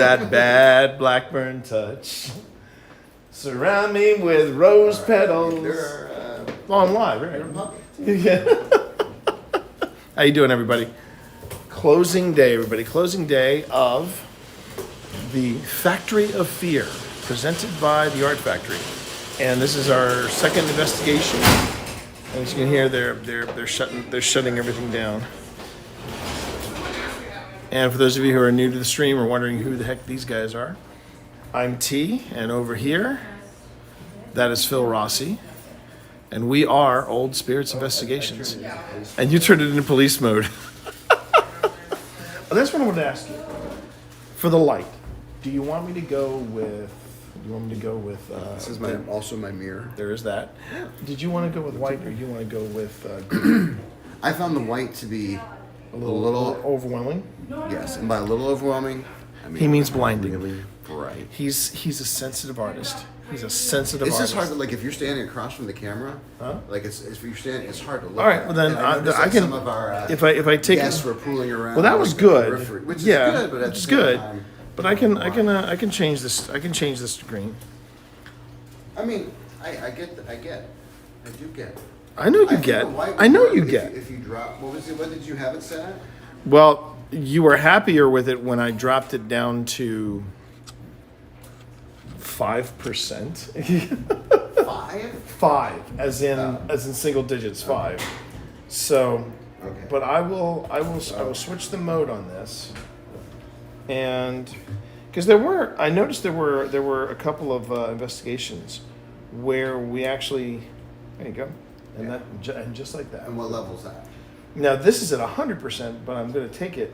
that bad Blackburn touch. Surround me with rose petals. On live, right? Yeah. How you doing, everybody? Closing day, everybody. Closing day of the Factory of Fear, presented by the Art Factory. And this is our second investigation. And as you can hear, they're shutting everything down. And for those of you who are new to the stream or wondering who the heck these guys are, I'm T, and over here, that is Phil Rossi. And we are Old Spirits Investigations. And you turned it into police mode. Well, that's what I wanted to ask you. For the light, do you want me to go with... this is also my mirror. There is that. Did you want to go with white, or do you want to go with green? I found the white to be A little overwhelming? Yes, and by a little overwhelming, I mean... He means blinding. Really bright. He's a sensitive artist. He's a sensitive It's artist. just hard to, like, if you're standing across from the camera, Huh? like, if you're standing, it's hard to look All right, at. well then And I noticed I that can. some of our if I take guests were pooling around. well, that was like, the good. periphery, which yeah, is good, but at which the is same good. time, But I can change this. I can change this to green. I mean, I do get. I know you think get. the white I know would you work get. If you drop, what did you have it set at? Well, you were happier with it when I dropped it down to 5%. 5? 5, as in single digits. 5. So, Okay. but I will switch the mode on this, and because I noticed there were a couple of investigations where we actually, there you go, and Yeah. and just like that. And what level's that? Now this is at 100%, but I'm going to take it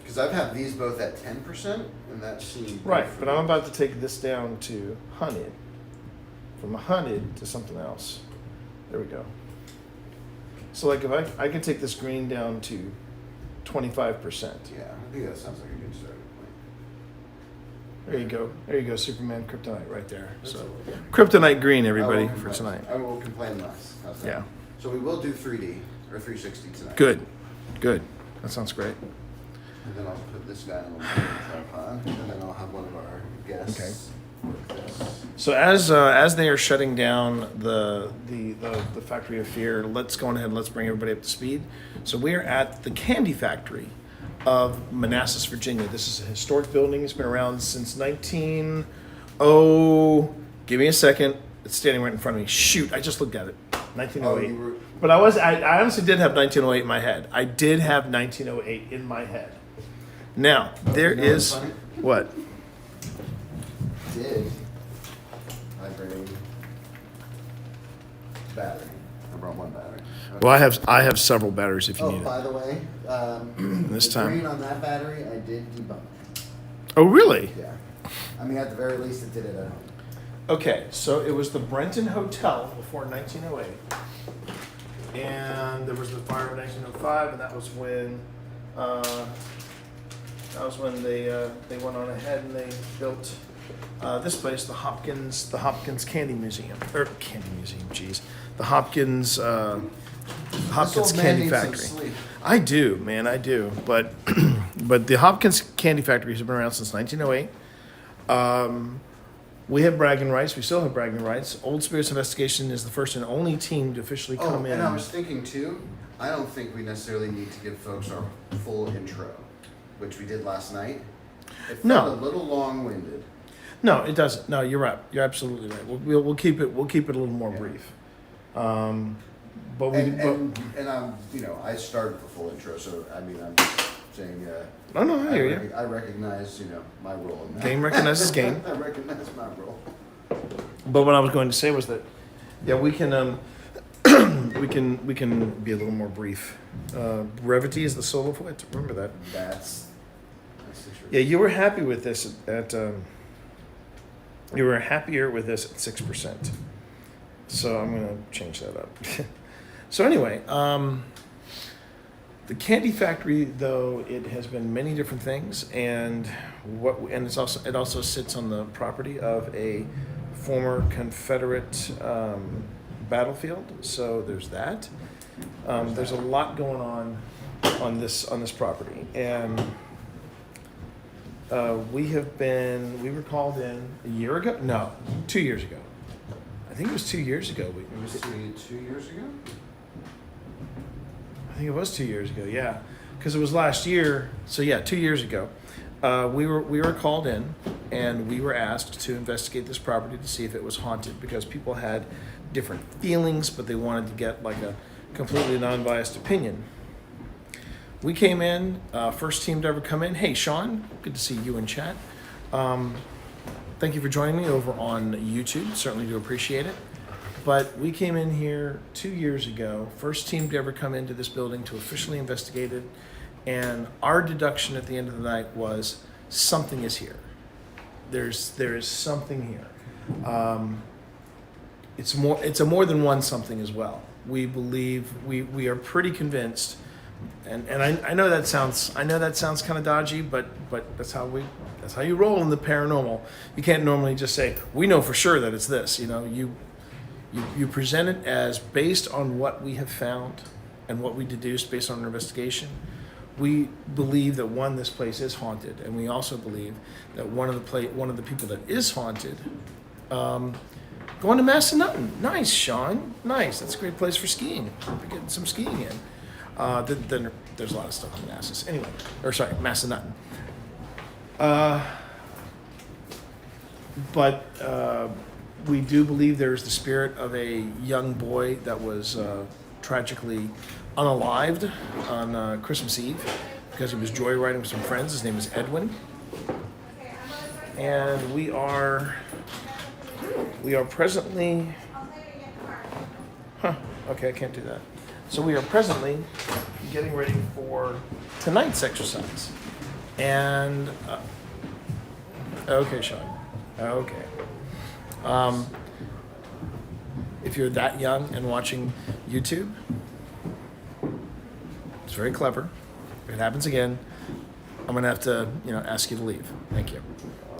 Because I've had these both at 10%, and that seemed right. good for But me. I'm about to take this down to 100, from 100 to something else. There we go. So like if I can take this green down to 25%. Yeah, I think that sounds like a good starting point. There you go. There you go. Superman Kryptonite right there. That's So all right. Kryptonite green, I everybody, won't for complain. tonight. I will complain less. How's that? Yeah. So we will do 3D or 360 tonight. Good. That sounds great. And then I'll put this guy on the tripod, and then I'll have one of our guests work this. So as they are shutting down the Factory of Fear, let's go on ahead and let's bring everybody up to speed. So we are at the Candy Factory of Manassas, Virginia. This is a historic building. It's been around since 1900. Give me a second. It's standing right in front of me. Shoot, I just looked at it. 1908. you were- But I honestly did have 1908 in my head. I did have 1908 in my head. Now, there You know what's is funny? what? Did I bring battery? I brought one battery. Okay. Well, I have several batteries if you Oh, need by it. the way, This the time. green on that battery, I did debunk. Oh, really? Yeah. I mean, at the very least, it did it at home. Okay, so it was the Brenton Hotel before 1908, and there was the fire of 1905, and that was when they went on ahead and they built this place, the Hopkins Candy Museum, or Candy Museum, geez, the Hopkins This old man Candy needs some Factory. sleep. I do, man, I do, but but the Hopkins Candy Factory has been around since 1908. We have bragging rights. We still have bragging rights. Old Spirits Investigation is the first and only team to officially Oh, come in. and I was thinking too, I don't think we necessarily need to give folks our full intro, which we did last night. It No. felt a little long-winded. No, it doesn't. No, you're right. You're absolutely right. We'll keep it. We'll keep it a little more Yeah. brief. But we. And I'm, I started the full intro, so I mean, I'm just saying, I hear you. I recognize, my role in that. Game recognizes game. I recognize my role. But what I was going to say was that, yeah, we can we can be a little more brief. Brevity is the soul of wit. Remember that. That's the truth. Yeah, you were happy with this at. You were happier with this at 6%. So I'm gonna change that up. So anyway, the Candy Factory, though, it has been many different things, and it also sits on the property of a former Confederate battlefield. So there's that. There's a lot going on this property, and We were called in a year ago? No, 2 years ago. I think it was 2 years ago. It was 2 years ago? I think it was 2 years ago, yeah. Because it was last year, so yeah, 2 years ago. We were called in and we were asked to investigate this property to see if it was haunted because people had different feelings, but they wanted to get like a completely non-biased opinion. We came in, first team to ever come in. Hey, Sean, good to see you in chat. Thank you for joining me over on YouTube. Certainly do appreciate it. But we came in here 2 years ago, first team to ever come into this building to officially investigate it. And our deduction at the end of the night was something is here. There is something here. It's a more than one something as well. We believe we are pretty convinced, and I know that sounds kind of dodgy, but that's how you roll in the paranormal. You can't normally just say we know for sure that it's this. You present it as based on what we have found and what we deduced based on our investigation. We believe that this place is haunted, and we also believe that one of the people that is haunted, going to Massanutten. Nice, Sean. Nice. That's a great place for skiing. We're getting some skiing in. Then there's a lot of stuff in Manassas. Anyway, Massanutten. But we do believe there's the spirit of a young boy that was tragically unalived on Christmas Eve because he was joyriding with some friends. His name is Edwin. And we are presently, okay, I can't do that. So we are presently getting ready for tonight's exercise. And, okay, Sean, okay. If you're that young and watching YouTube, it's very clever. If it happens again, I'm gonna have to, ask you to leave. Thank you.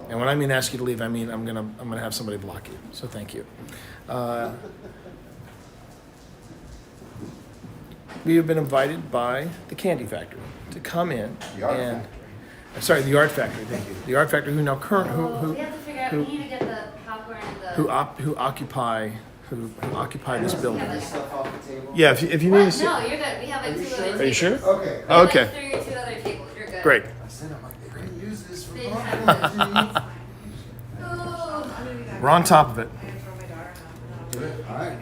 And when I mean ask you to leave, I mean I'm gonna have somebody block you. So thank you. We have been invited by the Candy Factory to come in the Art Factory. Thank you. The Art Factory, who now we have to figure out. We need to get the popcorn and the. who occupy this building. Get this stuff off the table. Yeah, if you need What? to see. No, you're good. We have like two other tables. Are you sure? Okay. We have, Okay. Like 3 or 2 other tables. You're good. Great. I said I'm like, they're gonna use this for They popcorn. Oh. We're on top of it. All right.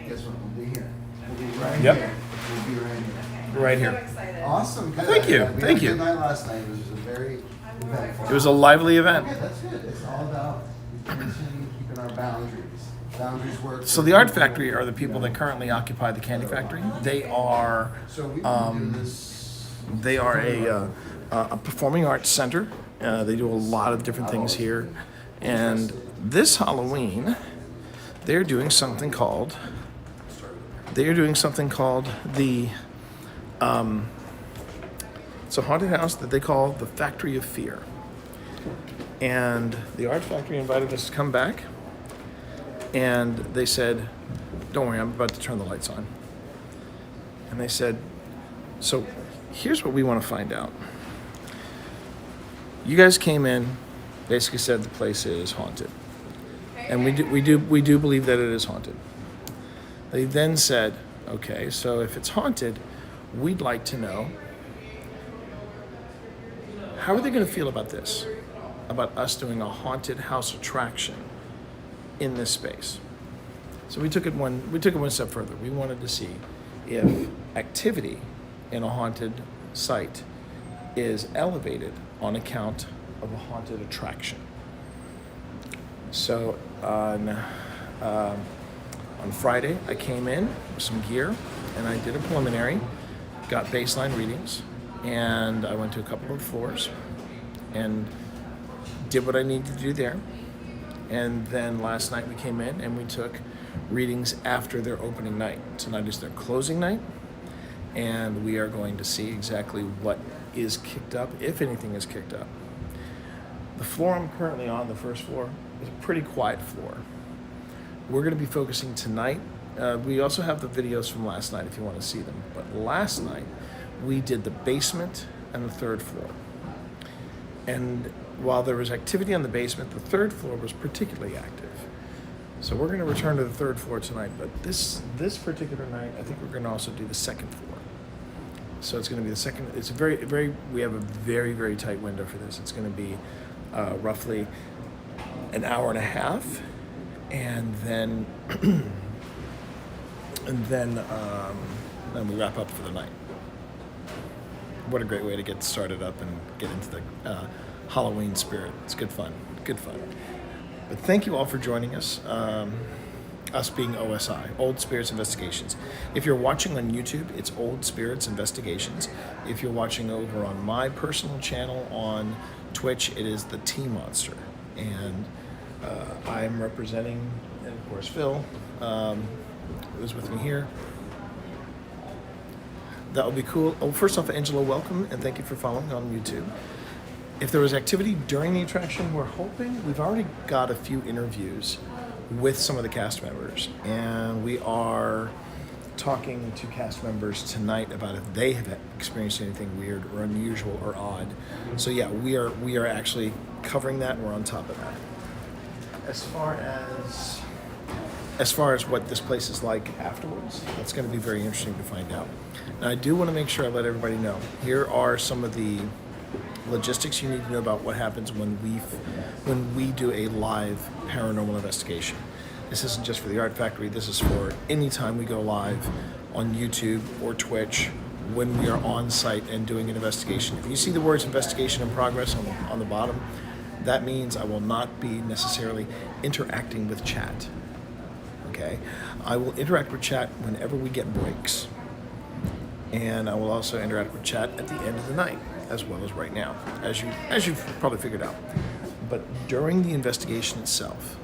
Guess what? We'll be here. We'll be right Yep. here. We'll be right here. Right So here. excited. Awesome. Good. Thank you, We had thank a you. good night last night. It was a very eventful. It was a lively event. Okay, that's good. It's all about keeping our boundaries. Boundaries work. So the Art Factory are the people that currently occupy the Candy Factory. They are So we can do this. they are a performing arts center. They do a lot of different things here, and this Halloween, they're doing something called the. It's a haunted house that they call the Factory of Fear. And the Art Factory invited us to come back, and they said, "Don't worry, I'm about to turn the lights on." And they said, "So, here's what we want to find out. You guys came in, basically said the place is haunted, and we do believe that it is haunted." They then said, "Okay, so if it's haunted, we'd like to know how are they going to feel about this, about us doing a haunted house attraction in this space." So we took it one step further. We wanted to see if activity in a haunted site is elevated on account of a haunted attraction. So on Friday, I came in with some gear and I did a preliminary, got baseline readings, and I went to a couple of floors and did what I needed to do there. And then last night we came in and we took readings after their opening night. Tonight is their closing night, and we are going to see exactly what is kicked up, if anything is kicked up. The floor I'm currently on, the first floor, is a pretty quiet floor. We're going to be focusing tonight. We also have the videos from last night if you want to see them. But last night, we did the basement and the third floor. And while there was activity on the basement, the third floor was particularly active. So we're going to return to the third floor tonight, but this particular night, I think we're going to also do the second floor. So it's going to be the second. It's we have a very, very tight window for this. It's going to be roughly an hour and a half, and then we wrap up for the night. What a great way to get started up and get into the Halloween spirit. It's good fun. But thank you all for joining us. Us being OSI, Old Spirits Investigations. If you're watching on YouTube, it's Old Spirits Investigations. If you're watching over on my personal channel on Twitch, it is the Tea Monster. And I'm representing, and of course Phil, who's with me here. That would be cool. Oh, first off, Angela, welcome, and thank you for following on YouTube. If there was activity during the attraction, we're hoping, we've already got a few interviews with some of the cast members, and we are talking to cast members tonight about if they have experienced anything weird or unusual or odd. So yeah, we are actually covering that, and we're on top of that. As far as what this place is like afterwards, that's going to be very interesting to find out. Now, I do want to make sure I let everybody know. Here are some of the logistics you need to know about what happens when we do a live paranormal investigation. This isn't just for the Art Factory. This is for any time we go live on YouTube or Twitch when we are on site and doing an investigation. If you see the words investigation in progress on the bottom, that means I will not be necessarily interacting with chat. Okay? I will interact with chat whenever we get breaks. And I will also interact with chat at the end of the night, as well as right now, as you've probably figured out. But during the investigation itself,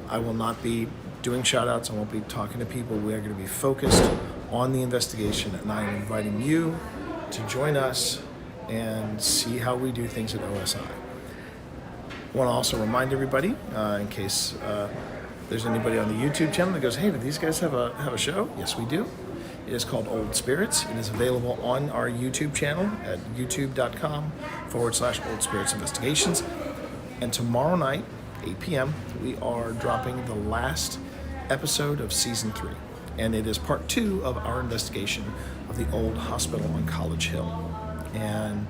I will not be doing shout-outs. I won't be talking to people. We are going to be focused on the investigation, and I am inviting you to join us and see how we do things at OSI. I want to also remind everybody, in case there's anybody on the YouTube channel that goes, hey, do these guys have a show? Yes, we do. It is called Old Spirits. It is available on our YouTube channel at youtube.com/Old Spirits Investigations. And tomorrow night, 8 p.m., we are dropping the last episode of season 3. And it is part 2 of our investigation of the old hospital on College Hill. And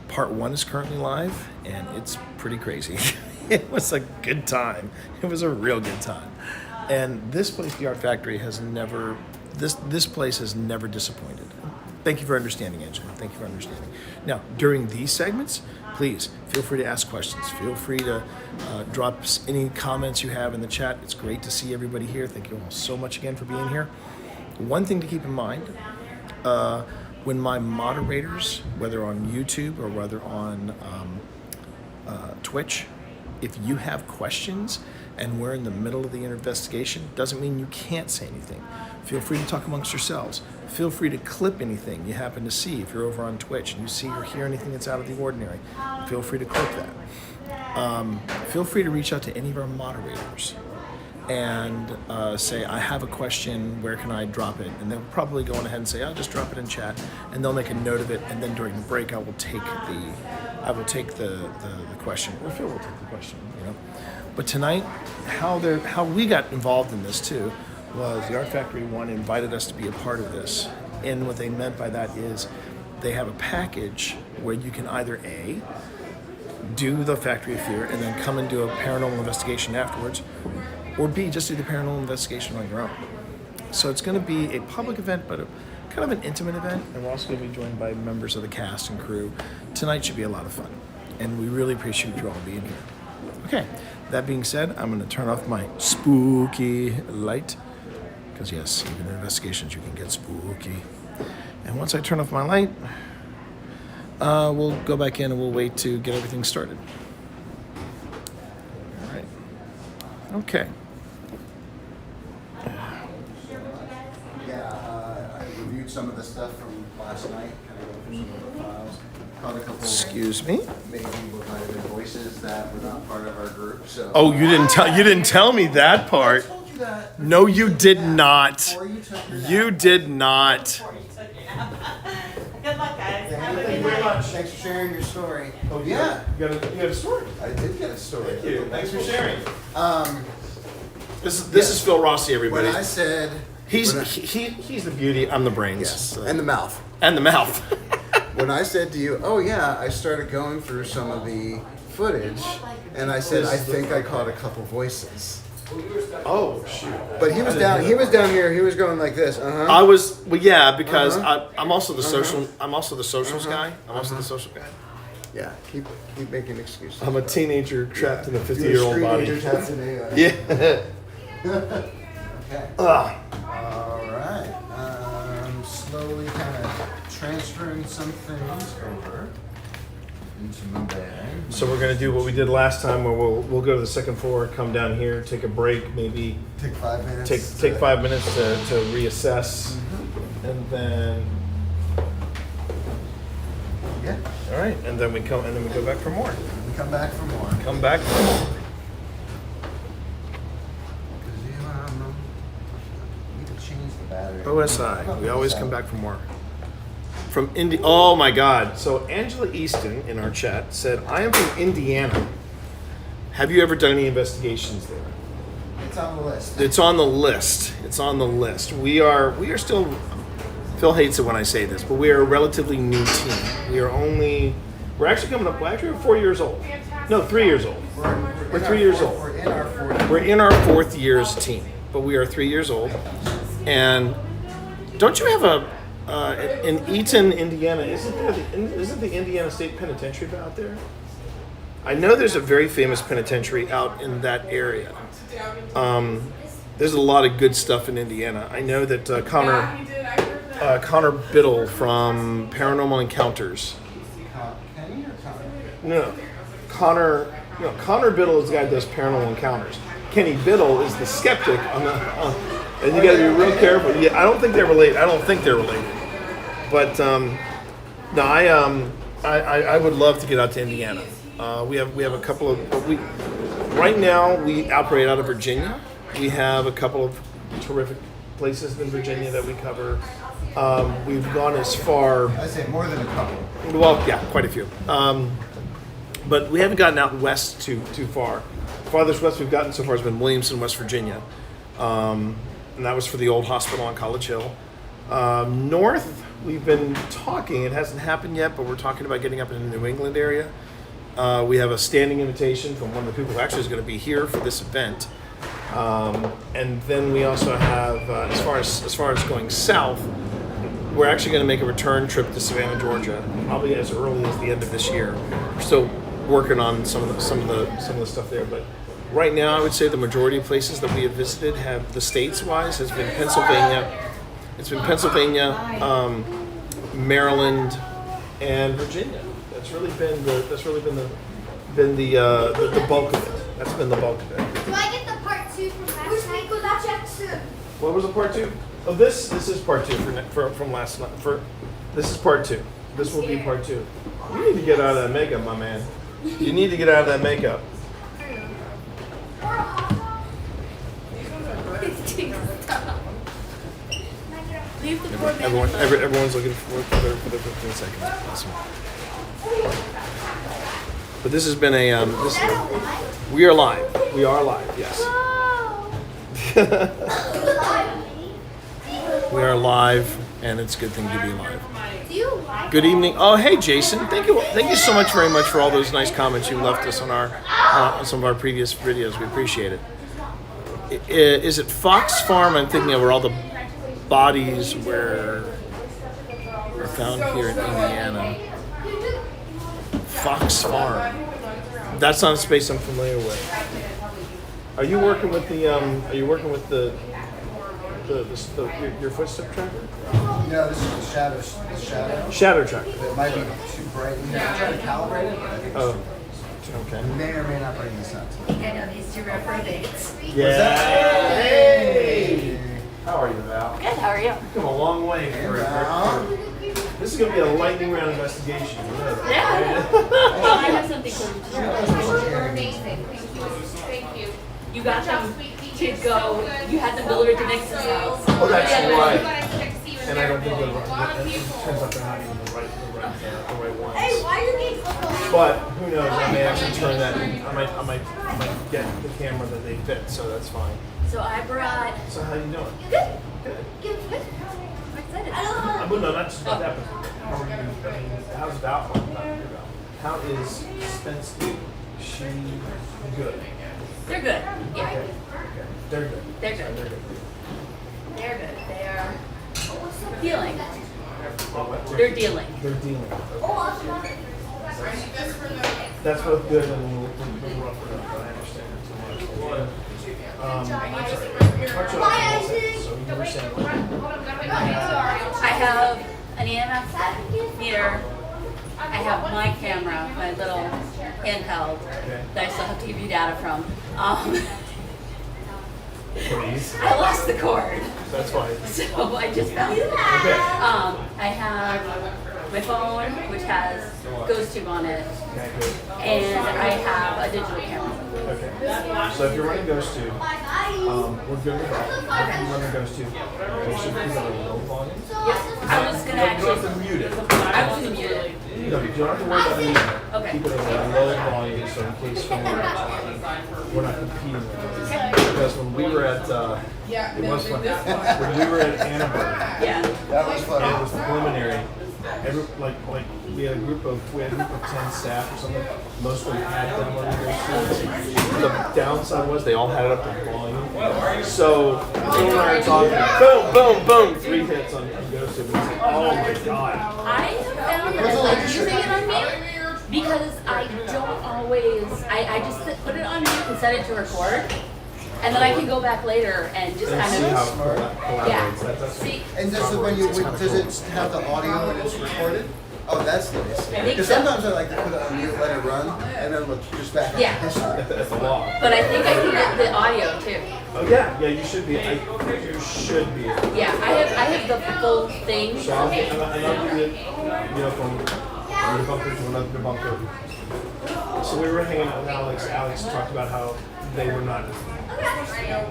part 1 is currently live, and it's pretty crazy. It was a good time. It was a real good time. And this place, the Art Factory, has never... This place has never disappointed. Thank you for understanding, Angela. Thank you for understanding. Now, during these segments, please feel free to ask questions. Feel free to drop any comments you have in the chat. It's great to see everybody here. Thank you all so much again for being here. One thing to keep in mind, when my moderators, whether on YouTube or whether on Twitch, if you have questions and we're in the middle of the investigation, doesn't mean you can't say anything. Feel free to talk amongst yourselves. Feel free to clip anything you happen to see. If you're over on Twitch and you see or hear anything that's out of the ordinary, feel free to clip that. Feel free to reach out to any of our moderators and say, I have a question, where can I drop it? And they'll probably go on ahead and say, I'll just drop it in chat, and they'll make a note of it, and then during the break I will take the question, or Phil will take the question, you know. But tonight, how we got involved in this too was the Art Factory invited us to be a part of this. And what they meant by that is they have a package where you can either A, do the Factory of Fear and then come and do a paranormal investigation afterwards, or B, just do the paranormal investigation on your own. So it's going to be a public event, but kind of an intimate event, and we're also going to be joined by members of the cast and crew. Tonight should be a lot of fun, and we really appreciate you all being here. Okay, that being said, I'm going to turn off my spooky light, because yes, even in investigations you can get spooky. And once I turn off my light, we'll go back in and we'll wait to get everything started. All right. Okay. I reviewed some of the stuff from last night, kind of went through some of the files. Caught a couple. Excuse me. Maybe what might have been voices that were not part of our group. So. Oh, you didn't tell me that part. I told you that. No, you did not. Before you took your nap. You did not. Before you took your nap. Good luck, guys. Have a good night. much. Thanks for sharing your story. Oh, yeah. You got a story. I did get a story. Thank you. Thanks for sharing. Um, This Yes. is Phil Rossi, everybody. when I said He's when I- he's the beauty. I'm the brains. yes, and the mouth. And the mouth. When I said to you, "Oh yeah," I started going through some of the footage, and I said, "I think I caught a couple voices." Oh shoot. But he was down. He was down here. He was going like this. I was yeah because Uh-huh. I'm also the social. I'm also the socials guy. I'm also the social guy. Yeah. Keep making excuses. I'm a teenager trapped in a You're 50-year-old body. screenagers have to do that. Yeah. Okay. Ugh. All right. Slowly kind of transferring some things over into my bag. So we're gonna do what we did last time, where we'll go to the second floor, come down here, take a break, maybe Take 5 minutes. take 5 minutes to reassess, and then Yeah. all right, and then we go back for more. We come back for more. Come back for more. 'Cause we need to change the battery. OSI. We always come back for more. From Indy. Oh my God. So Angela Easton in our chat said, "I am from Indiana. Have you ever done any investigations there?" It's on the list. It's on the list. It's on the list. We are still. Phil hates it when I say this, but we are a relatively new team. We're actually coming up. We're 4 years old. No, 3 years old. We're 3 years old. We're in our 4th. We're in our 4th year's team, but we are 3 years old. And don't you have in Eaton, Indiana? Isn't the Indiana State Penitentiary out there? I know there's a very famous penitentiary out in that area. There's a lot of good stuff in Indiana. I know that Connor Biddle from Paranormal Encounters. Kenny or Connor? No, Connor Biddle is the guy who does Paranormal Encounters. Kenny Biddle is the skeptic and you got to be real careful. Yeah, I don't think they're related. But no, I would love to get out to Indiana. We have a couple of right now we operate out of Virginia. We have a couple of terrific places in Virginia that we cover. We've gone as far. I'd say more than a couple. Well, yeah, quite a few. But we haven't gotten out west too far. Farthest west we've gotten so far has been Williamson, West Virginia. And that was for the old hospital on College Hill. North, we've been talking. It hasn't happened yet, but we're talking about getting up in the New England area. We have a standing invitation from one of the people who actually is going to be here for this event. And then we also have, as far as going south, we're actually going to make a return trip to Savannah, Georgia, probably as early as the end of this year. We're still working on some of the stuff there, but right now I would say the majority of places that we have visited have the states-wise has been Pennsylvania. It's been Pennsylvania, Maryland, and Virginia. That's really been the bulk of it. That's been the bulk of it. Do I get the part 2 from last night? What was the part 2? Oh, this is part 2 from last night. This is part 2. This will be part 2. You need to get out of that makeup, my man. You need to get out of that makeup. Leave the poor man Everyone's looking for their 15 seconds. Awesome. But this has been we are live. We are live. Yes. We are live, and it's a good thing to be live. Good evening. Oh, hey, Jason. Thank you so much very much for all those nice comments you left us on on some of our previous videos. We appreciate it. Is it Fox Farm? I'm thinking of where all the bodies are found here in Indiana. Fox Farm. That's not a space I'm familiar with. Are you working with your footstep tracker? No, this is the shadow. Shadow tracker. It might be too bright. I'm trying to calibrate it, but I think Oh, okay. may or may not bring this up. It's your reprobates. Yeah. Hey. How are you, Val? Good, how are you? You've come a long way. This is going to be a lightning round investigation. Yeah. I have something for you. You're amazing. Thank you. You got them to go. You had them delivered to Nixon's house. Oh, that's right. You got a check to see And I don't think they're right. It turns out they're not even the right ones. But who knows? I may actually turn that. I might get the camera that they fit, so that's fine. So I brought. So how you doing? Good. Good. Good. Good. I'm excited. Well, no, not just about that, but how are you? I mean, how's Val? How is Spence? She good? They're good. Yeah. Okay. They're good. They're good. They're good. They're good. They are dealing. They're They're dealing. They're dealing. That's both good and a little rough for them, but I understand it too much. I'm sorry. Touch on that. So you were saying. I have an EMF meter. I have my camera, my little handheld that I still have to give you data from. Please. I lost the cord, That's fine. so I just found it. Okay. I have my phone, which has GhostTube on it, Okay, good. and I have a digital camera. Okay. So if you're running GhostTube, we're good with that. If you're running GhostTube, you should keep it at a low volume. Yep. I was gonna You don't have to actually. mute it. I was gonna mute it. No, you don't have to worry about muting it. Okay. Keep it at a low volume so in case we're not competing with it. Because when we were at, it was fun. When we were at Annenberg, Yeah. That was and it fun. was the preliminary. Like we had a group of 10 staff or something. Most of them had them on their students. The downside was they all had it up to volume. So Phil and I are talking, boom, boom, boom, 3 hits on GhostTube. Like, oh my god. I have found that I like using it on mute because I don't always. I just put it on mute and set it to record, and then I can go back later and just And kind see how of. it collaborates. Yeah. That's See, And does it does it have the audio when it's recorded? Oh, that's nice. think Because so. sometimes I like to put it on mute, let it run, and then look just back Yeah. at the history. That's a law. but I think I can get the audio too. Oh yeah, you should be. You should be. Yeah, I have the full thing. So I'll give you, from one bunker to another bunker. So we were hanging out with Alex. Alex talked about how they were not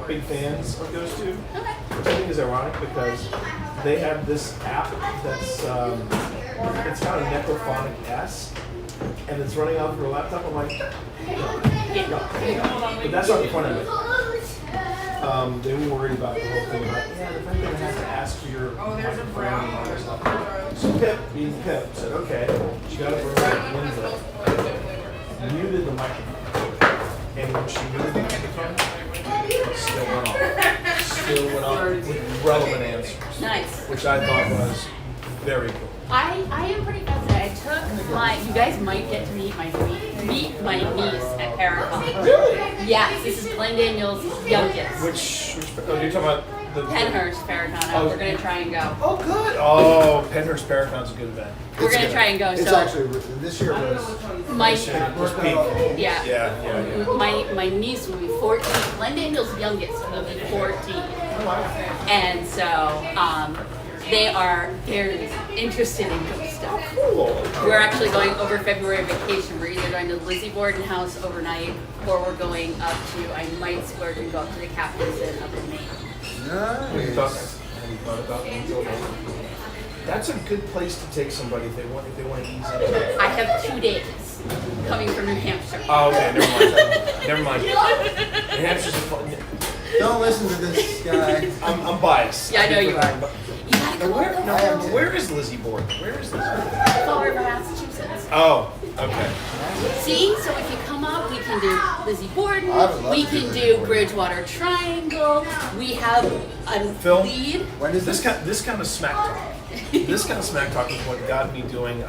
big fans of GhostTube, which I think is ironic because they have this app that's it's kind of necrophonic-esque, and it's running off of her laptop. I'm like, but that's not the point of it. They were worried about the whole thing about, the fact that I have to ask for your microphone and all this stuff. So Pip, being Pip, said, okay, she got it from Lindsay, muted the microphone. And when she muted the microphone, it still went off. Still went off with relevant answers, Nice. which I thought was very cool. I am pretty fascinated. I took my. You guys might get to meet my niece at Paracon. Really? Yes, this is Glenn Daniels' youngest. Which oh, you're talking about the Penhurst Paracon. We're gonna try and go. Oh, good. Oh, Penhurst Paracon's a good event. We're gonna try and go. It's So actually, this year was, my Was peak. yeah. Yeah. My niece will be 14. Glenn Daniels' youngest will be 14. And so they are very interested in ghost stuff. Cool. We're actually going over February vacation. We're either going to Lizzie Borden House overnight, or we're going up to, I might splurge and go up to the Captain's Inn up in Maine. Have you nice. thought about it? That's a good place to take somebody if they want to ease into it. I have 2 days coming from New Hampshire. Oh, okay, never mind. New Hampshire's a fun. Don't listen to this guy. I'm biased. Yeah, I know you are. You gotta come Where, over. no, where is Lizzie Borden? Where is Lizzie Borden? Fall River, Massachusetts. Oh, okay. See, so if you come up, we can do Lizzie Borden. I would love We to do can Lizzie do Borden. Bridgewater Triangle. We have a Phil? lead. When is This this? kind of smack talk. This kind of smack talk is what got me doing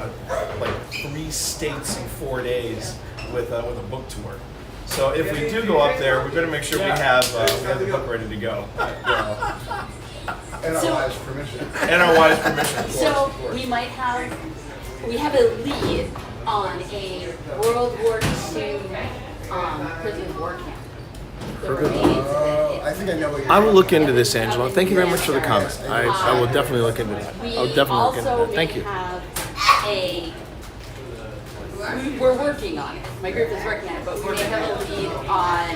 like 3 states in 4 days with a book tour. So if we do go up there, we're going to make sure we have the book ready to go. And our So- wife's permission. And our wife's permission, of course. So of course. we have a lead on a World War II prison war camp. The remains of it. I think I know what you're I will look talking into this, Angela. Thank you very much for the comment. I will definitely look into that. We I'll definitely look into also that. Thank may you. have we're working on it. My group is working on it, but we may have a lead on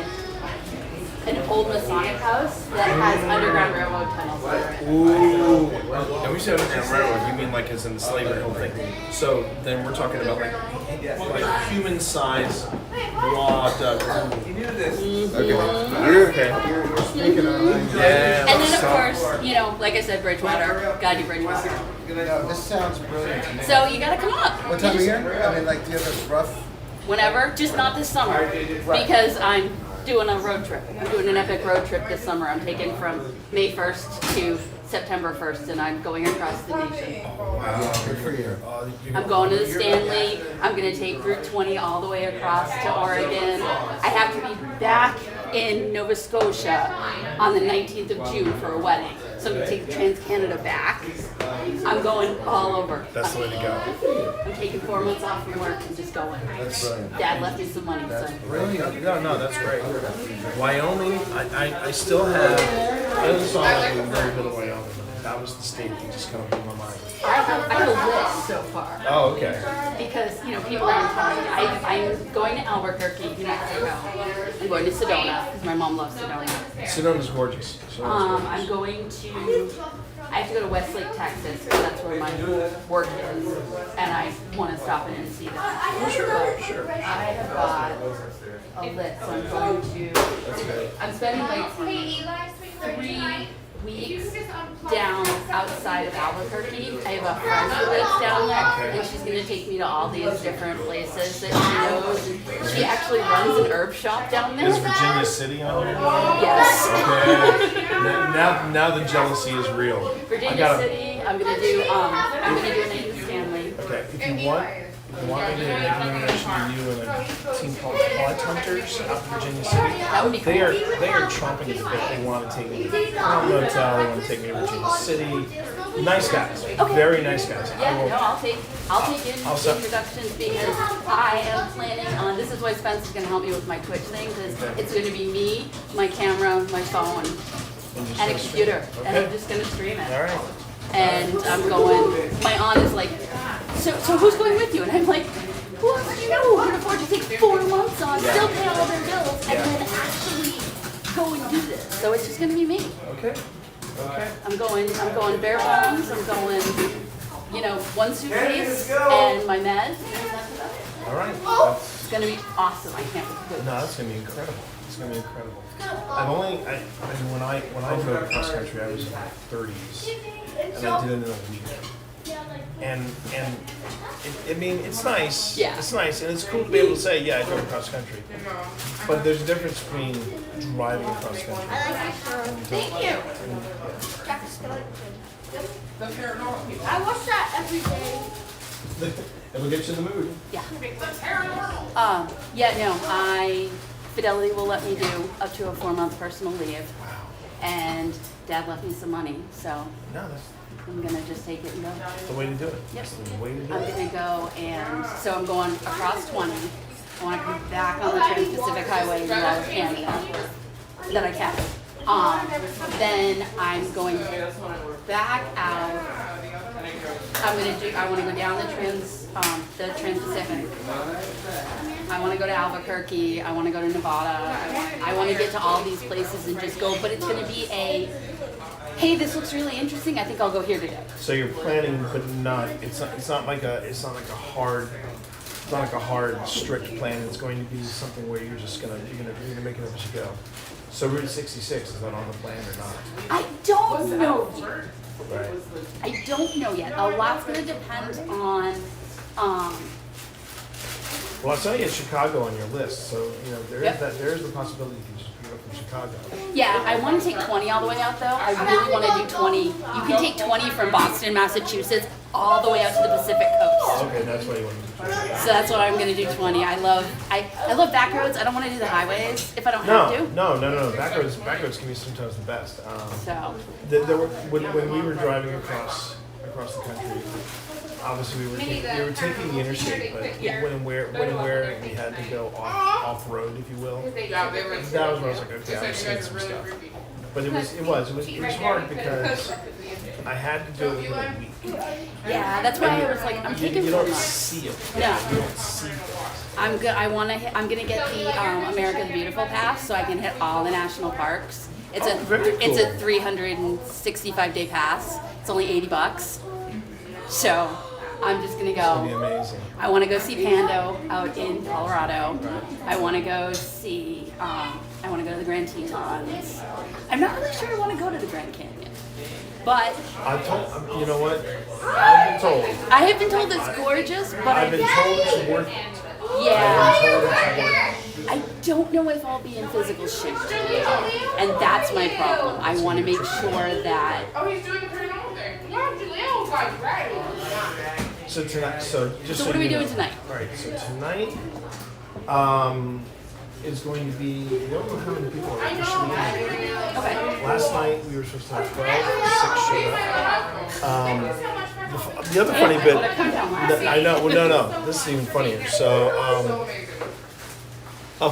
an old Masonic house that has underground railroad tunnels under it. Ooh. And we said underground railroad, you mean like as in the slavery whole thing. So then we're talking about like human size broad. You're speaking of. Yeah. And then of course, you know, like I said, Bridgewater, gotta do Bridgewater. No, this sounds brilliant to me. So you gotta come up. What time of year? I mean, like, do you have a rough? Whenever, just not this summer, because I'm doing a road trip. I'm doing an epic road trip this summer. I'm taking from May 1st to September 1st, and I'm going across the nation. Wow, good for you. I'm going to the Stanley. I'm going to take Route 20 all the way across to Oregon. I have to be back in Nova Scotia on the 19th of June for a wedding. So I'm going to take the Trans-Canada back. I'm going all over. That's the way to go. I'm taking 4 months off from work and just going. That's brilliant. Dad left me some money, so. Brilliant. No, that's great. Wyoming, I still have, I only saw like a very bit of Wyoming. That was the state that just kind of blew my mind. I have a list so far. Oh, okay. Because, you know, people are telling me, I'm going to Albuquerque, New Mexico. I'm going to Sedona, because my mom loves Sedona. Sedona's gorgeous. I'm going to, I have to go to Westlake, Texas, because that's where my work is. And I want to stop in and see that. Sure. I have got a list, so I'm going to, I'm spending like 3 weeks down outside of Albuquerque. I have a friend who lives down there, and she's going to take me to all these different places that she knows. And she actually runs an herb shop down there. Is Virginia City on here? Yes. Okay. Now the jealousy is real. Virginia City. I'm going to do a night in Stanley. Okay, if you want me to make an introduction to you and a team called Quad Hunters out of Virginia City, That would be cool. they are chomping at the bit. They want to take me to the Crown Motel. They want to take me to Virginia City. Nice guys, very nice guys. Yeah, no, I'll take I'll set- introductions because I am planning on, this is why Spence is going to help me with my Twitch thing, because it's going to be me, my camera, my phone, and a computer, and I'm just going to stream it. All right. And I'm going, my aunt is like, so who's going with you? And I'm like, who else do you know who can afford to take 4 months on, still pay all their bills, and then actually go and do this? So it's just going to be me. Okay. I'm going bare bones. I'm going, you know, 1 suitcase and my meds. All right. It's gonna be awesome. I can't wait. No, that's gonna be incredible. It's gonna be incredible. When I drove cross country, I was in my 30s, and I did it in a week. And it's nice. Yeah. It's nice, and it's cool to be able to say, yeah, I drove cross country. But there's a difference between driving cross country. Thank you. I watch that every day. It'll get you in the mood. Yeah. Fidelity will let me do up to a 4-month personal leave, Wow. and Dad left me some money, so No, that's I'm gonna just take it and go. the way to do it. Yep. That's the way to do I'm it. gonna go, and so I'm going across 20. I want to come back on the Trans-Pacific Highway and go out of Canada. That I can. Then I'm going back out. I want to go down the Trans-Pacific. I want to go to Albuquerque. I want to go to Nevada. I want to get to all these places and just go. But it's going to be hey, this looks really interesting. I think I'll go here today. So you're planning, but not. It's not like a hard, strict plan. It's going to be something where you're gonna make it up as you go. So Route 66, is that on the plan or not? I don't know yet. Right. I don't know yet. A lot's going to depend on. Well, I saw you had Chicago on your list, so there Yep. is the possibility you can just pick it up from Chicago. Yeah, I want to take 20 all the way out though. I really want to do 20. You can take 20 from Boston, Massachusetts, all the way out to the Pacific Coast. Okay, that's what you want to do. So that's what I'm going to do 20. I love back roads. I don't want to do the highways if I don't have to. No. Back roads can be sometimes the best. So, When we were driving across the country, obviously we were taking the interstate, but when and where we had to go off road, if you will. That was when I was like, okay, I'm seeing some stuff. But it was hard because I had to do it within a week. Yeah, that's why I was like, I'm taking You 4 don't months. see it. Yeah. You don't see things. I'm good. I'm gonna get the America the Beautiful pass so I can hit all the national parks. It's Oh, very it's a cool. 365-day pass. It's only $80. So I'm just gonna It'll be go. amazing. I want to go see Pando out in Colorado. I want to go see. I want to go to the Grand Tetons. I'm not really sure I want to go to the Grand Canyon, but I told, you know what? I've been told. I have been told it's gorgeous. But I've been told it's worth it. yeah. I've been told it's worth it. I don't know if I'll be in physical shape to do it, and that's my problem. I want to make sure that Oh, he's doing the turn over. Yeah, Julio was right. So tonight, so just So what are we you doing know. tonight? All right, so tonight, is going to be. We don't know how many people are officially in here. Okay. Last night we were supposed to have 12, 6 showed up. The other funny bit, I know. Well, no. This is even funnier. So, oh,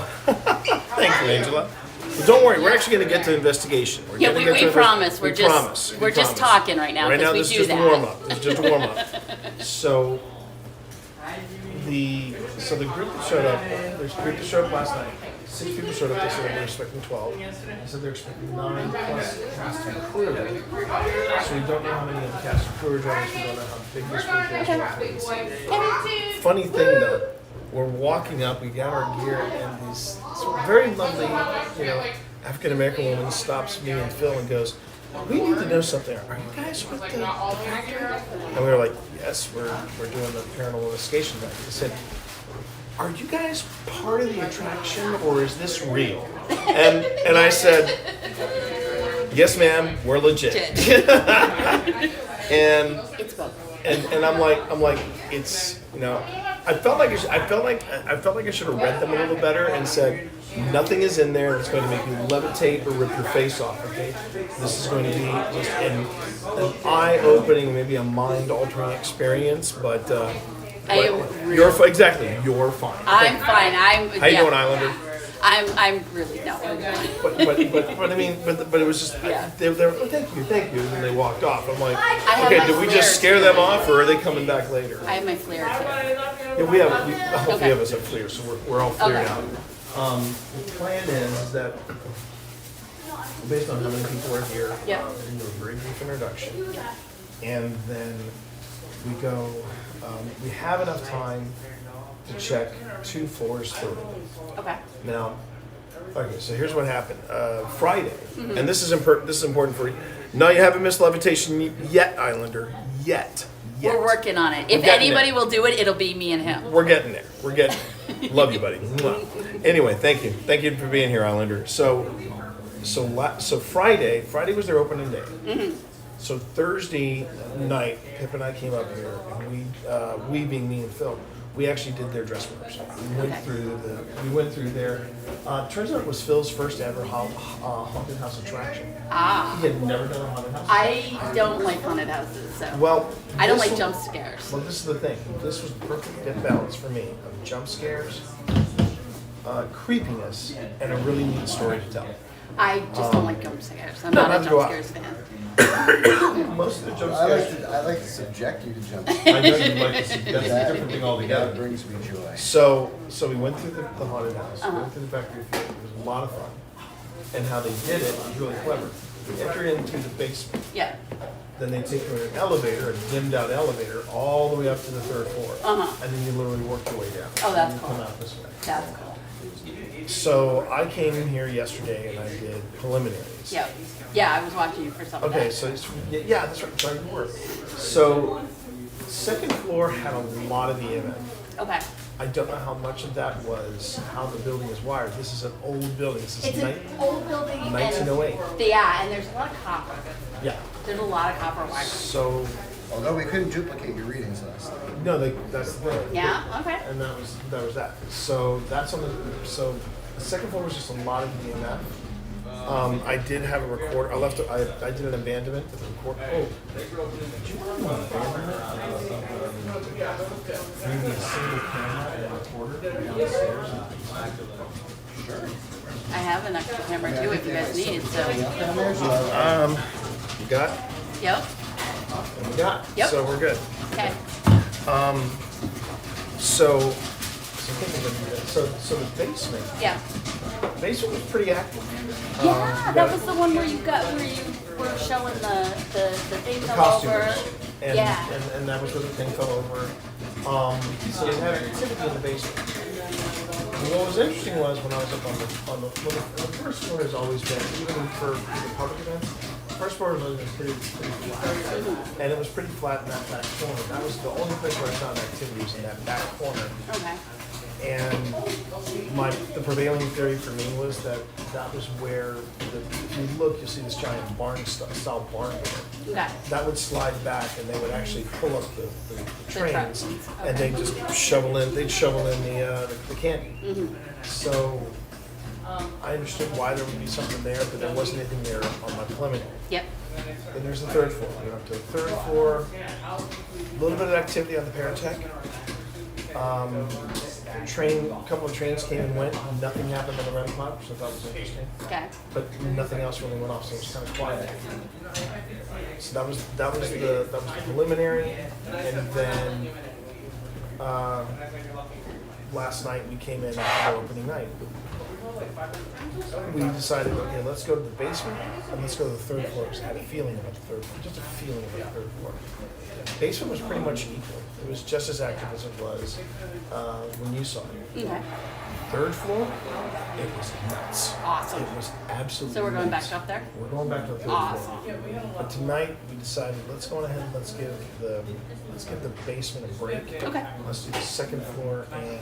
thank you, Angela. Well, don't worry, we're actually going to get to investigation. We're Yeah, gonna we get to promise. We We're just promise. We we're just promise. talking right now Right now, because this we is do just a that. warm up. This is just a warm up. So the group that showed up, there's a group that showed up last night. 6 people showed up. They said they were expecting 12. They said they're expecting 9 plus cast and crew. So we don't know how many of the cast and crew are joining us. We don't know how big this group is. Funny thing though, we're walking up. We got our gear, and this very lovely, African American woman stops me and Phil and goes, "We need to know something. Are you guys with the factor?" And we were like, "Yes, we're doing the paranormal investigation." They said, "Are you guys part of the attraction, or is this real?" And I said, "Yes, ma'am, we're legit." and It's both. and I'm like, it's I felt like I should have read them a little better and said, nothing is in there that's going to make you levitate or rip your face off. Okay, this is going to be just an eye-opening, maybe a mind-altering experience. But you're exactly you're fine. I'm fine. How you doing, Islander? I'm really no. But I mean, but it was just Yeah. they were oh, thank you, and then they walked off. I'm like, have okay, my did we flare just scare them too. off, or are they coming back later? I have my flare too. Yeah, we have. All three Okay. of us have FLIR, so we're all flared Okay. out. The plan is that based on how many people are here, Yeah. we're gonna do a very brief introduction, and then we go. We have enough time to check 2 floors through. Okay. Now, okay, so here's what happened. Friday, and this is important for you. No, you haven't missed levitation yet, Islander. Yet. We're working on it. If getting anybody there. will do it, it'll be me and him. We're getting there. We're getting there. Love you, buddy. Mwah. Anyway, thank you. Thank you for being here, Islander. So Friday was their opening day. So Thursday night, Pip and I came up here, and we being me and Phil, we actually did their dress rehearsal. We went through their. Turns out it was Phil's first ever haunted house attraction. Ah. He had never done a haunted house. I don't like haunted houses, so Well, I don't this like one- jump scares. Well, this is the thing. This was perfect get balance for me of jump scares, creepiness, and a really neat story to tell. I just don't like jump scares. I'm No, not not a to go jump out. scares fan. Most of the jump I scares. like to subject you to jump. I know you like to see. That's a different thing That altogether. brings me joy. So we went through the haunted house. We went through the factory field. It was a lot of fun, and how they did it was really clever. We enter into the basement. Yeah. Then they take you in an elevator, a dimmed out elevator, all the way up to the 3rd floor. Uh-huh. And then you literally work your way down. Oh, that's And you cool. come out this way. That's cool. So I came in here yesterday and I did preliminaries. Yeah. Yeah, I was watching you for some of Okay, that. so yeah, that's right. Sorry, you were. So 2nd floor had a lot of EMF. Okay. I don't know how much of that was how the building is wired. This is an old building. This is It's an old building. 1908. Yeah, and there's a lot of copper. Yeah. There's a lot of copper wire. So Although we couldn't duplicate your readings last night. no, that's the thing. Yeah. Okay. And that was that. So that's on the. So the 2nd floor was just a lot of EMF. I did have a recorder. I did an abandonment with a recorder. Oh, did you want an abandonment? Maybe a single camera and a recorder downstairs. Sure. I have an extra camera too if you guys need. So. You got? Yep. And we got. Yep. So we're good. Okay. So the basement. Yeah. The basement was pretty active. Yeah, we that got was the one where you were showing the thing the fell over. costumes. And, Yeah. and that was where the thing fell over. So they had activity in the basement. And what was interesting was when I was up the first floor has always been, even for the public events, the first floor has always been pretty flat. And it was pretty flat in that back corner. That was the only place where I found activity was in that back corner. Okay. And the prevailing theory for me was that was where, if you look, you'll see this giant style barn door. Okay. That would slide back and they would actually pull up the trains trucks. and they'd just shovel in the candy. So I understood why there would be something there, but there wasn't anything there on my preliminary. Yep. Then there's the third floor. We went up to the third floor, a little bit of activity on the Paratech. A couple of trains came and went. Nothing happened on the REM pod, which I thought was interesting. Okay. But nothing else really went off, so it was kind of quiet. So that was the preliminary, and then last night we came in after the opening night. We decided, okay, let's go to the basement and let's go to the third floor. Because I had a feeling about the third floor, just a feeling about the third floor. Basement was pretty much equal. It was just as active as it was when you saw it. Okay. Third floor, it was nuts. Awesome. It was absolutely So we're going nuts. back up there? We're going back to the third Awesome. floor. But tonight we decided let's go ahead and let's give the basement a break. Okay. Let's do the second floor and the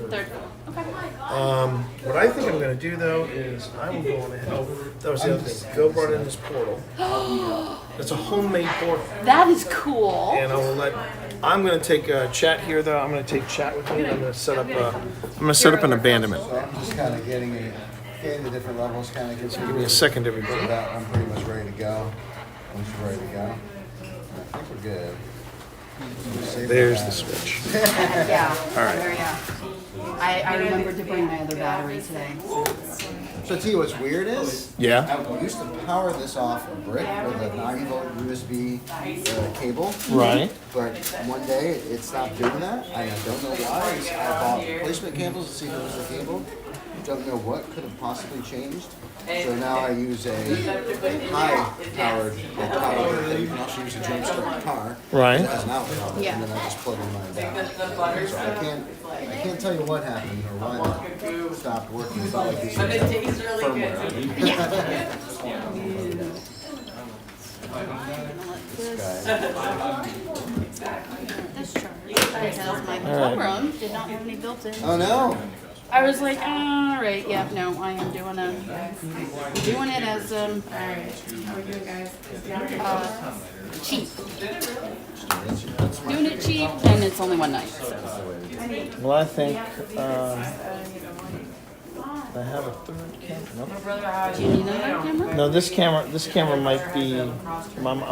Third floor. floor. Okay. What I think I'm going to do though is I will go on ahead. Oh, that was the other thing. Bill brought in this portal. It's a homemade portal, That is cool. and I'm going to take a chat here though. I'm going to take chat with me. And I'm going to set up an abandonment. So I'm just kind of getting the different levels, kind of Give me a second, everybody. that. I'm pretty much ready to go. Once you're ready to go, I think we're good. Save There's that. the switch. Yeah. All right. There, yeah. I remembered to bring my other battery today. So tell you what's weird is, Yeah. I used to power this off a brick with a 9-volt USB cable. Right. But one day it stopped doing that. I don't know why. I bought replacement cables to see if it was the cable. Don't know what could have possibly changed. So now I use a high-powered power that you can also use to jumpstart a car. Right. It has an outlet on it, Yeah. and then I just plug in my battery. So I can't tell you what happened or why that stopped working. It's not like these things have firmware on them. This charger because my program did not have any built-in. Oh no! I was like, all right, yeah, no, I am doing it as cheap. Doing it cheap, and it's only one night. So. Well, I think I have a third camera. Nope. Do you need another camera? No, this camera might be. I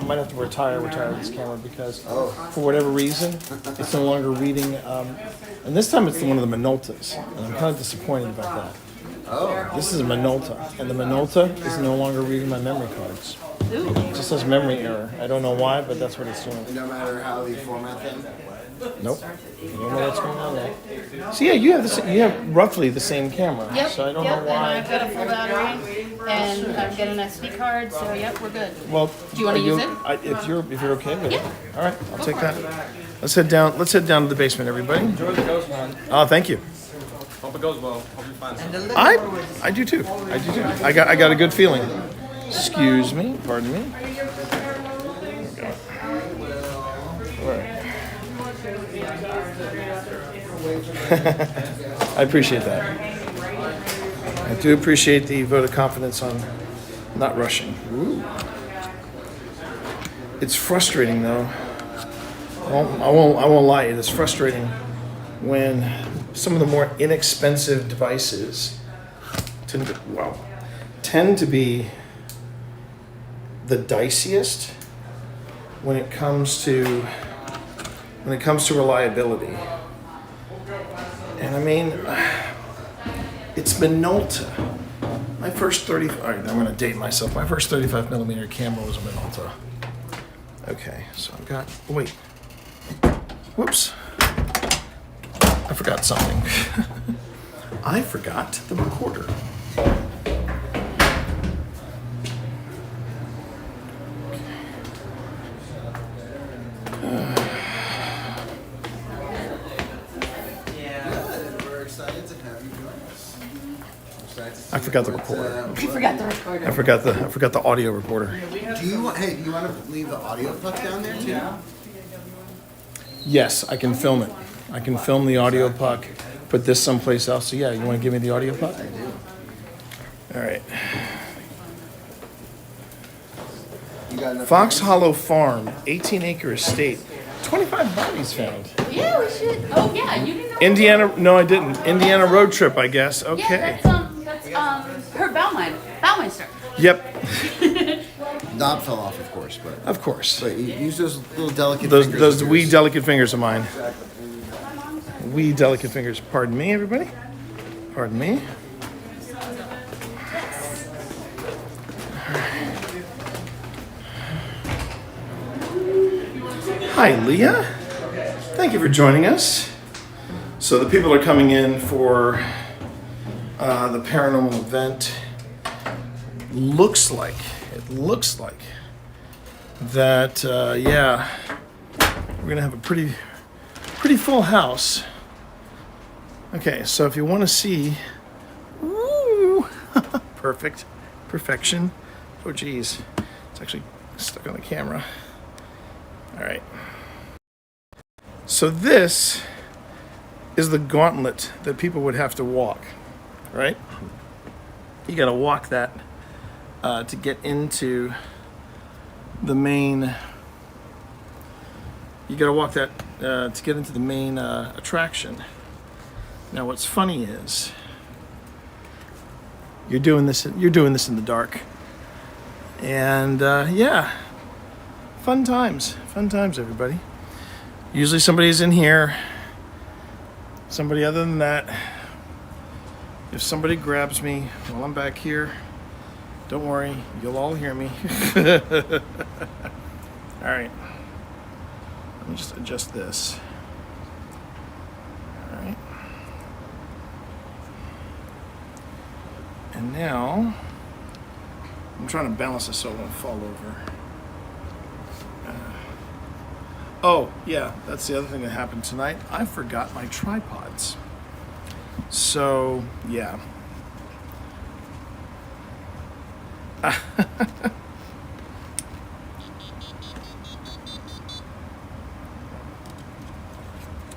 might have to retire this camera because for whatever reason it's no longer reading. And this time it's one of the Minoltas, and I'm kind of disappointed about that. Oh. This is a Minolta, and the Minolta is no longer reading my memory cards. Ooh. It just says memory error. I don't know why, but that's what it's doing. No matter how they format them. Nope. I don't know what's going on there. So yeah, you have roughly the same camera. Yep. So I don't yep. know why. And I've got a full battery, and I've got an SD card. So yep, we're good. Well, Do you wanna use it? If you're okay with Yeah. it. All right, I'll take that. Let's head down to the basement, everybody. Enjoy the ghost, man. Oh, thank you. Hope it goes well. Hope you find something. I do too. I got a good feeling. Excuse me. Pardon me. I appreciate that. I do appreciate the vote of confidence on not rushing. Ooh. It's frustrating though. I won't lie. It is frustrating when some of the more inexpensive devices tend to be the diciest when it comes to reliability. And I mean, it's Minolta. My first 35, all right, I'm going to date myself. My first 35 millimeter camera was a Minolta. Okay, so I've got, wait. Whoops. I forgot something. I forgot the recorder. We're excited to have you join us. I forgot the recorder. I forgot the recorder. I forgot the audio recorder. Do you want to leave the audio puck down there too? Yes, I can film it. I can film the audio puck, put this someplace else. So yeah, you want to give me the audio puck? I do. All right. You got enough Fox time? Hollow Farm, 18-acre estate, 25 bodies found. Yeah, we should. Oh yeah, you didn't know. Indiana, no, I didn't. Indiana road trip, I guess. Yeah, Okay. that's her Baumeister. Yep, Knob fell off, of course, of course. but you use those little delicate Those fingers. those of wee yours. delicate fingers of mine. Wee delicate fingers. Pardon me, everybody. Pardon me. Hi, Leah. Thank you for joining us. So the people are coming in for the paranormal event. Looks like that. Yeah, we're gonna have a pretty full house. Okay, so if you want to see, woo, perfection. Oh geez, it's actually stuck on the camera. All right. So this is the gauntlet that people would have to walk, right? You got to walk that to get into the main. You got to walk that to get into the main attraction. Now, what's funny is you're doing this in the dark, and yeah, fun times, everybody. Usually somebody's in here. Somebody other than that. If somebody grabs me while I'm back here, don't worry, you'll all hear me. All right. Let me just adjust this. All right. And now, I'm trying to balance this so it won't fall over. Oh, yeah, that's the other thing that happened tonight. I forgot my tripods. So, yeah.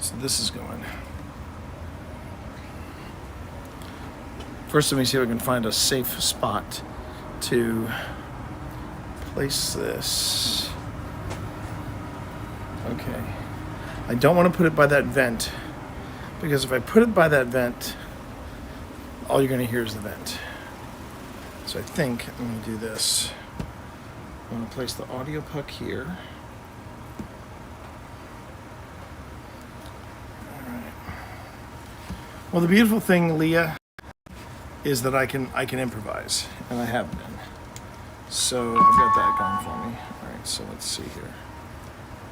So this is going. First, let me see if I can find a safe spot to place this. Okay. I don't want to put it by that vent, because if I put it by that vent, all you're going to hear is the vent. So I think I'm going to do this. I'm going to place the audio puck here. All right. Well, the beautiful thing, Leah, is that I can improvise, and I have been. So I've got that going for me. All right, so let's see here.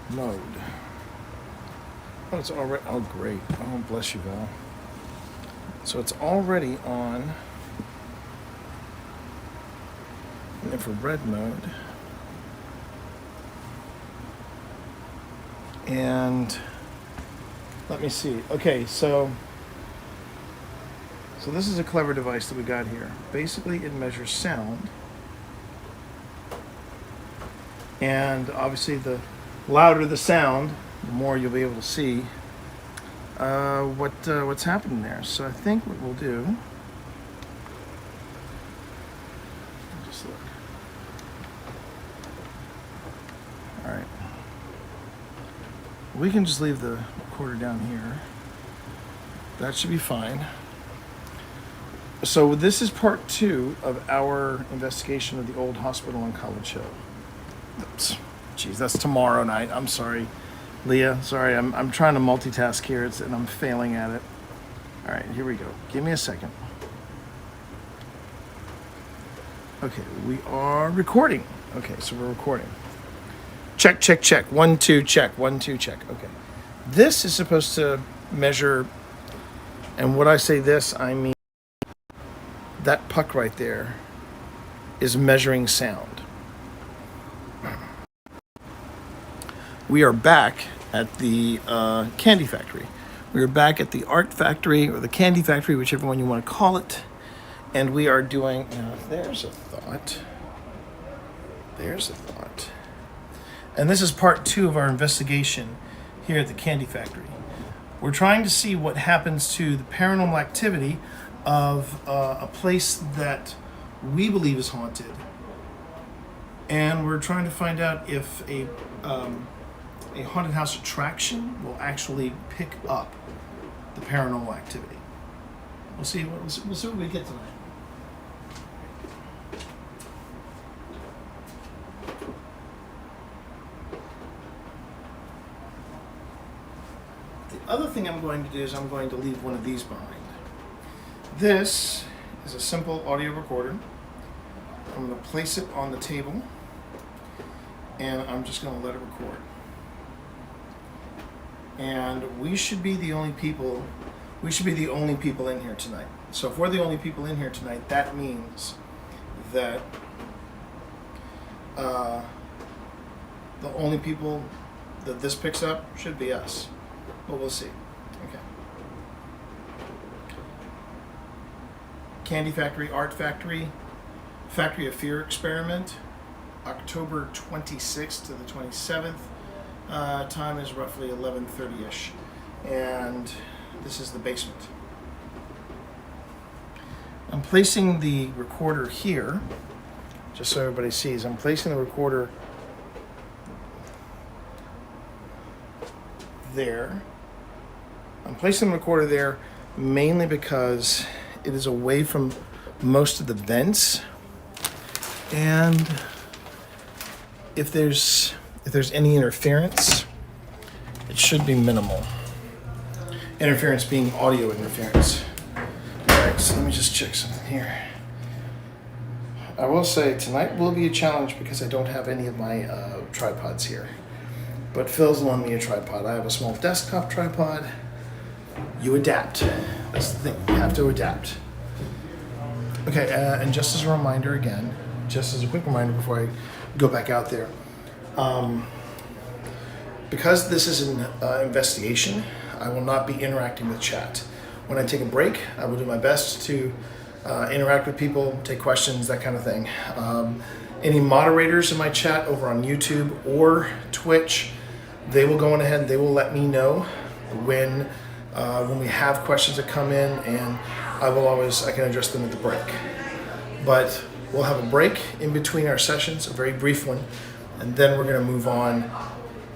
Mode. Oh, it's already. Oh, great. Oh, bless you, Val. So it's already on infrared mode. And let me see. Okay, so this is a clever device that we got here. Basically, it measures sound. And obviously, the louder the sound, the more you'll be able to see what's happening there. So I think what we'll do, just look. All right, we can just leave the recorder down here. That should be fine. So this is part 2 of our investigation of the old hospital and college hill. Oops. Geez, that's tomorrow night. I'm sorry, Leah. Sorry, I'm trying to multitask here, and I'm failing at it. All right, here we go. Give me a second. Okay, we are recording. Okay, so we're recording. Check, check, check. 1, 2, check. 1, 2, check. Okay. This is supposed to measure, and when I say this, I mean that puck right there is measuring sound. We are back at the Candy Factory. We are back at the Art Factory or the Candy Factory, whichever one you want to call it. And we are doing, now there's a thought. There's a thought. And this is part 2 of our investigation here at the Candy Factory. We're trying to see what happens to the paranormal activity of a place that we believe is haunted. And we're trying to find out if a haunted house attraction will actually pick up the paranormal activity. We'll see what we get tonight. The other thing I'm going to do is I'm going to leave one of these behind. This is a simple audio recorder. I'm going to place it on the table and I'm just going to let it record. And we should be the only people in here tonight. So if we're the only people in here tonight, that means that the only people that this picks up should be us. But we'll see. Okay. Candy Factory, Art Factory, Factory of Fear experiment, October 26th to the 27th. Time is roughly 11:30ish, and this is the basement. I'm placing the recorder here, just so everybody sees. I'm placing the recorder there. I'm placing the recorder there mainly because it is away from most of the vents, and if there's any interference, it should be minimal. Interference being audio interference. Alright, so let me just check something here. I will say tonight will be a challenge because I don't have any of my tripods here. But Phil's loaned me a tripod. I have a small desktop tripod. You adapt. That's the thing. You have to adapt. Okay, and just as a reminder again, just as a quick reminder before I go back out there, because this is an investigation, I will not be interacting with chat. When I take a break, I will do my best to interact with people, take questions, that kind of thing. Any moderators in my chat over on YouTube or Twitch, they will go on ahead and they will let me know when we have questions that come in, and I can address them at the break. But we'll have a break in between our sessions, a very brief one, and then we're going to move on.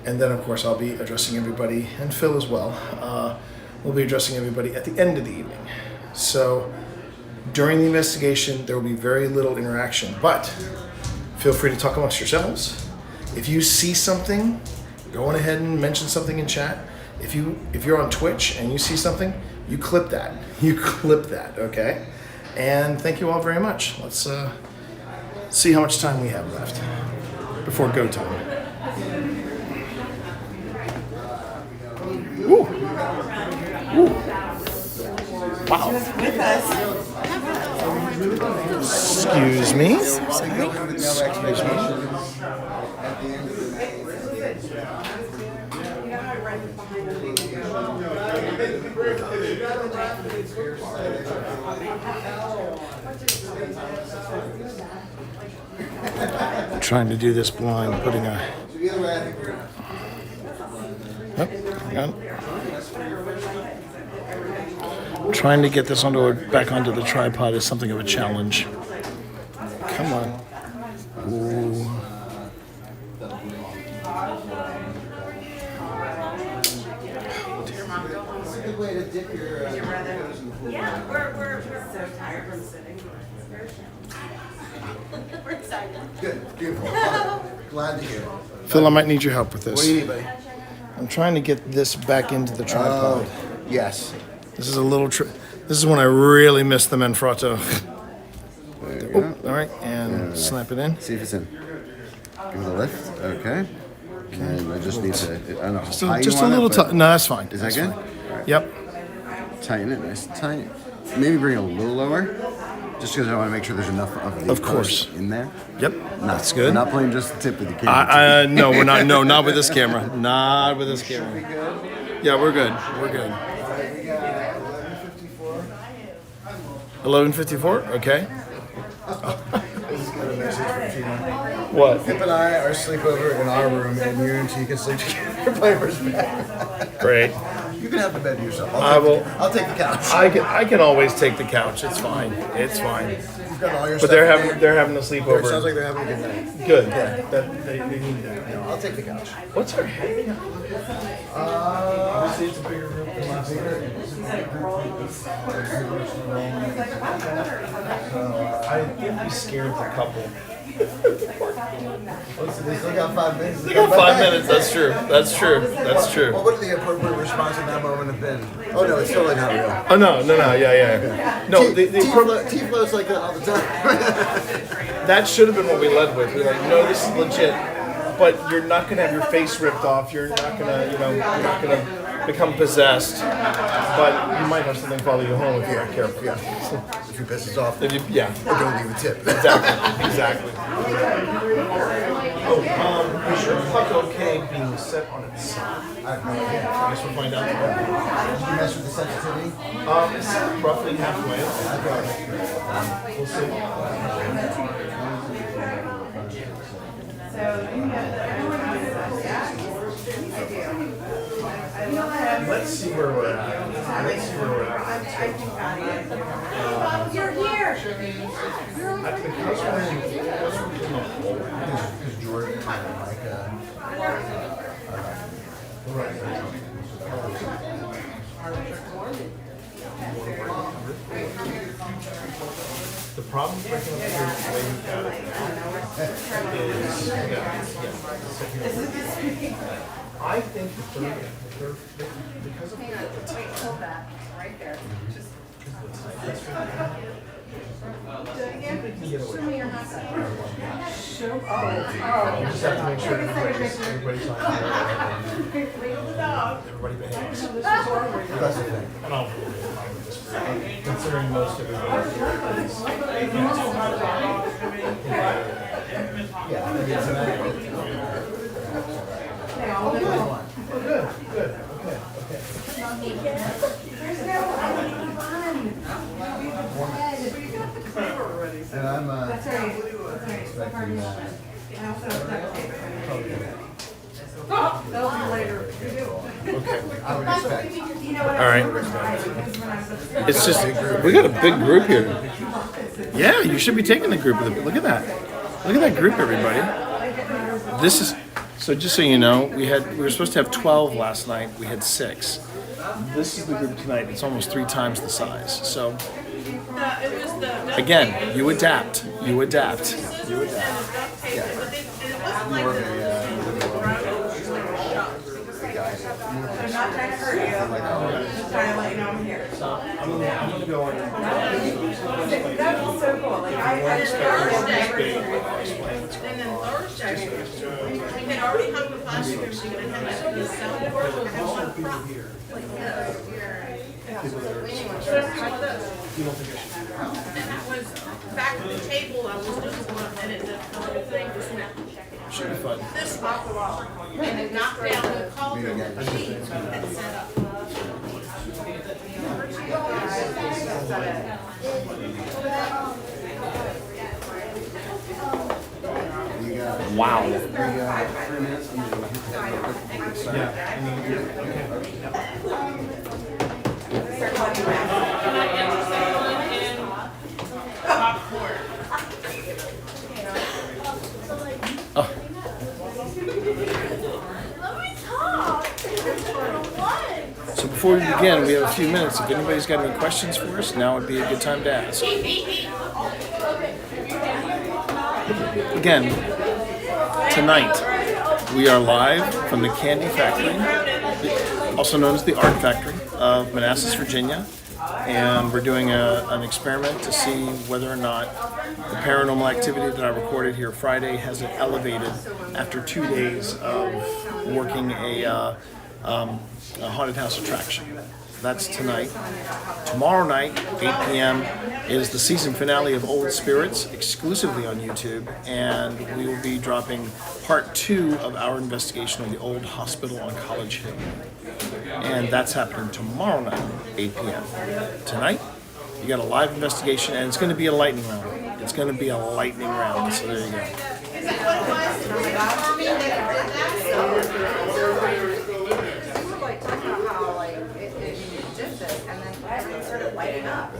And then, of course, I'll be addressing everybody, and Phil as well. We'll be addressing everybody at the end of the evening. So during the investigation, there will be very little interaction, but feel free to talk amongst yourselves. If you see something, go on ahead and mention something in chat. If you're on Twitch and you see something, you clip that. You clip that, okay? And thank you all very much. Let's see how much time we have left before go time. Ooh. Ooh. Wow. Excuse me. Excuse me. I'm trying to do this blind, putting a... Oh, hang on. Trying to get this back onto the tripod is something of a challenge. Come on. Ooh. Yeah, we're so tired from sitting. We're excited. Good, beautiful. Glad to hear it. Phil, I might need your help with this. What do you need, buddy? I'm trying to get this back into the tripod. Yes. This is a little this is when I really miss the Manfrotto. There you go. All right, and snap it in. See if it's in. Give it a lift. Okay. And I just need to, I don't know how So high just you a want little it, but tight. No, that's fine. Is that That's good? fine. Yep. Tighten it nice and tight. Maybe bring it a little lower, just because I want to make sure there's enough of the Of course. post in there. Yep. That's good. Not playing just the tip of the camera. No, we're not. No, not with this camera. Not with this camera. Yeah, we're good. We're good. 11:54. Okay. What? Pip and I are sleepover in our room, and you and she can sleep together. Play for bed. Great. You can have the bed to yourself. I'll take the couch. I can always take the couch. It's fine. It's fine. You've got all your But stuff they're in having there. a It sleepover. sounds like they're having a good night. Good. That they need that. I'll take the couch. What's our head? Obviously, it's a bigger room than last year. I'd be scared the couple. They still got 5 minutes. They got 5 minutes. That's true. That's true. That's true. What would the appropriate response in that moment have been? Oh no, it's totally not real. Oh no. Yeah. No, T-Flow's like that all the time. that should have been what we led with. We're like, no, this is legit. But you're not gonna have your face ripped off. You're not gonna, you're not gonna become possessed. But you might have something follow you home if you're not careful. Yeah. If you piss us off, Yeah. or don't leave a tip. Exactly. Oh, is your puck okay being set on its side? I have no idea. I guess we'll find out tomorrow. Did you mess with the sensitivity? It's set roughly halfway. We'll see. Let's see where we're at. Let's see where we're at. You're here. Because Jordan and The problem breaking up here the way you've got it is, I think the third, because of the time. Right there. Just have to make sure everybody's on everybody behaves. that's the thing. And I'll be fine with this group, considering most of everybody is. Yeah, I mean, and I'm expecting that. I would expect. All right. It's just, we got a big group here. Yeah, you should be taking the group. Look at that. Look at that group, everybody. This is, so just so you know, we were supposed to have 12 last night. We had 6. This is the group tonight. It's almost 3 times the size. So, again, you adapt. You adapt. You adapt. More of a, I'm not trying to hurt you. I'm just trying to let you know I'm here. I'm gonna go on. That was so cool. Like I And then Thursday, we had already hung the plastic machine and had to sell it. And that was back at the table, I was doing one, and it, the whole thing just went Should be fun. this far. And it knocked down the cauldron machine and set up. Wow. 3 minutes. So before we begin, we have a few minutes. If anybody's got any questions for us, now would be a good time to ask. Again, tonight we are live from the Candy Factory, also known as the Art Factory of Manassas, Virginia. and we're doing an experiment to see whether or not the paranormal activity that I recorded here Friday has it elevated after 2 days of working a haunted house attraction. That's tonight. Tomorrow night, 8 p.m., is the season finale of Old Spirits, exclusively on YouTube, and we will be dropping part 2 of our investigation of the old hospital on College Hill. And that's happening tomorrow night, 8 p.m. Tonight, you got a live investigation, and it's going to be a lightning round. It's going to be a lightning round, so there you go. Is that what it was? For me, that We were like talking about how like it did this and then everything started lighting up.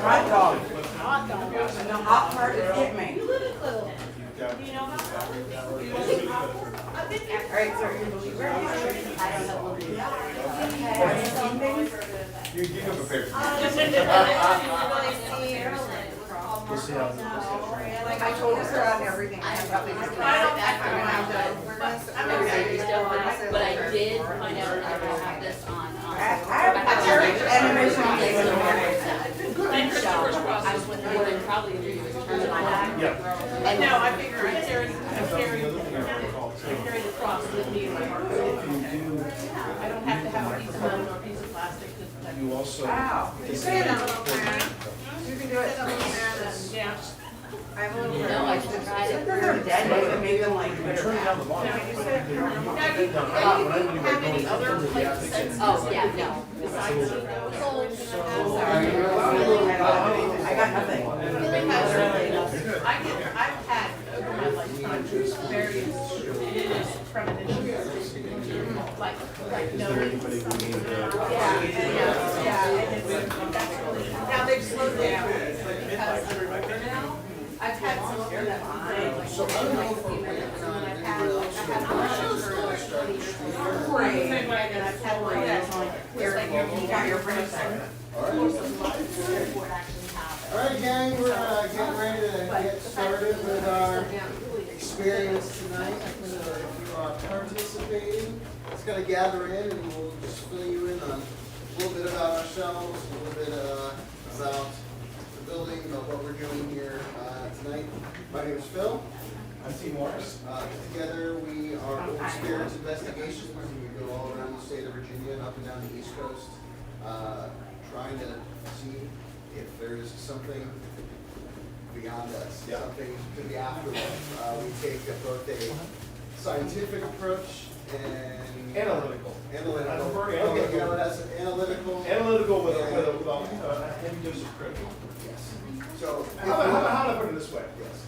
Hot dog. And the hot part is hit me. Alright, so you're gonna be ready. I don't know. You come prepared. Like I told her on everything. I have nothing to do. But I did find out that I have this on. I have church I was with the woman probably do turn my back. Yeah. No, I figure I carry the cross with me in my heart. I don't have to have a piece of metal or a piece of plastic to protect You also. Wow. You can do it. Yeah. I have a little bit. No, I should have tried it. They're dead, but maybe I'm like. Turn down the volume. Now, you have any other places? Oh, yeah, no. Besides those? I got nothing. I've had over my lifetime various premonitions. Like knowing. Now they've slowed down because I'm older now. I've had some of them that behind, like, I've had Great. and I've had one that's like, You got your friends there. Alright gang, we're getting ready to get started with our experience tonight. So if you are participating, it's gonna gather in and we'll just fill you in on a little bit about ourselves, a little bit about the building, about what we're doing here tonight. My name is Phil. I'm T. Morris. Together we are Old Spirits Investigations. We go all around the state of Virginia and up and down the East Coast, trying to see if there is something beyond us, Yeah. something to the afterlife. We take both a scientific approach and Analytical. Analytical. I prefer Okay, analytical. you know, that's analytical. Analytical with a heavy dose of critical. Yes. So. How do I put it this way? Yes.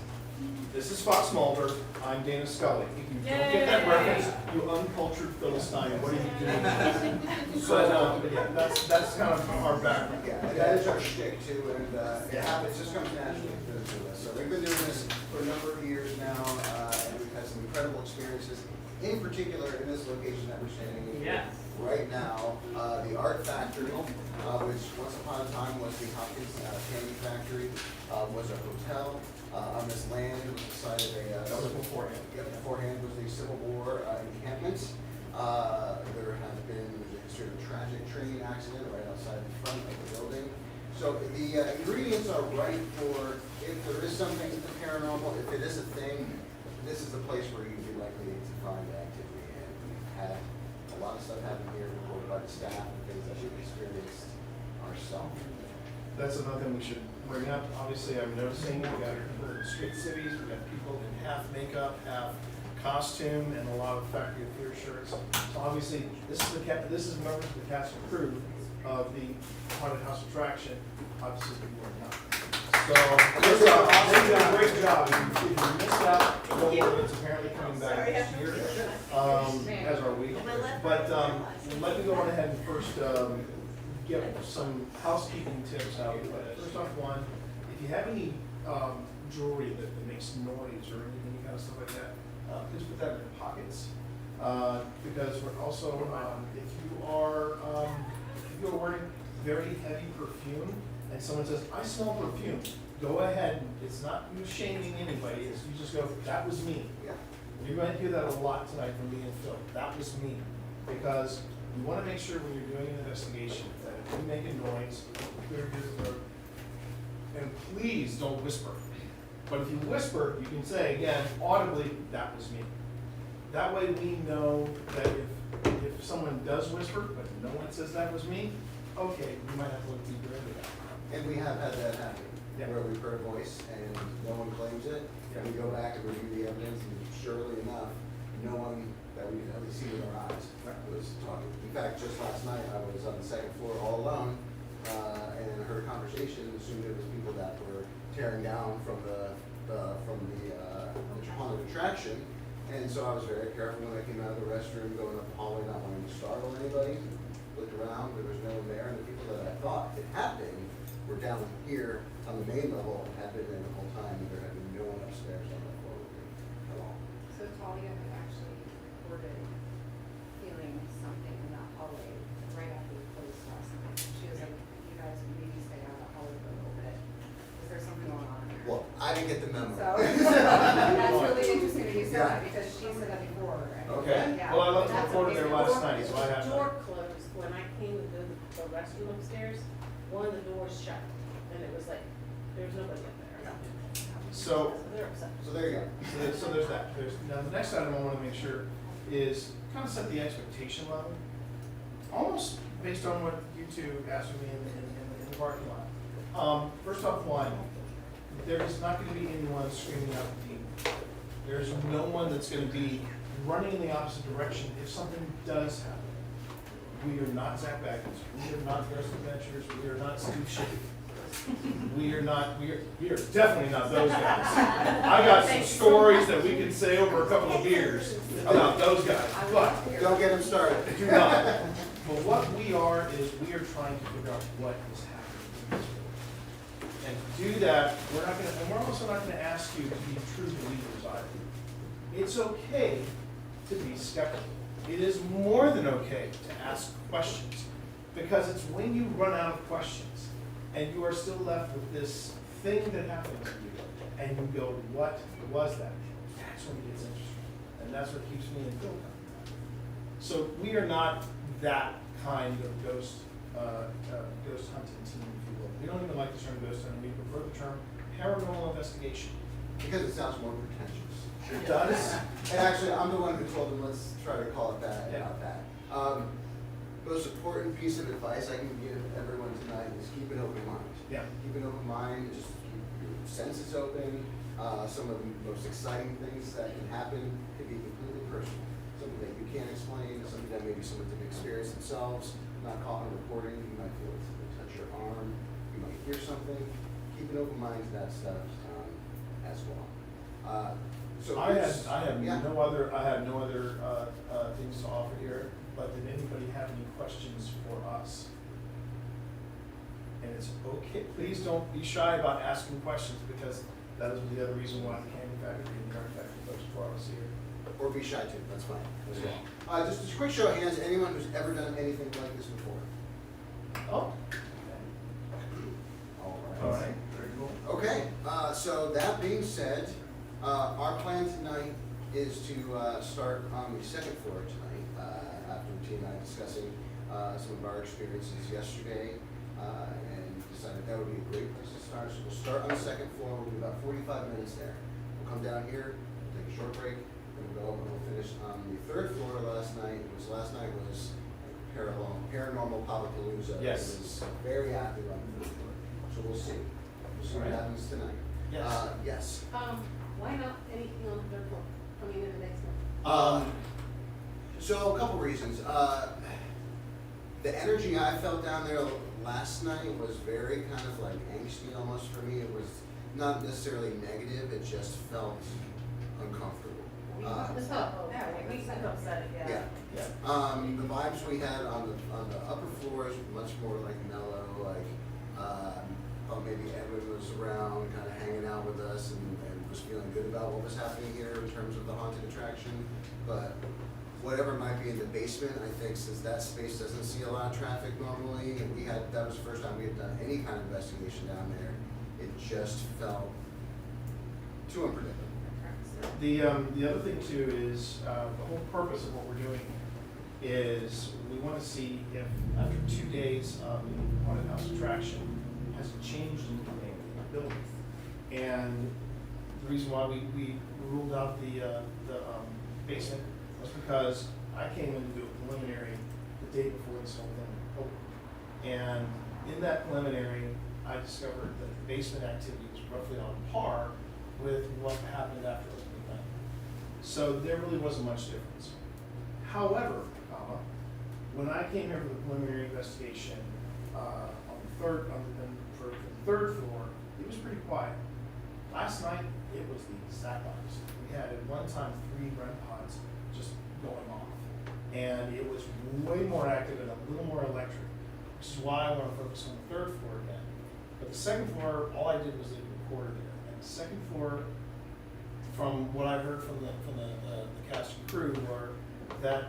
This is Fox Mulder. I'm Dana Scully. If you don't get that reference, you uncultured Philistine. What are you doing? But yeah, that's kind of our background. Yeah, that is our shtick too, and it happens, it just comes naturally to the two of us. So we've been doing this for a number of years now, and we've had some incredible experiences. In particular, in this location that we're standing in right now, the Art Factory, which once upon a time was the Hopkins Candy Factory, was a hotel on this land. It was the site of a That was beforehand. beforehand was the Civil War encampment. There has been a history of a tragic train accident right outside the front of the building. So the ingredients are right for if there is something paranormal, if it is a thing, this is the place where you'd be likely to find activity. And we've had a lot of stuff happen here reported by the staff and things that we've experienced ourselves. That's another thing we should bring up. Obviously, I'm noticing we got people in street cities, we got people in half makeup, half costume, and a lot of factory of fear shirts. So obviously, this is members of the cast and crew of the haunted house attraction. Obviously, people are not. So good job. They did a great job. If you missed out, it's apparently coming back this year, as are we. But let me go on ahead and first get some housekeeping tips out of the way. First off, one, if you have any jewelry that makes noise or any kind of stuff like that, please put that in your pockets. Because we're also, if you if you're wearing very heavy perfume and someone says, I smell perfume, go ahead, it's not you shaming anybody, it's you just go, that was me. Yeah. You're going to hear that a lot tonight from me and Phil, that was me. Because you want to make sure when you're doing an investigation that if you make a noise, clear your throat, and please don't whisper. But if you whisper, you can say again audibly, that was me. That way we know that if someone does whisper, but no one says that was me, okay, we might have to look deeper into that. And we have had that happen, Yeah. where we've heard a voice and no one claims it. And we go back and review the evidence, and surely enough, no one that we've at least seen with our eyes was talking. In fact, just last night, I was on the second floor all alone, and heard a conversation, assumed it was people that were tearing down from the haunted attraction. And so I was very careful when I came out of the restroom, going up the hallway, not wanting to startle anybody. Looked around, there was no one there, and the people that I thought it had been were down here on the main level and had been there the whole time, and there had been no one upstairs on the floor with me at all. So Talia had actually reported feeling something in that hallway right after we closed last night. She was like, you guys maybe stay out of the hallway for a little bit. Is there something going on in there? Well, I didn't get the memo. So, that's really interesting that you said that Yeah. because she said that before. and- Okay. Yeah. Well, I left the That's reporter there amazing. last night, so I have The that. door closed when I came to the restroom upstairs, one of the doors shut, and it was like, there was nobody up there. So, They're upset. So there you go. so there's that. Now, the next item I want to make sure is kind of set the expectation level, almost based on what you two asked of me in the parking lot. First off, one, there is not going to be anyone screaming out the demon. There's no one that's going to be running in the opposite direction if something does happen. We are not Zach Baggins. We are not Ghost Adventures. We are not Steve Shitty. We are definitely not those guys. I got some stories that we can say over a couple of beers about those guys, but Don't get him started. do not. But what we are is we are trying to figure out what is happening. And to do that, we're also not gonna ask you to be true believers either. It's okay to be skeptical. It is more than okay to ask questions, because it's when you run out of questions and you are still left with this thing that happened to you, and you go, what was that? That's when it gets interesting, and that's what keeps me in Phil coming back. So we are not that kind of ghost hunting team, if you will. We don't even like the term ghost hunting. We prefer the term paranormal investigation. Because it sounds more pretentious. It does. And actually, I'm the one who told them, let's try to call it that, Yeah. not that. Most important piece of advice I can give everyone tonight is keep an open mind. Yeah. Keep an open mind, just keep your senses open. Some of the most exciting things that can happen can be completely personal. Something that you can't explain, something that maybe someone didn't experience themselves, not caught on recording. You might feel it touch your arm, you might hear something. Keep an open mind to that stuff as well. So I here's- have yeah. no other things to offer here, but did anybody have any questions for us? And it's okay, please don't be shy about asking questions, because that is the other reason why the Candy Factory and the Art Factory folks brought us here. Or be shy too, that's fine as well. Just a quick show of hands, anyone who's ever done anything like this before? Oh. All right, very cool. Okay, so that being said, our plan tonight is to start on the second floor tonight, after Tina and I discussing some of our experiences yesterday, and decided that would be a great place to start. So we'll start on the second floor, we'll be about 45 minutes there. We'll come down here, we'll take a short break, then we'll go up and we'll finish on the third floor. Last night was like paranormal Papapalooza. Yes. It was very active on the third floor. So we'll see. We'll see what Right. happens tonight. Yes. Yes. Why not anything on the third floor coming in the next one? So a couple reasons. The energy I felt down there last night was very kind of like angsty almost for me. It was not necessarily negative, it just felt uncomfortable. We felt upset, yeah. Yeah. The vibes we had on the upper floors were much more like mellow, like thought maybe Edwin was around, kind of hanging out with us, and was feeling good about what was happening here in terms of the haunted attraction. But whatever might be in the basement, I think since that space doesn't see a lot of traffic normally, and that was the first time we had done any kind of investigation down there, it just felt too unpredictable. The other thing too is, the whole purpose of what we're doing is we want to see if after 2 days of the haunted house attraction has it changed anything in the building. And the reason why we ruled out the basement was because I came in to do a preliminary the day before this whole thing opened. And in that preliminary, I discovered that the basement activity was roughly on par with what happened after it was done. So there really wasn't much difference. However, when I came here for the preliminary investigation for the third floor, it was pretty quiet. Last night, it was the exact opposite. We had at one time 3 REM pods just going off. And it was way more active and a little more electric, which is why I want to focus on the third floor again. But the second floor, all I did was leave a recorder there. And the second floor, from what I heard from the cast and crew, were that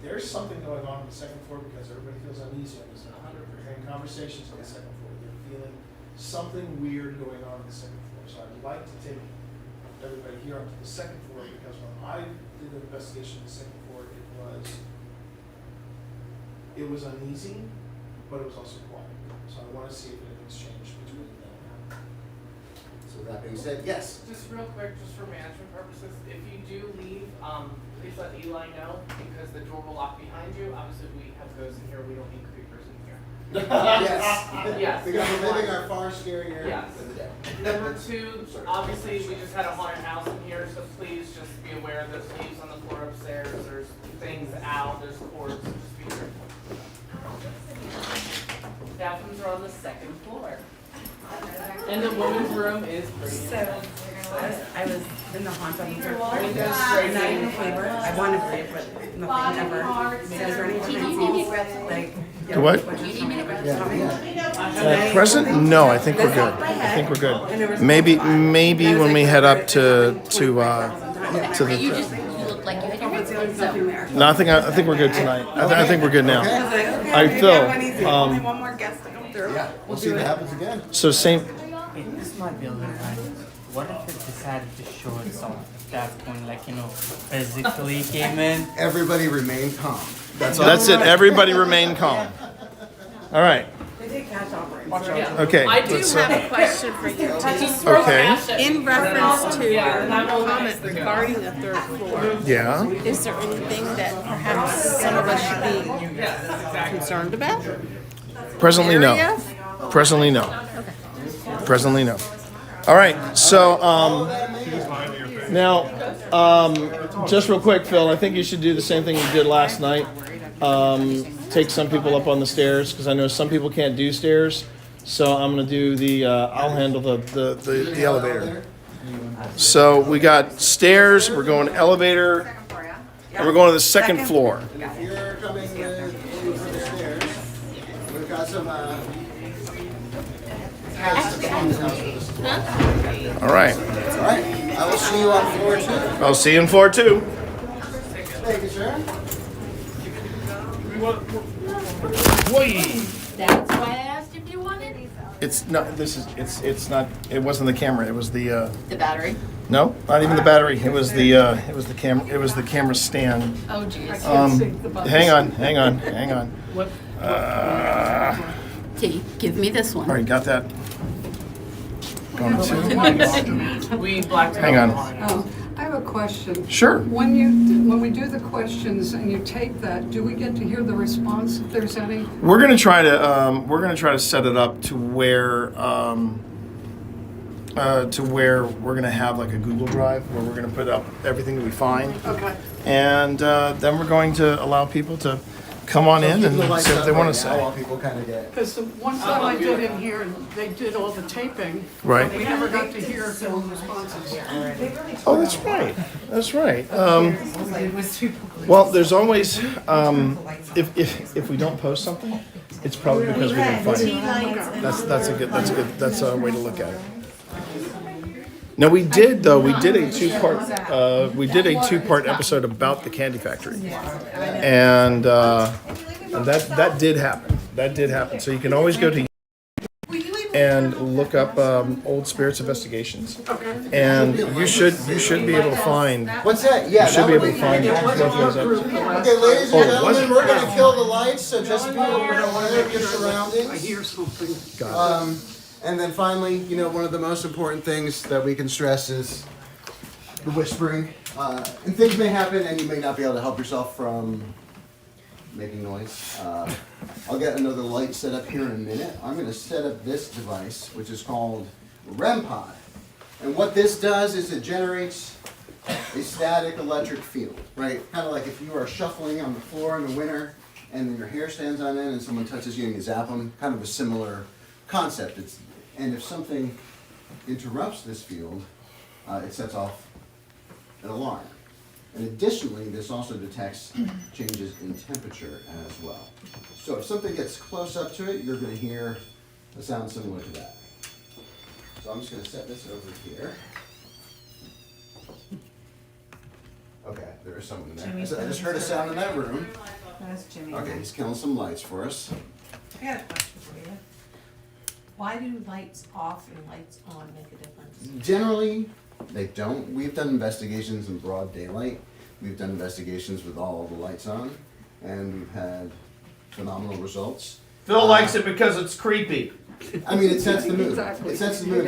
there's something going on the second floor because everybody feels uneasy on this. They're having conversations on the second floor. They're feeling something weird going on the second floor. So I'd like to take everybody here onto the second floor because when I did the investigation on the second floor, it was uneasy, but it was also quiet. So I want to see if anything's changed between them. So that being said, yes. Just real quick, just for management purposes, if you do leave, please let Eli know, because the door will lock behind you. Obviously, we have ghosts in here, we don't need creepers in here. Yes. Yes. Because we're living our far scarier Yes. than the day. Number 2, obviously, we just had a haunted house in here, so please just be aware there's leaves on the floor upstairs, there's things out, there's cords, just be careful. Bathrooms are on the second floor. And the women's room is pretty. So, I was in the haunted Windows windows, straight not in. even a favor. I wanted to, but nothing ever. So is there any chances, like? The what? Present? No, I think we're good. I think we're good. Maybe when we head up to You the. you look like you had your head split, so. No, I think we're good tonight. I think we're good now. Only one more guest to come through. Yeah, we'll see if it happens again. So same. This might be a little random. What if it decided to show itself at that point, like, physically came in? Everybody remain calm. That's all. That's it. Everybody remain calm. All right. They take cash offerings. Okay. I do let's, have a question for you. Just throw Okay. cash at me. In reference to Yeah, your that will comment makes the regarding the third floor, Yeah. is there anything that perhaps some of us should be Yes, exactly. concerned about? Presently, no. Areas? Presently, no. Presently, no. All right. So now, just real quick, Phil. I think you should do the same thing you did last night. Take some people up on the stairs because I know some people can't do stairs. So I'm gonna do the. I'll handle the elevator. So we got stairs. We're going elevator, and we're going to the second floor. If you're coming in for the stairs, we've got some, All right. all right, I will see you on floor 2. I'll see you in floor 2. Thank you, sir. That's why I asked if you wanted It's not. This is. It's not. It wasn't the camera. It was the. the battery. No, not even the battery. It was the. It was the camera. It was the camera stand. Oh, geez. Hang on. T, give me this one. All right, got that. Going to. We blacked it Hang out. on. I have a question. Sure. When we do the questions and you tape that, do we get to hear the response if there's any? We're gonna try to set it up to where we're gonna have like a Google Drive where we're gonna put up everything that we find, Okay. and then we're going to allow people to come on in and say what they want to say. All people kind of get. Because the one time I did in here and they did all the taping, Right. we never got to hear their responses. Oh, that's right. That's right. Well, there's always if we don't post something, it's probably because we didn't find it. That's a way to look at it. No, we did though. We did a two-part episode about the Candy Factory, and that did happen. That did happen. So you can always go to and look up Old Spirits Investigations, and you should be able to find. What's that? Yeah, You should be that able to find both those episodes. Okay, ladies and was gentlemen, it? we're gonna kill the lights, so just be aware of your I surroundings. hear something. And then finally, you know, one of the most important things that we can stress is the whispering. And things may happen, and you may not be able to help yourself from making noise. I'll get another light set up here in a minute. I'm going to set up this device, which is called REM pod. And what this does is it generates a static electric field, right? Kind of like if you are shuffling on the floor in the winter, and then your hair stands on end, and someone touches you and you zap them. Kind of a similar concept. And if something interrupts this field, it sets off an alarm. And additionally, this also detects changes in temperature as well. So if something gets close up to it, you're going to hear a sound similar to that. So I'm just going to set this over here. Okay, there is someone in there. I just heard a sound in that room. That's Jimmy. Okay, he's killing some lights for us. I got a question for you. Why do lights off and lights on make a difference? Generally, they don't. We've done investigations in broad daylight. We've done investigations with all the lights on, and we've had phenomenal results. Phil likes it because it's creepy. I mean, it sets the mood. Exactly. It sets the mood.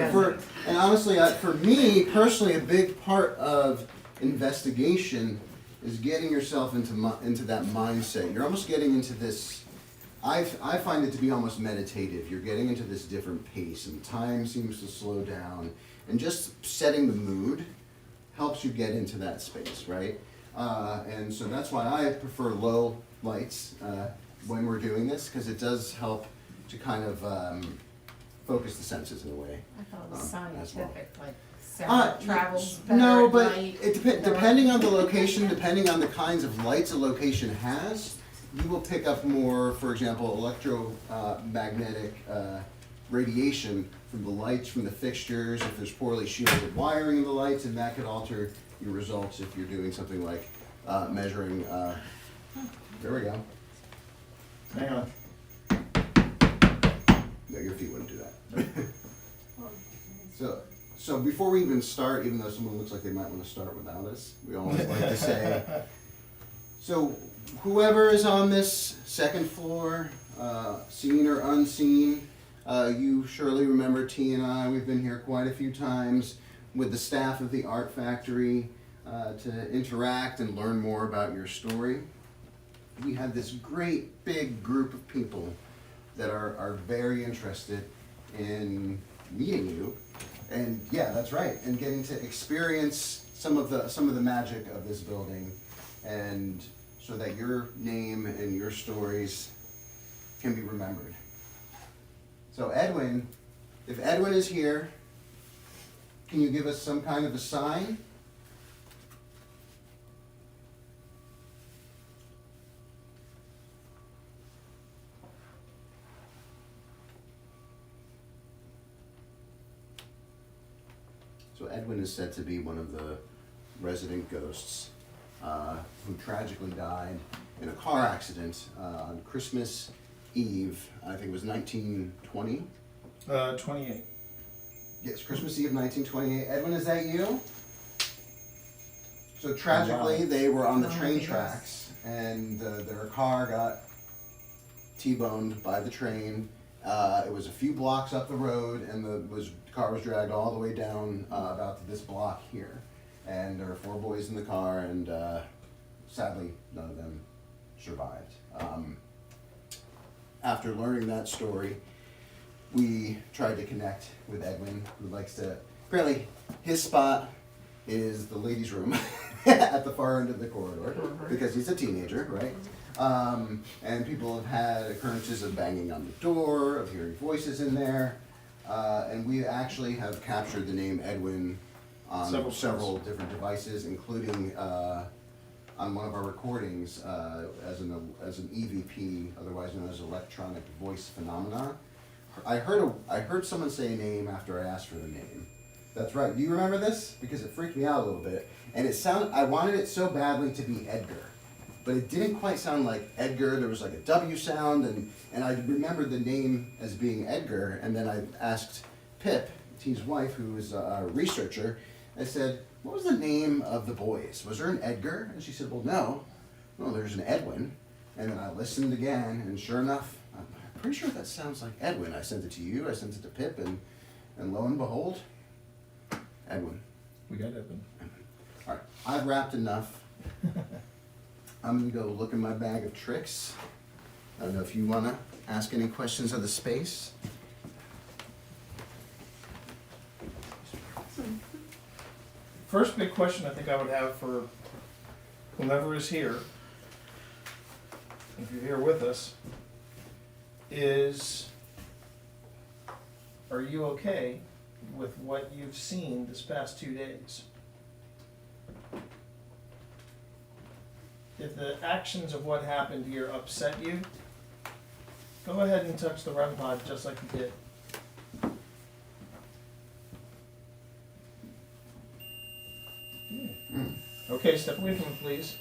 And honestly, for me personally, a big part of investigation is getting yourself into that mindset. You're almost getting into this. I find it to be almost meditative. You're getting into this different pace, and time seems to slow down. And just setting the mood helps you get into that space, right? And so that's why I prefer low lights when we're doing this, because it does help to kind of focus the senses in a way. I thought it was as well. scientific, like sound travels better No, at but night. depending on the location, depending on the kinds of lights a location has, you will pick up more, for example, electromagnetic radiation from the lights, from the fixtures, if there's poorly shielded wiring in the lights, and that could alter your results if you're doing something like measuring, there we go. Hang on. No, your feet wouldn't do that. So before we even start, even though someone looks like they might want to start without us, we always like to say, so whoever is on this second floor, seen or unseen, you surely remember T and I, we've been here quite a few times with the staff of the Art Factory to interact and learn more about your story. We have this great big group of people that are very interested in meeting you, and yeah, that's right, and getting to experience some of the magic of this building, and so that your name and your stories can be remembered. So Edwin, if Edwin is here, can you give us some kind of a sign? So Edwin is said to be one of the resident ghosts who tragically died in a car accident on Christmas Eve. I think it was 1920. 28. Yes, Christmas Eve 1928. Edwin, is that you? So tragically, they were on the train tracks, and their car got T-boned by the train. It was a few blocks up the road, and the car was dragged all the way down about to this block here. And there were 4 boys in the car, and sadly, none of them survived. After learning that story, we tried to connect with Edwin, who likes to, apparently his spot is the ladies' room at the far end of the corridor, because he's a teenager, right? And people have had occurrences of banging on the door, of hearing voices in there, and we actually have captured the name Edwin on several different devices, including on one of our recordings as an EVP, otherwise known as electronic voice phenomena. I heard someone say a name after I asked for the name, That's right. Do you remember this? Because it freaked me out a little bit. And I wanted it so badly to be Edgar. But it didn't quite sound like Edgar. There was like a W sound, and I remembered the name as being Edgar. And then I asked Pip, T's wife, who is a researcher, I said, what was the name of the boys? Was there an Edgar? And she said, well, no, there's an Edwin. And then I listened again, and sure enough, I'm pretty sure that sounds like Edwin. I sent it to you, I sent it to Pip, and lo and behold, Edwin. We got Edwin. All right, I've rapped enough. I'm gonna go look in my bag of tricks. I don't know if you wanna ask any questions of the space. First big question I think I would have for whomever is here, if you're here with us, is, are you okay with what you've seen this past 2 days? If the actions of what happened here upset you, go ahead and touch the REM pod just like you did. Okay, step away from it, please.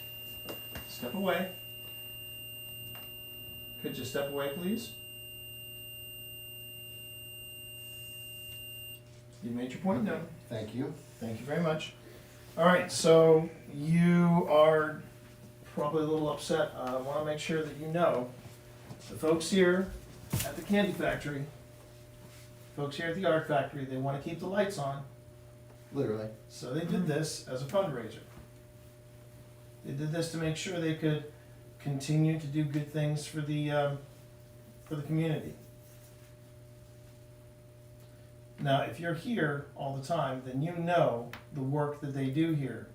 Step away. Could you step away, please? You made your point known. Thank you. Thank you very much. All right, so you are probably a little upset. I want to make sure that you know the folks here at the Candy Factory, folks here at the Art Factory, they want to keep the lights on. Literally. So they did this as a fundraiser. They did this to make sure they could continue to do good things for the community. Now, if you're here all the time, then you know the work that they do here.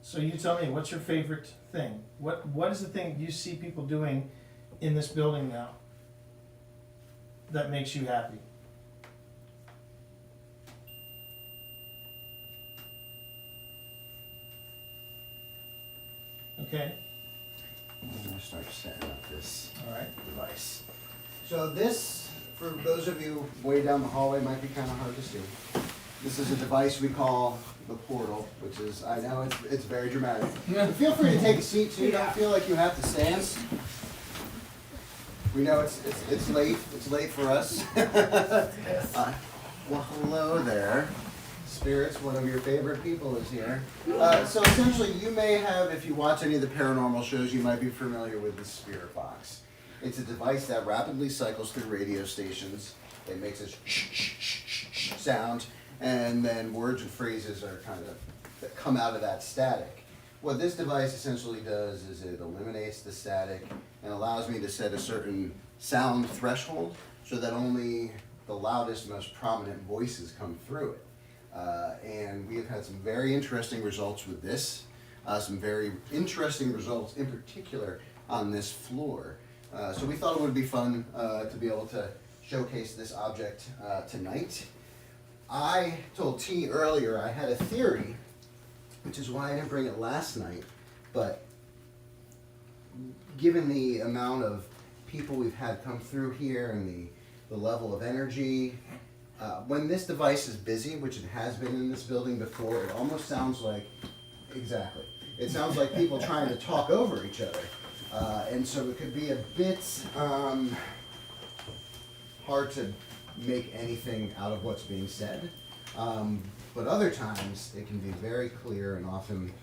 So you tell me, what's your favorite thing? What is the thing you see people doing in this building now that makes you happy? Okay, I'm gonna start setting up this all right. device. So this, for those of you way down the hallway, might be kind of hard to see. This is a device we call the portal, which is, I know it's very dramatic. And feel free to take a seat too, don't feel like you have to stand. We know it's late for us. Well, hello there. Spirits, one of your favorite people is here. So essentially, you may have, if you watch any of the paranormal shows, you might be familiar with the Spirit Box. It's a device that rapidly cycles through radio stations. It makes a shh sound, and then words and phrases are that come out of that static. What this device essentially does is it eliminates the static and allows me to set a certain sound threshold so that only the loudest, most prominent voices come through it. And we have had some very interesting results with this, some very interesting results in particular on this floor. So we thought it would be fun to be able to showcase this object tonight. I told T earlier I had a theory, which is why I didn't bring it last night, but given the amount of people we've had come through here and the level of energy, when this device is busy, which it has been in this building before, it almost sounds like, exactly, it sounds like people trying to talk over each other. And so it could be a bit hard to make anything out of what's being said. But other times it can be very clear and often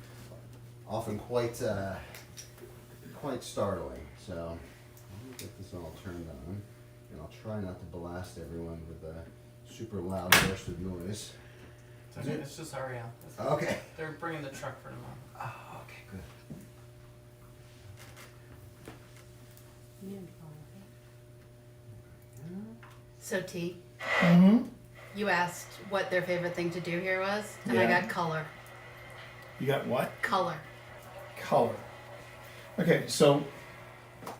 quite startling. So let me get this all turned on, and I'll try not to blast everyone with a super loud burst of noise. It's just Ariel. Okay. They're bringing the truck for tomorrow. Oh, okay, good. So T, Mm-hmm. you asked what their favorite thing to do here was, and I Yeah. got color. You got what? Color. Color. Okay, so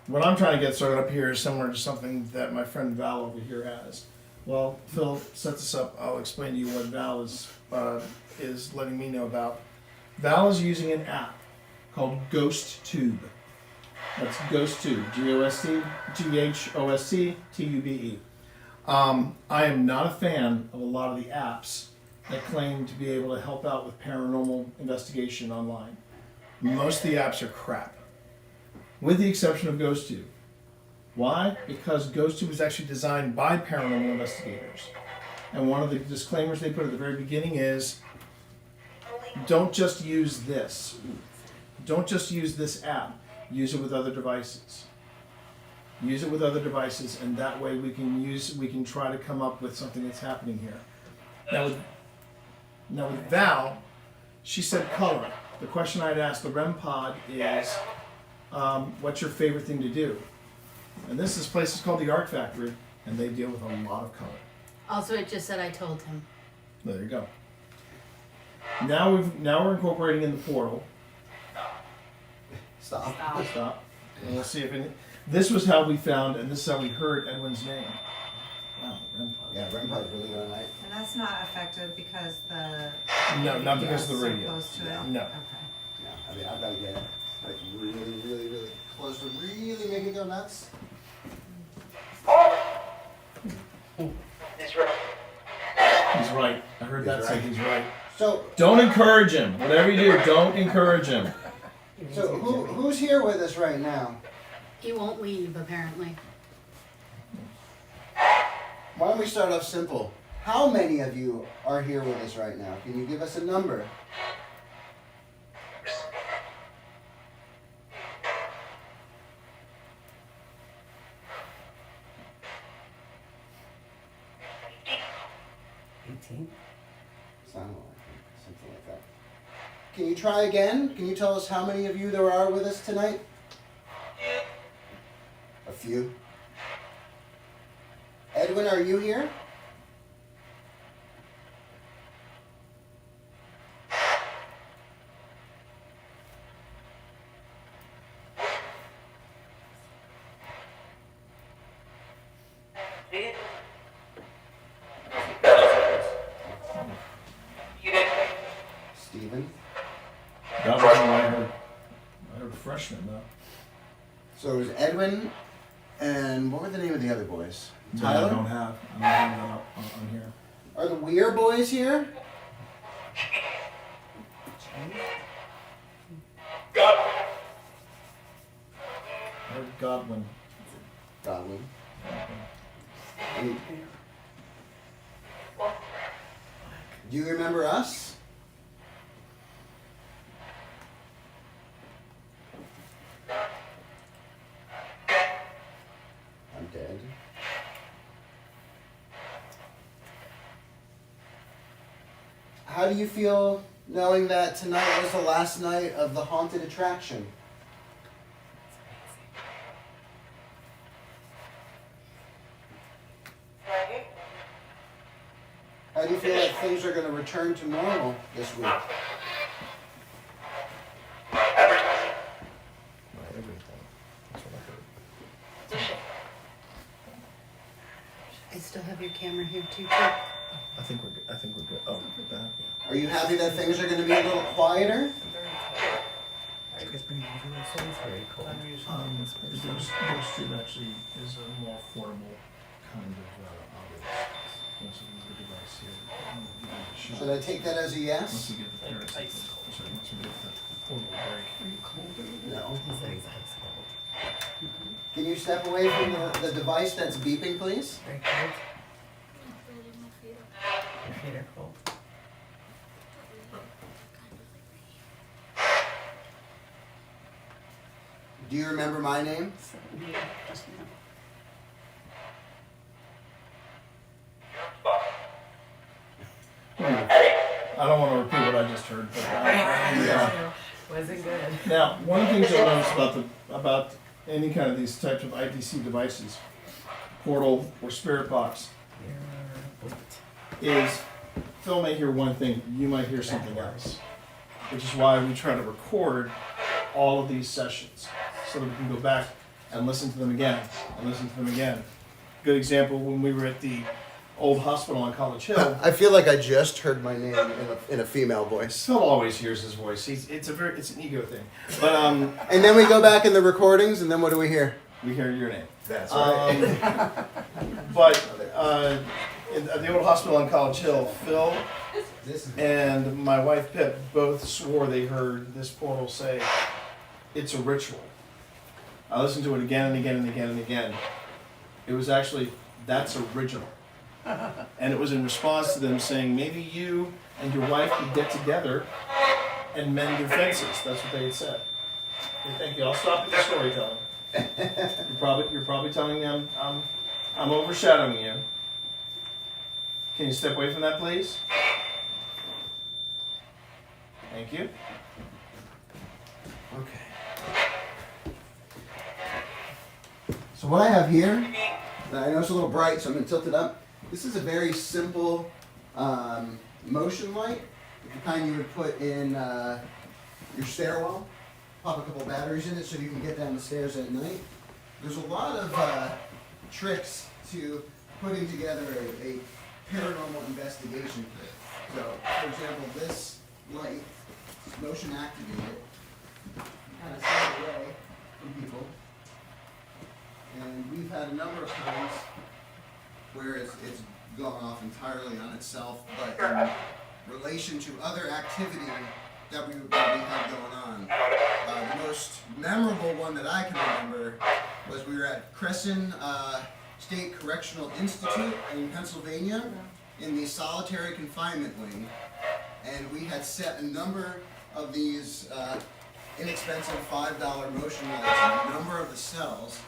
what I'm trying to get started up here is similar to something that my friend Val over here has. Well, Phil, set this up. I'll explain to you what Val is letting me know about. Val is using an app called Ghost Tube. That's Ghost Tube, GHOST TUBE. I am not a fan of a lot of the apps that claim to be able to help out with paranormal investigation online. Most of the apps are crap, with the exception of GhostTube. Why? Because GhostTube was actually designed by paranormal investigators. And one of the disclaimers they put at the very beginning is, don't just use this. Don't just use this app. Use it with other devices. Use it with other devices, and that way we can try to come up with something that's happening here. Now with Val, she said color. The question I'd asked the REM pod is, what's your favorite thing to do? And this place is called the Art Factory, and they deal with a lot of color. Also, it just said I told him. There you go. Now we're incorporating in the portal. Stop. Stop. And we'll see if any. This was how we found, and this is how we heard Edwin's name. Wow, REM pod. Yeah, REM pod's really going night. And that's not effective because the. No, not because of the so radio. close to it? No. Okay. Yeah, I mean, I've got to get like really, really, really close to really make it go nuts. He's right. I heard that say he's right. So, Don't encourage him. Whatever you do, don't encourage him. so who's here with us right now? He won't leave, apparently. Why don't we start off simple? How many of you are here with us right now? Can you give us a number? Something like that. Can you try again? Can you tell us how many of you there are with us tonight? A few. Edwin, are you here? Steven? That was when I heard freshman though. So it was Edwin, and what were the name of the other boys? No, Tyler? I don't have that on here. Are the Weir boys here? I heard Godwin. Godwin. And- do you remember us? I'm dead. How do you feel knowing that tonight was the last night of the haunted attraction? How do you feel like things are going to return to normal this week? I still have your camera here too. I think we're good. Oh, that, yeah. Are you happy that things are going to be a little quieter? The Ghost Tube actually is a more affordable kind of audience. Once you use the device here, Should I take that as a once yes? you give the once you give the portal break. No. Can you step away from the device that's beeping, please? Do you remember my name? I don't want to repeat what I just heard, but Wasn't good. now one of the things you'll notice about any kind of these types of IDC devices, portal or spirit box, is Phil may hear one thing, you might hear something else, which is why we try to record all of these sessions so that we can go back and listen to them again and listen to them again. Good example, when we were at the old hospital on College Hill, I feel like I just heard my name in a female voice. Phil always hears his voice. It's an ego thing. But And then we go back in the recordings, and then what do we hear? we hear your name. That's right. But at the old hospital on College Hill, Phil and my wife Pip both swore they heard this portal say, "It's a ritual." I listened to it again and again and again and again. It was actually, "That's original." And it was in response to them saying, maybe you and your wife could get together and mend your fences. That's what they had said. Okay, thank you. I'll stop at the storytelling. You're probably telling them I'm overshadowing you. Can you step away from that, please? Thank you. Okay. So what I have here, I know it's a little bright, so I'm going to tilt it up. This is a very simple motion light. The kind you would put in your stairwell. Pop a couple batteries in it so you can get down the stairs at night. There's a lot of tricks to putting together a paranormal investigation kit. So, for example, this light is motion activated. Kind of stay away from people. And we've had a number of times where it's gone off entirely on itself, but in relation to other activity that we had going on. The most memorable one that I can remember was we were at Crescent State Correctional Institute in Pennsylvania in the solitary confinement wing, and we had set a number of these inexpensive $5 motion lights in a number of the cells,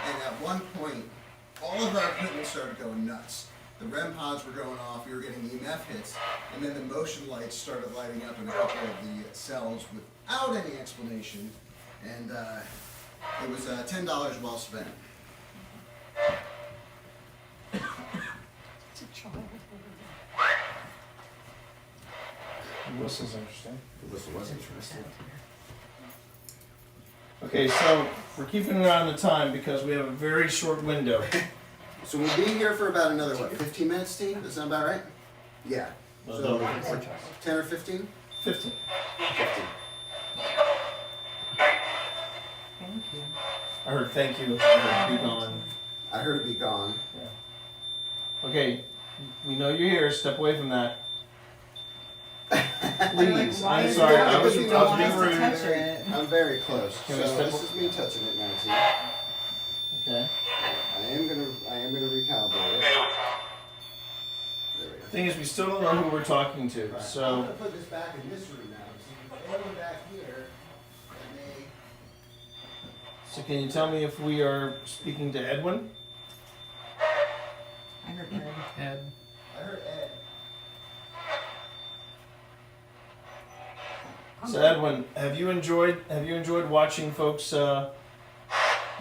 and at one point all of our equipment started going nuts. The REM pods were going off, we were getting EMF hits, and then the motion lights started lighting up in a couple of the cells without any explanation, and it was $10 well spent. This is interesting. The whistle was interesting. Okay, so we're keeping an eye on the time because we have a very short window. So we'll be here for about another, 15 minutes, Steve? Does that sound about right? Yeah. So, 10 or 15? 15. 15. Thank you. I heard thank you. I heard be gone. I heard it be gone. Yeah. Okay, we know you're here. Step away from that. Please. Why I'm is sorry. that? I was You being don't want us to rude. touch it. I'm very close. Can we So step this is me touching it, Nancy. Okay. I am gonna recalibrate it. There we go. Thing is, we still don't know who we're talking to. Right. I'm So gonna put this back in this room now. So if anyone back here, and they so can you tell me if we are speaking to Edwin? I heard Ed. I heard Ed. So Edwin, have you enjoyed watching folks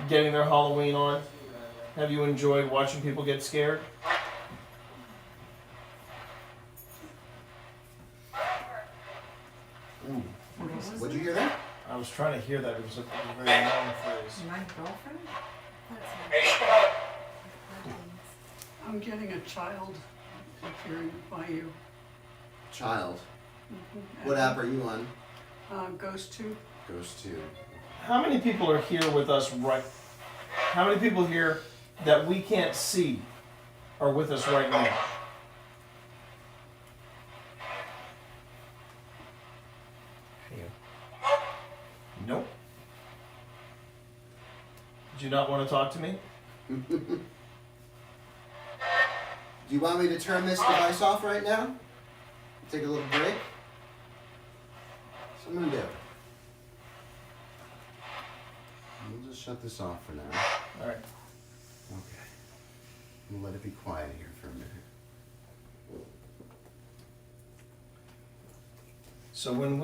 getting their Halloween on? Have you enjoyed watching people get scared? Ooh, What'd you hear that? I was trying to hear that. It was a very long phrase. My girlfriend? I'm getting a child appearing by you. Child. What app are you on? Ghost Tube. Ghost 2. How many people are here with us right? How many people here that we can't see are with us right now? Nope. Do you not want to talk to me? Do you want me to turn this device off right now? Take a little break? So I'm gonna do. We'll just shut this off for now. All right. Okay. We'll let it be quiet here for a minute. So when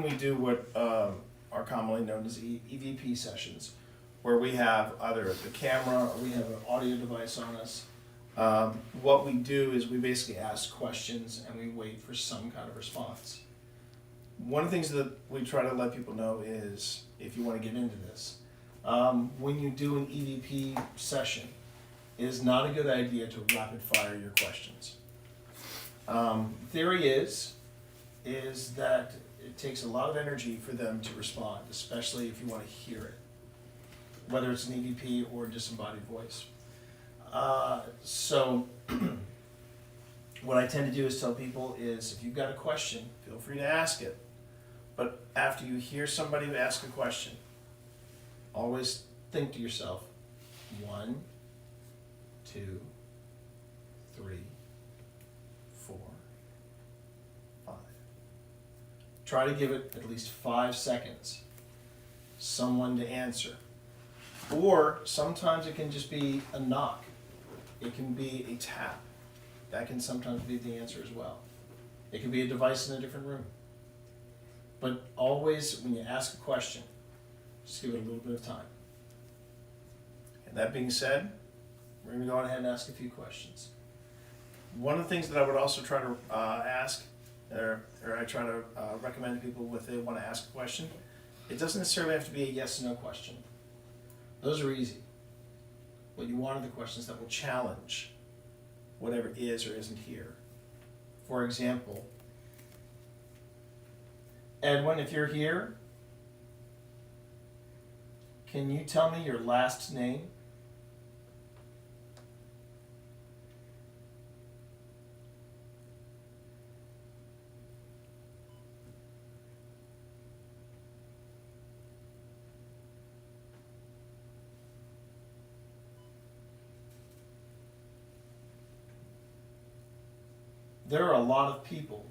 we do what are commonly known as EVP sessions, where we have either the camera or we have an audio device on us, what we do is we basically ask questions and we wait for some kind of response. One of the things that we try to let people know is, if you want to get into this, when you do an EVP session, it is not a good idea to rapid fire your questions. Theory is that it takes a lot of energy for them to respond, especially if you want to hear it, whether it's an EVP or a disembodied voice. So what I tend to do is tell people is if you've got a question, feel free to ask it. But after you hear somebody ask a question, always think to yourself, 1, 2, 3, 4, 5. Try to give it at least 5 seconds, someone to answer. Or sometimes it can just be a knock. It can be a tap. That can sometimes be the answer as well. It can be a device in a different room. But always, when you ask a question, just give it a little bit of time. And that being said, we're going to go ahead and ask a few questions. One of the things that I would also try to ask, or I try to recommend to people if they want to ask a question, it doesn't necessarily have to be a yes or no question. Those are easy. What you want are the questions that will challenge whatever is or isn't here. For example, Edwin, if you're here, can you tell me your last name? There are a lot of people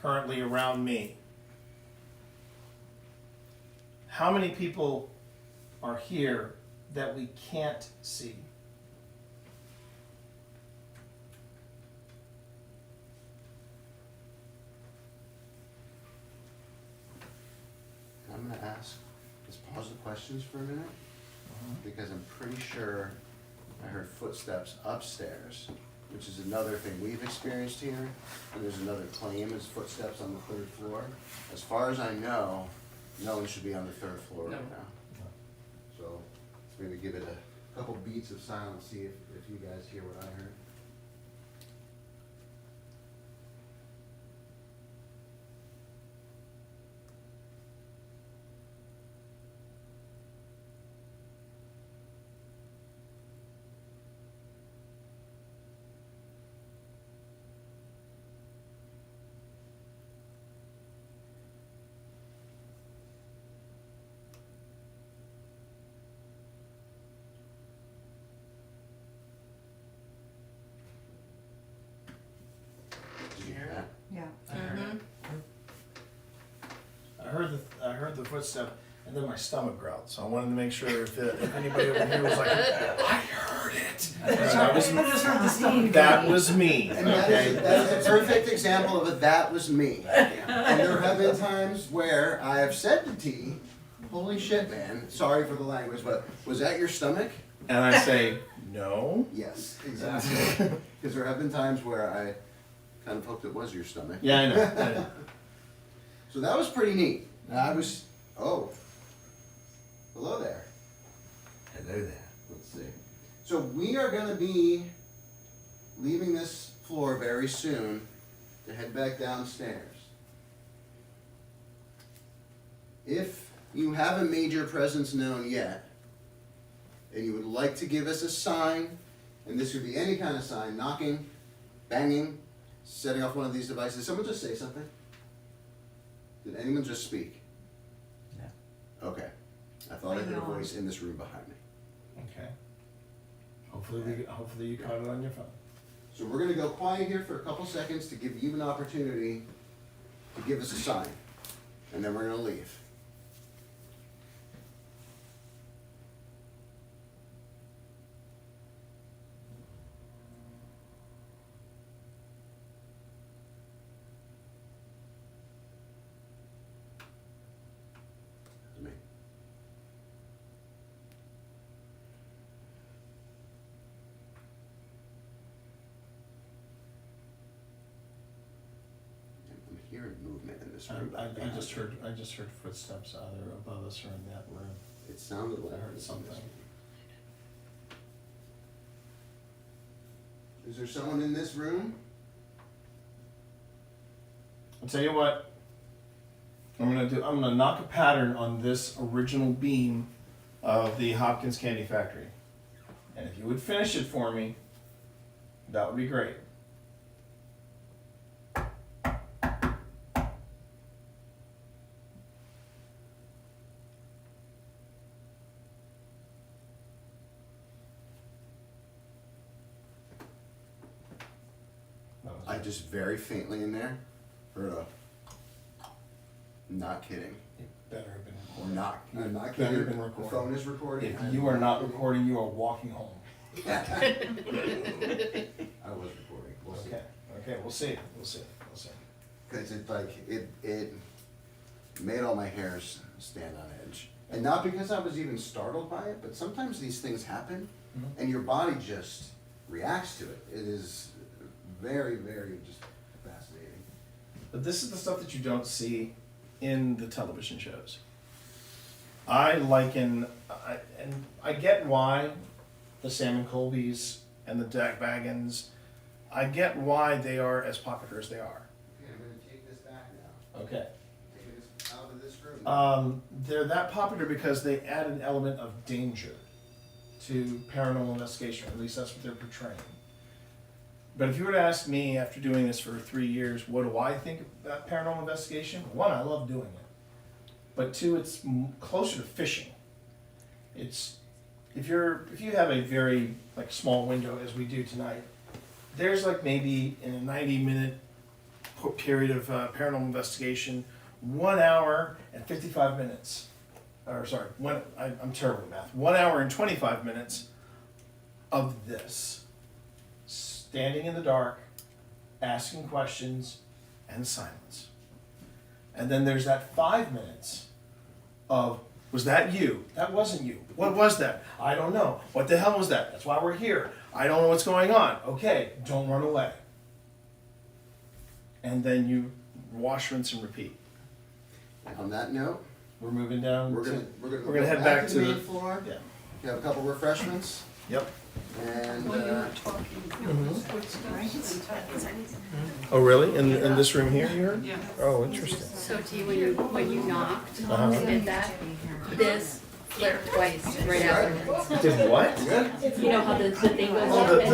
currently around me. How many people are here that we can't see? I'm gonna ask, let's pause the questions for a minute, because I'm pretty sure I heard footsteps upstairs, which is another thing we've experienced here, and there's another claim is footsteps on the 3rd floor. As far as I know, no one should be on the 3rd floor right now. So, let's maybe give it a couple beats of silence, see if you guys hear what I heard. Did you hear that? Yeah. I heard the footstep, and then my stomach growled. So I wanted to make sure if anybody over here was like, I heard it. That was me. And that is a perfect example of a that was me. And there have been times where I have said to T, holy shit, man, sorry for the language, but was that your stomach? And I say, no. Yes, exactly. Because there have been times where I kind of hoped it was your stomach. Yeah, I know. So that was pretty neat. I was, oh, hello there. Hello there. Let's see. So we are going to be leaving this floor very soon to head back downstairs. If you haven't made your presence known yet, and you would like to give us a sign, and this could be any kind of sign, knocking, banging, setting off one of these devices. Did someone just say something? Did anyone just speak? No. Okay. I thought I heard a voice in this room behind me. Okay. Hopefully you caught it on your phone. So we're going to go quiet here for a couple seconds to give you an opportunity to give us a sign. And then we're going to leave. Me. I'm hearing movement in this room. I just heard footsteps either above us or in that room. It sounded like I heard something. Is there someone in this room? I'll tell you what. I'm gonna knock a pattern on this original beam of the Hopkins Candy Factory. And if you would finish it for me, that would be great. I just very faintly in there heard a. Not kidding. It better have been Or not. I'm not Better kidding. have been The recording. phone is recording. If you are not recording, you are walking home. I was recording. We'll see. Okay, okay, we'll see, we'll see, we'll see. Cause it made all my hairs stand on edge. And not because I was even startled by it, but sometimes these things happen Mhm. and your body just reacts to it. It is very, very just fascinating. But this is the stuff that you don't see in the television shows. And I get why the Sam and Colbys and the Dak Baggins, I get why they are as popular as they are. Okay, I'm gonna take this back now. Okay. Take this out of this room. They're that popular because they add an element of danger to paranormal investigation, or at least that's what they're portraying. But if you were to ask me after doing this for 3 years, what do I think about paranormal investigation? One, I love doing it. But two, it's closer to fishing. It's if you have a very like small window as we do tonight, there's like maybe in a 90-minute period of paranormal investigation, 1 hour and 55 minutes. Or sorry, I'm terrible at math. 1 hour and 25 minutes of this. Standing in the dark, asking questions, and silence. And then there's that 5 minutes of, was that you? That wasn't you. What was that? I don't know. What the hell was that? That's why we're here. I don't know what's going on. Okay, don't run away. And then you wash, rinse, and repeat. On that note, We're moving down. we're gonna gonna head back to the the main floor. Yeah. We have a couple refreshments Yep. and When you were talking, you know, those footsteps and tapping. Oh, really? In this room here, you heard? Yeah. Oh, interesting. So T, when you knocked Uh-huh. and did that, this flipped twice right after. Did what? You know how the thing goes Oh, up and,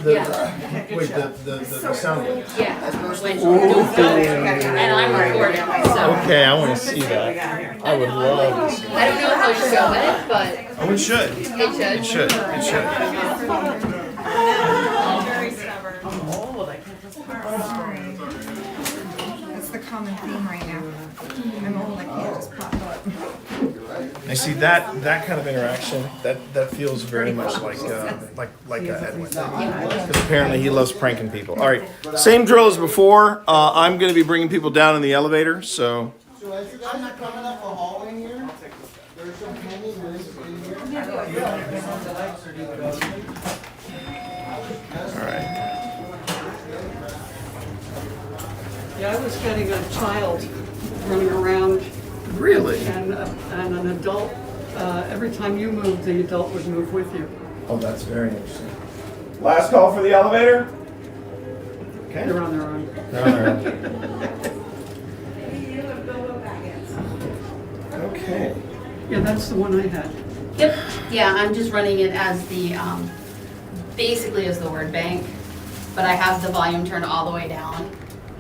yeah, wait, the sound wave. yeah. When Ooh. and I'm recording, so. Okay, I want to see that. I would love to see that. I don't know if I'll show it, but Oh, it should. it should. It should. It should. Very stubborn. Oh, that's the common theme right now. I'm old, I can't just pop up. I see that kind of interaction. That feels very much like Edwin. Because apparently he loves pranking people. All right, same drill as before. I'm going to be bringing people down in the elevator. So So as you guys are coming up the hallway here, there's some hanging rooms in here. all right. Yeah, I was getting a child running around Really? and an adult, every time you moved, the adult would move with you. Oh, that's very interesting. Last call for the elevator. Okay. They're on their own. Okay. Yeah, that's the one I had. Yep, yeah, I'm just running it as the, basically as the word bank, but I have the volume turned all the way down,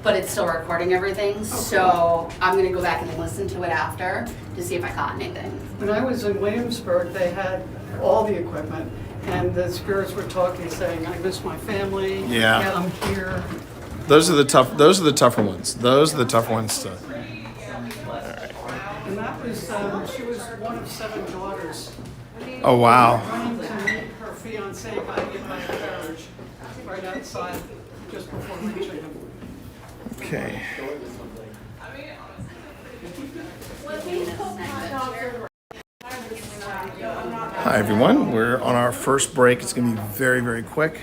but it's still recording everything, so I'm gonna go back and listen to it after to see if I caught anything. When I was in Williamsburg, they had all the equipment, and the spirits were talking, saying, I miss my family. Yeah. I'm here. Those are the tougher ones. Those are the tough ones to. And that was, she was one of 7 daughters. Oh wow. Running to meet her fiance by a carriage right outside just before reaching him. Okay. Hi everyone. We're on our first break. It's going to be very, very quick.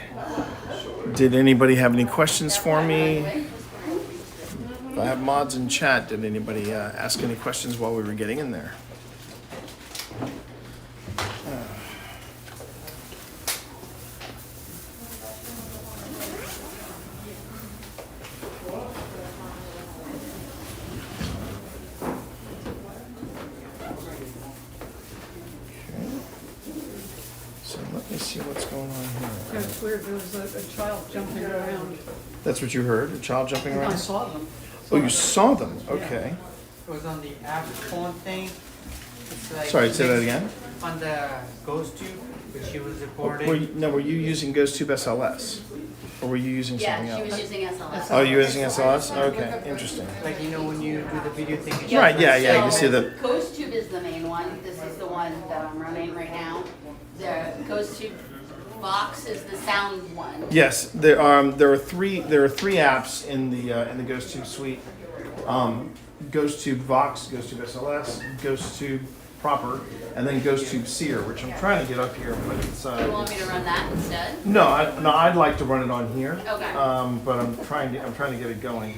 Did anybody have any questions for me? If I have mods in chat, did anybody ask any questions while we were getting in there? So let me see what's going on Yeah, here. it's weird, there was a child jumping around. That's what you heard? A child jumping I around? saw them. Oh, you saw them? Okay. It was on the app phone thing. It's like Sorry, say that again? on the ghost tube, which she was Were recording. you, no, were you using GhostTube SLS? Or were you using something Yeah, she else? was using SLS. Oh, you're using SLS? Okay, interesting. Like when you do the video thing. Right, yeah, you can see the, Ghost Tube is the main one. This is the one that I'm running right now. The Ghost Tube Box is the sound one. yes, there are three apps in the GhostTube suite. GhostTube Vox, GhostTube SLS, GhostTube proper, and then GhostTube Seer, which I'm trying to get up here, but it's You want me to run that instead? no, I'd like to run it on here. Okay. But I'm trying to get it going.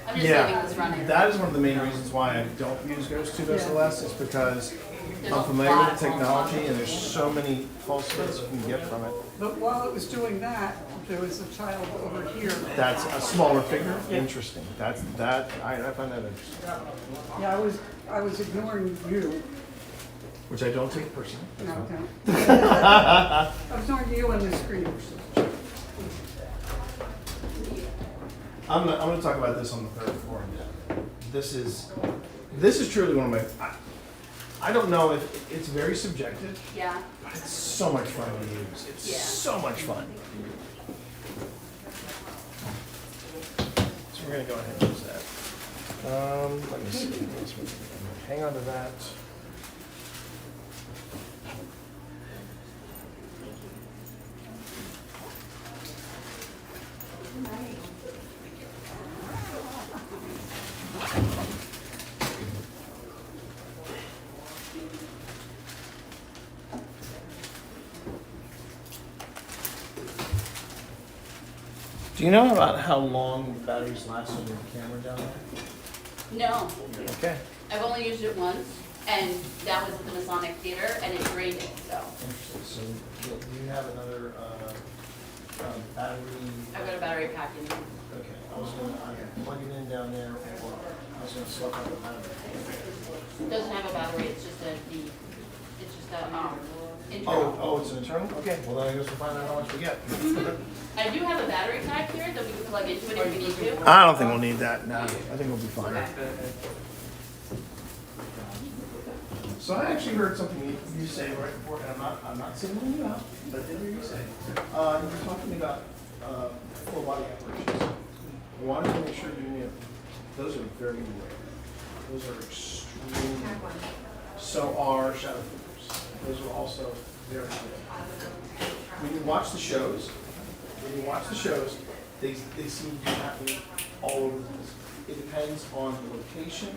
I'm just leaving this running. That is one of the main reasons why I don't use GhostTube SLS is because There's I'm a familiar lot with the of technology and there's so many falsehoods you can get from it. But while it was doing that, there was a child over here. That's a smaller figure. Interesting. I find that interesting. Yeah, I was ignoring you. Which I don't take personally. No, okay. I was ignoring you on the screen. I'm gonna talk about this on the third floor. This is truly one of my. I don't know if it's very subjective, Yeah. but it's so much fun to use. It's Yeah. so much fun. So we're gonna go ahead and use that. Let me see. Hang on to that. Do you know about how long batteries last on your camera down there? No, Okay. I've only used it once, and that was at the Masonic Theater, and it drained it, so. Interesting. So do you have another battery? I've got a battery pack in there. Okay. I was gonna plug it in down there, or I was gonna swap out the battery. It doesn't have a battery, it's just it's just a, internal. Oh, it's an internal? Okay, well then I guess we'll find out how much we get. I do have a battery pack here that we can plug into it if we need to. I don't think we'll need that, no. I think we'll be fine. So I actually heard something you say right before, and I'm not singling you out, but I did hear you say. You were talking about full body operations. I wanted to make sure you knew, those are very rare. Those are extremely rare. So are shadow figures. Those are also very rare. When you watch the shows, they seem to be happening all over the place. It depends on the location,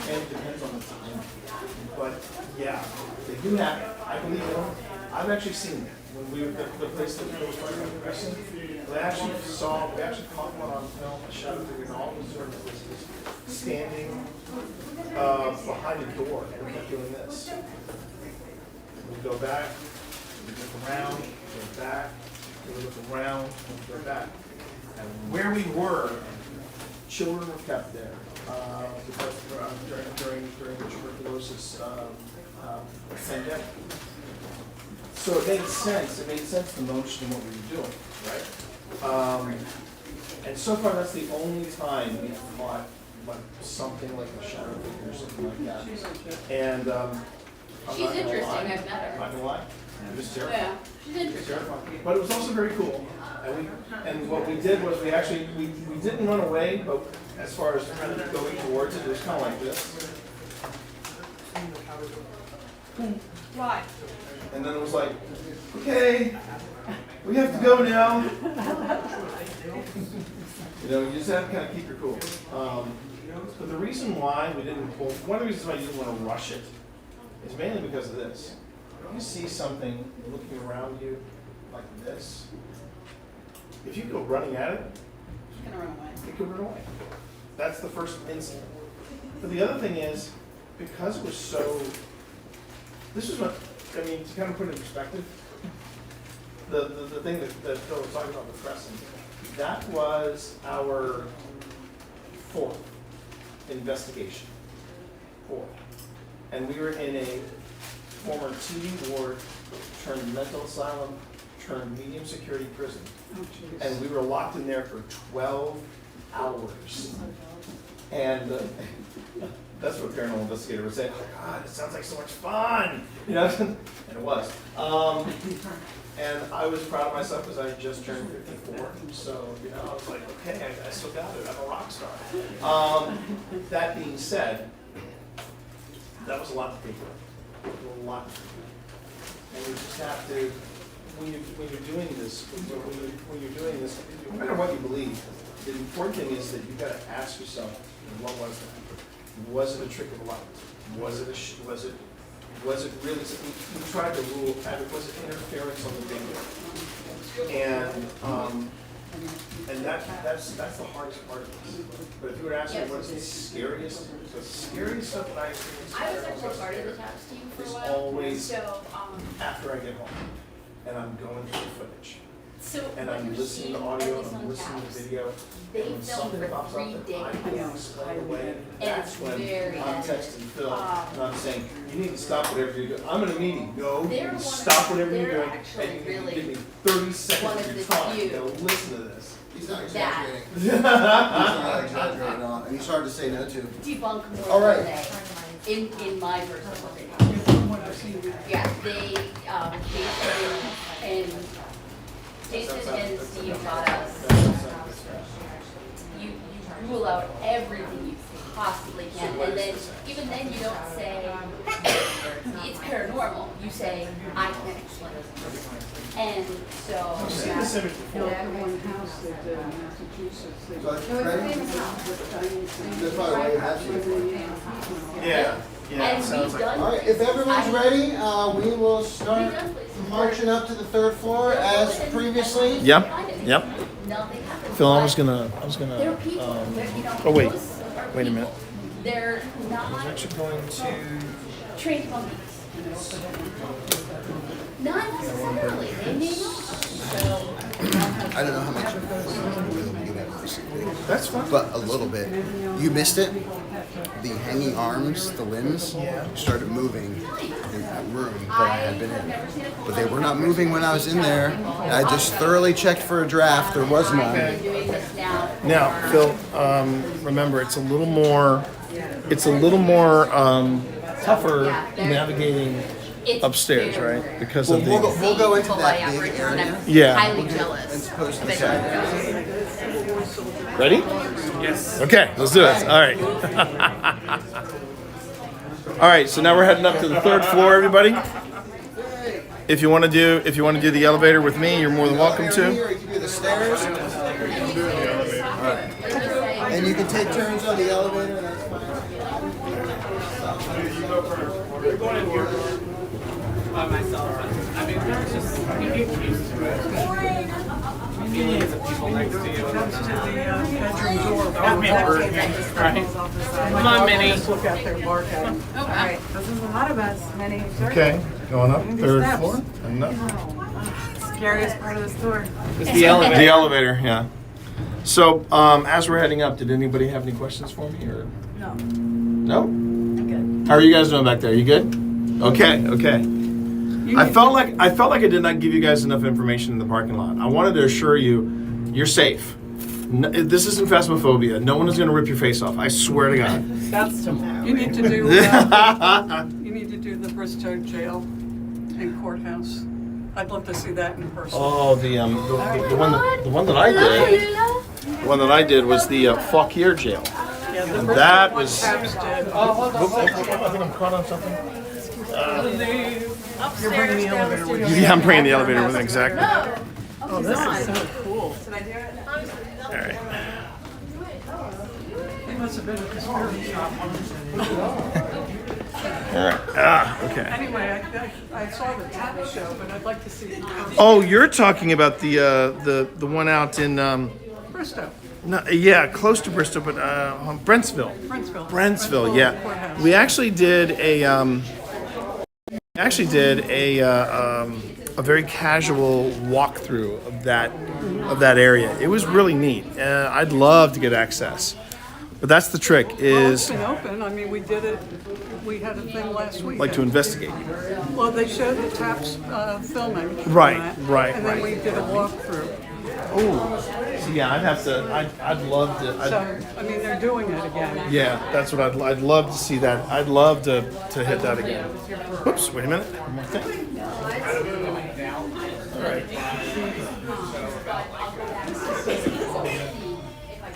and it depends on the time. But yeah, they do happen. I believe them. I've actually seen that. When we were the place that we were talking about progressing, we actually caught one on film, a shadow figure, and all of a sudden it was standing behind a door, and we kept doing this. We go back, we look around, go back, we look around, we go back. And where we were, children were kept there because during the tuberculosis pandemic. So it made sense. It made sense the motion of what we were doing, right? And so far, that's the only time we've caught like something like a shadow figure or something like that. And I'm She's not gonna interesting, lie. I've met her. I'm not gonna lie. It was terrifying. Yeah, she's It's interesting. terrifying. But it was also very cool. And what we did was we didn't run away, but as far as kind of going towards it, it was kind of like this. Right. And then it was like, okay, we have to go now. You know, you just have to kind of keep your cool. But the reason why we didn't, well, one of the reasons why you didn't want to rush it is mainly because of this. When you see something looking around you like this, if you go running at it, She's gonna run away. it could run away. That's the first instinct. But the other thing is, because it was so, this is what, I mean, to kind of put it in perspective, the thing that Phil was talking about with Crescent, that was our fourth investigation. Fourth. And we were in a former TV ward turned mental asylum turned medium security prison. And we were locked in there for 12 hours. And that's what a paranormal investigator would say. Oh God, it sounds like so much fun, you know. And it was. And I was proud of myself because I had just turned 54. So, I was like, okay, I still got it. I'm a rock star. That being said, that was a lot to take in. A lot to take in. And you just have to, when you're doing this, when you're doing this, no matter what you believe, the important thing is that you've got to ask yourself, what was that? Was it a trick of the light? Was it really, you tried to rule, was it interference on the video? And that's the hardest part of this. But if you were to ask me what's the scariest stuff that I experienced. I was actually part of the tax team for a It's while. always So, after I get home, and I'm going through the footage, so and what I'm you're listening to seeing audio, is and I'm on listening to taps. video, They and when filmed something for pops up 3 that days. I can explain away, And that's it's when very I'm edited. texting Phil, and I'm saying, you need to stop whatever you're doing. I'm in a meeting. No, you They're need one to of- stop whatever you're they're doing, actually and you need to really give me 30 seconds one of of your the time few to listen to this. He's not That- exaggerating. He's not exaggerating at all. And he's hard to say no to. debunk more All right. than they, in my personal opinion. Yeah, they, Jason and Steve taught us, you rule out everything you possibly can, and then, even then, you don't say, it's paranormal, you say, I can't explain it. And so, I've seen this image before. That one house they did in Massachusetts, they. So that's Freddie? That's probably why you have to. Yeah, and it sounds we've like. done. All right, if everyone's ready, we will start marching up to the 3rd floor as previously. Yep. Nothing happens. Phil, I but was gonna, they're people, they're, oh, wait. those are Wait a people. minute. They're not actually going to. trained monkeys. Not necessarily, they may not. So, I don't know how much we'll get at this, That's fine. but a little bit. You missed it. The hanging arms, the limbs, started moving in that room that I had been in. But they were not moving when I was in there. I just thoroughly checked for a draft. There was none. I've been doing this now. Now, Phil, remember, it's a little more tougher navigating It's upstairs, very right? Because We'll, of we'll, go, the. we'll go into People that I big operate on, area. I'm Yeah. highly jealous. As opposed to the of shadows. Ready? Yes. Okay, let's do it. All right. All right, so now we're heading up to the 3rd floor, everybody. If you want to do the elevator with me, you're more than welcome to. Here, you can do the stairs. And you can take turns on the elevator. That's fine. We're going in here by myself. I mean, there's just, you get used to it. Feelings of people next to you. Comes to the bedroom door. Got me a bird. Right. Come on, Minnie. Just look out there, bark at him. All right, this is a lot of us, many. Okay, going up, These 3rd steps. floor. And up. Scariest part of the store. It's the elevator. The elevator, yeah. So, as we're heading up, did anybody have any questions for me, or? No. No? I'm good. How are you guys doing back there? You good? Okay, okay. I felt like I did not give you guys enough information in the parking lot. I wanted to assure you, you're safe. No, this isn't phasmophobia. No one is going to rip your face off. I swear to God. That's tomorrow. You need to do, you need to do the Bristow jail and courthouse. I'd love to see that in person. Oh, the one that I did. The one that I did was the Fauquier jail. Yeah, the And Bristow that one was. Taps did. I think I'm caught on something. You're bringing the elevator with you. Yeah, I'm bringing the elevator with me, exactly. Oh, this is so cool. All right. It must have been a conspiracy shop. All right. Okay. Anyway, I saw the tap show, but I'd like to see Oh, you're talking about the one out in Bristow. no, yeah, close to Bristol, but Brentsville. Brentsville, yeah. Courthouse. We actually did a very casual walkthrough of that area. It was really neat. I'd love to get access, but that's the trick. Well, Is it's been open. I mean, we did it. We had a thing last week. like to investigate. Well, they showed the taps filming. Right, on that, right, And then right. we did a walkthrough. Oh, so yeah, I'd have to. I'd love to. So, I mean, they're doing it again. Yeah, that's what I'd love to see that. I'd love to hit that again. Whoops, wait a minute. One more thing. Right.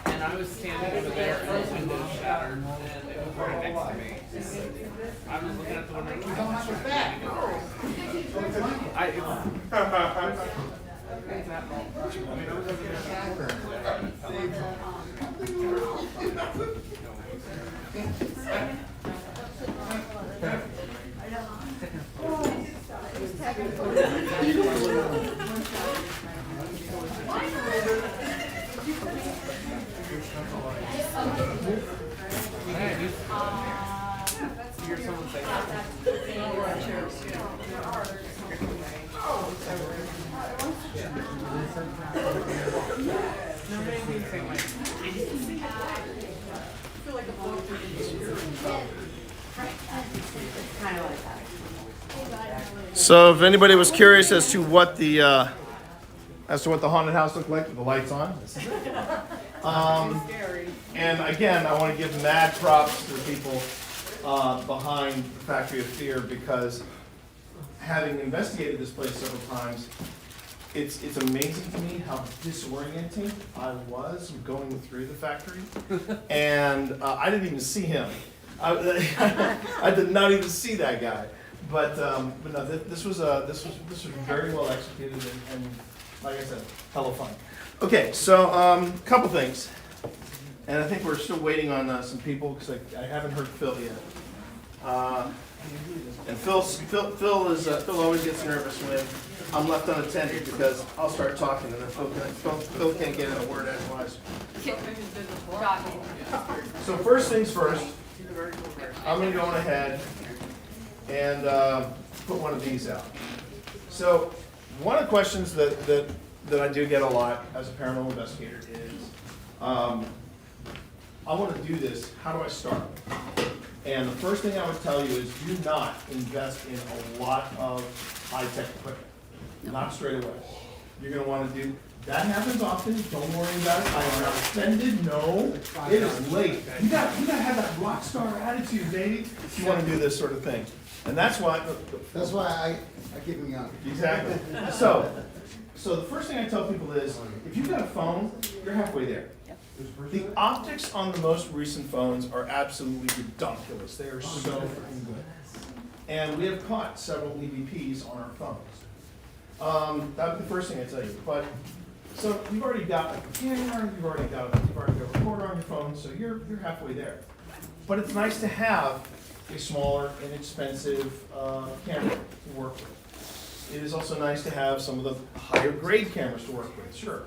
And I was standing over there and the window shattered and it was right next to me. I was looking at the window. He's on my back. You hear someone say So if anybody was curious as to what the haunted house looked like with the lights on, this is it. And again, I want to give mad props to the people behind the Factory of Fear, because having investigated this place several times, it's amazing to me how disorienting I was going through the factory, and I didn't even see him. I did not even see that guy. But no, this was very well executed and like I said, hella fun. Okay, so couple things, and I think we're still waiting on some people because I haven't heard Phil yet. And Phil always gets nervous when I'm left unattended because I'll start talking and then Phil can't get in a word edgewise. So first things first, I'm going to go on ahead and put one of these out. So one of the questions that I do get a lot as a paranormal investigator is, I want to do this, how do I start? And the first thing I would tell you is do not invest in a lot of high-tech equipment, not straight away. You're going to want to do, that happens often, don't worry about it, I am not offended, no, it is late. You got to have that rock star attitude, baby, if you want to do this sort of thing. And that's why I keep them young. Exactly. So the first thing I tell people is, if you've got a phone, you're halfway there. The optics on the most recent phones are absolutely ridiculous. They are so freaking good. And we have caught several EVPs on our phones. That would be the first thing I tell you. But so you've already got like a camera, you've already got a recorder on your phone, so you're halfway there. But it's nice to have a smaller, inexpensive camera to work with. It is also nice to have some of the higher grade cameras to work with, sure.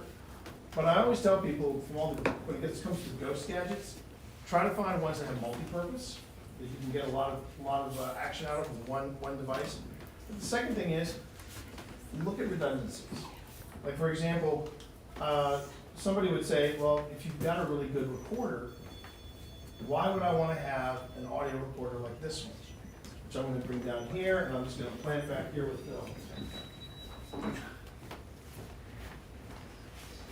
But I always tell people, when it comes to ghost gadgets, try to find ones that have multi-purpose, that you can get a lot of action out of with one device. But the second thing is, look at redundancies. Like for example, somebody would say, well, if you've got a really good recorder, why would I want to have an audio recorder like this one? Which I'm going to bring down here, and I'm just going to plant back here with Phil.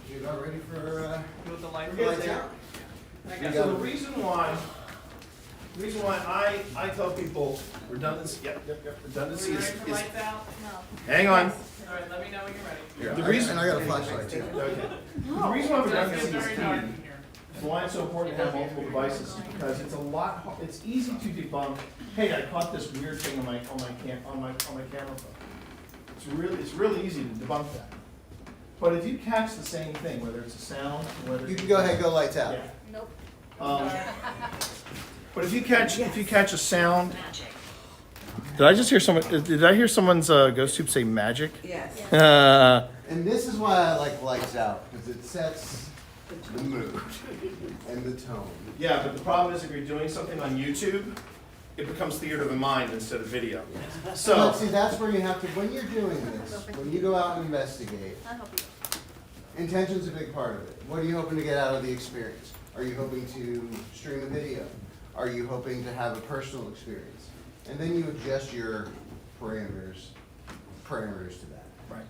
You about ready for with the light lights out? So the reason why I tell people redundancy, redundancy Ready is, for lights out? hang on. All right, let me know when you're ready. The reason, and I got a flashlight too. okay. The reason why It's redundancy is very dark in key, here. why it's so important to have multiple devices, is because it's easy to debunk, hey, I caught this weird thing on my camera phone. It's really easy to debunk that. But if you catch the same thing, whether it's a sound, whether You can go ahead and go lights out. yeah. Nope. But if you catch a sound, did I hear someone's ghost tube say magic? Yes. And this is why I like lights out, because it sets the mood and the tone. Yeah, but the problem is if you're doing something on YouTube, it becomes theater of the mind instead of video. But So, see, that's where you have to, when you're doing this, when you go out and investigate, intention's a big part of it. What are you hoping to get out of the experience? Are you hoping to stream a video? Are you hoping to have a personal experience? And then you adjust your parameters to that. right.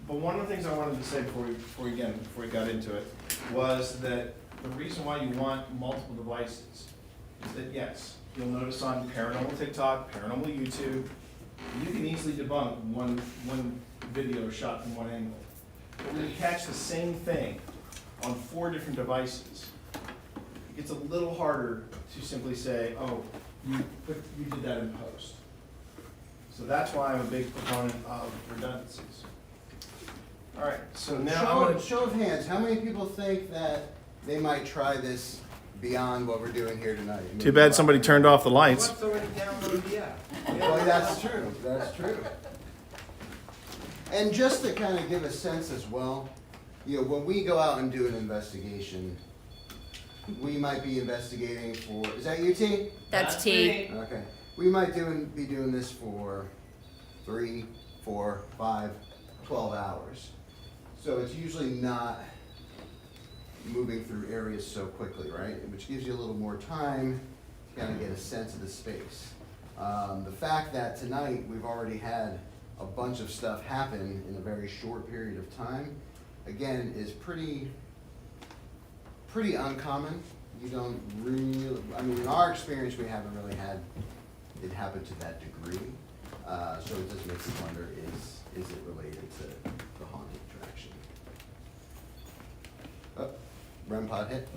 But one of the things I wanted to say before we got into it, was that the reason why you want multiple devices is that yes, you'll notice on Paranormal TikTok, Paranormal YouTube, you can easily debunk one video shot from one angle. But when you catch the same thing on 4 different devices, it gets a little harder to simply say, oh, you did that in post. So that's why I'm a big proponent of redundancies. All right, so now I'm gonna. Show of hands, how many people think that they might try this beyond what we're doing here tonight? Too bad somebody turned off the lights. already downloaded the app. Well, that's true, that's true. And just to kind of give a sense as well, you know, when we go out and do an investigation, we might be investigating for, is that you, T? That's T. Okay. We might be doing this for 3, 4, 5, 12 hours. So it's usually not moving through areas so quickly, right? Which gives you a little more time to kind of get a sense of the space. The fact that tonight we've already had a bunch of stuff happen in a very short period of time, again, is pretty uncommon. You don't really, I mean, in our experience, we haven't really had it happen to that degree. So it does make me wonder, is it related to the haunted attraction? Oh, REM pod hit,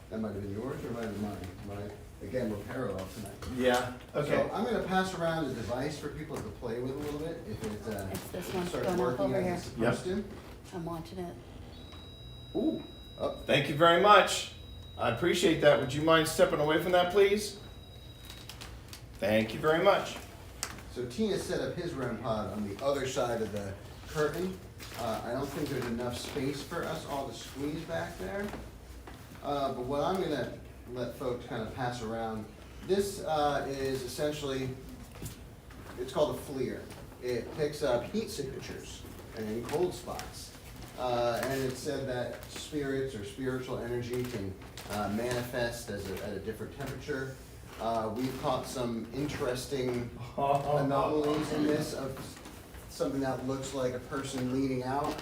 that might have been yours or might have been mine. Again, we're parallel tonight. Yeah, okay. So I'm gonna pass around a device for people to play with a little bit, if It's this one starts going up working over as here. it's supposed to. I'm watching it. Ooh, oh, Thank you very much. I appreciate that. Would you mind stepping away from that, please? Thank you very much. so Tina set up his REM pod on the other side of the curtain. I don't think there's enough space for us all to squeeze back there. But what I'm gonna let folks kind of pass around, this is essentially, it's called a FLIR. It picks up heat signatures and cold spots. And it said that spirits or spiritual energy can manifest at a different temperature. We've caught some interesting anomalies in this of something that looks like a person leaning out,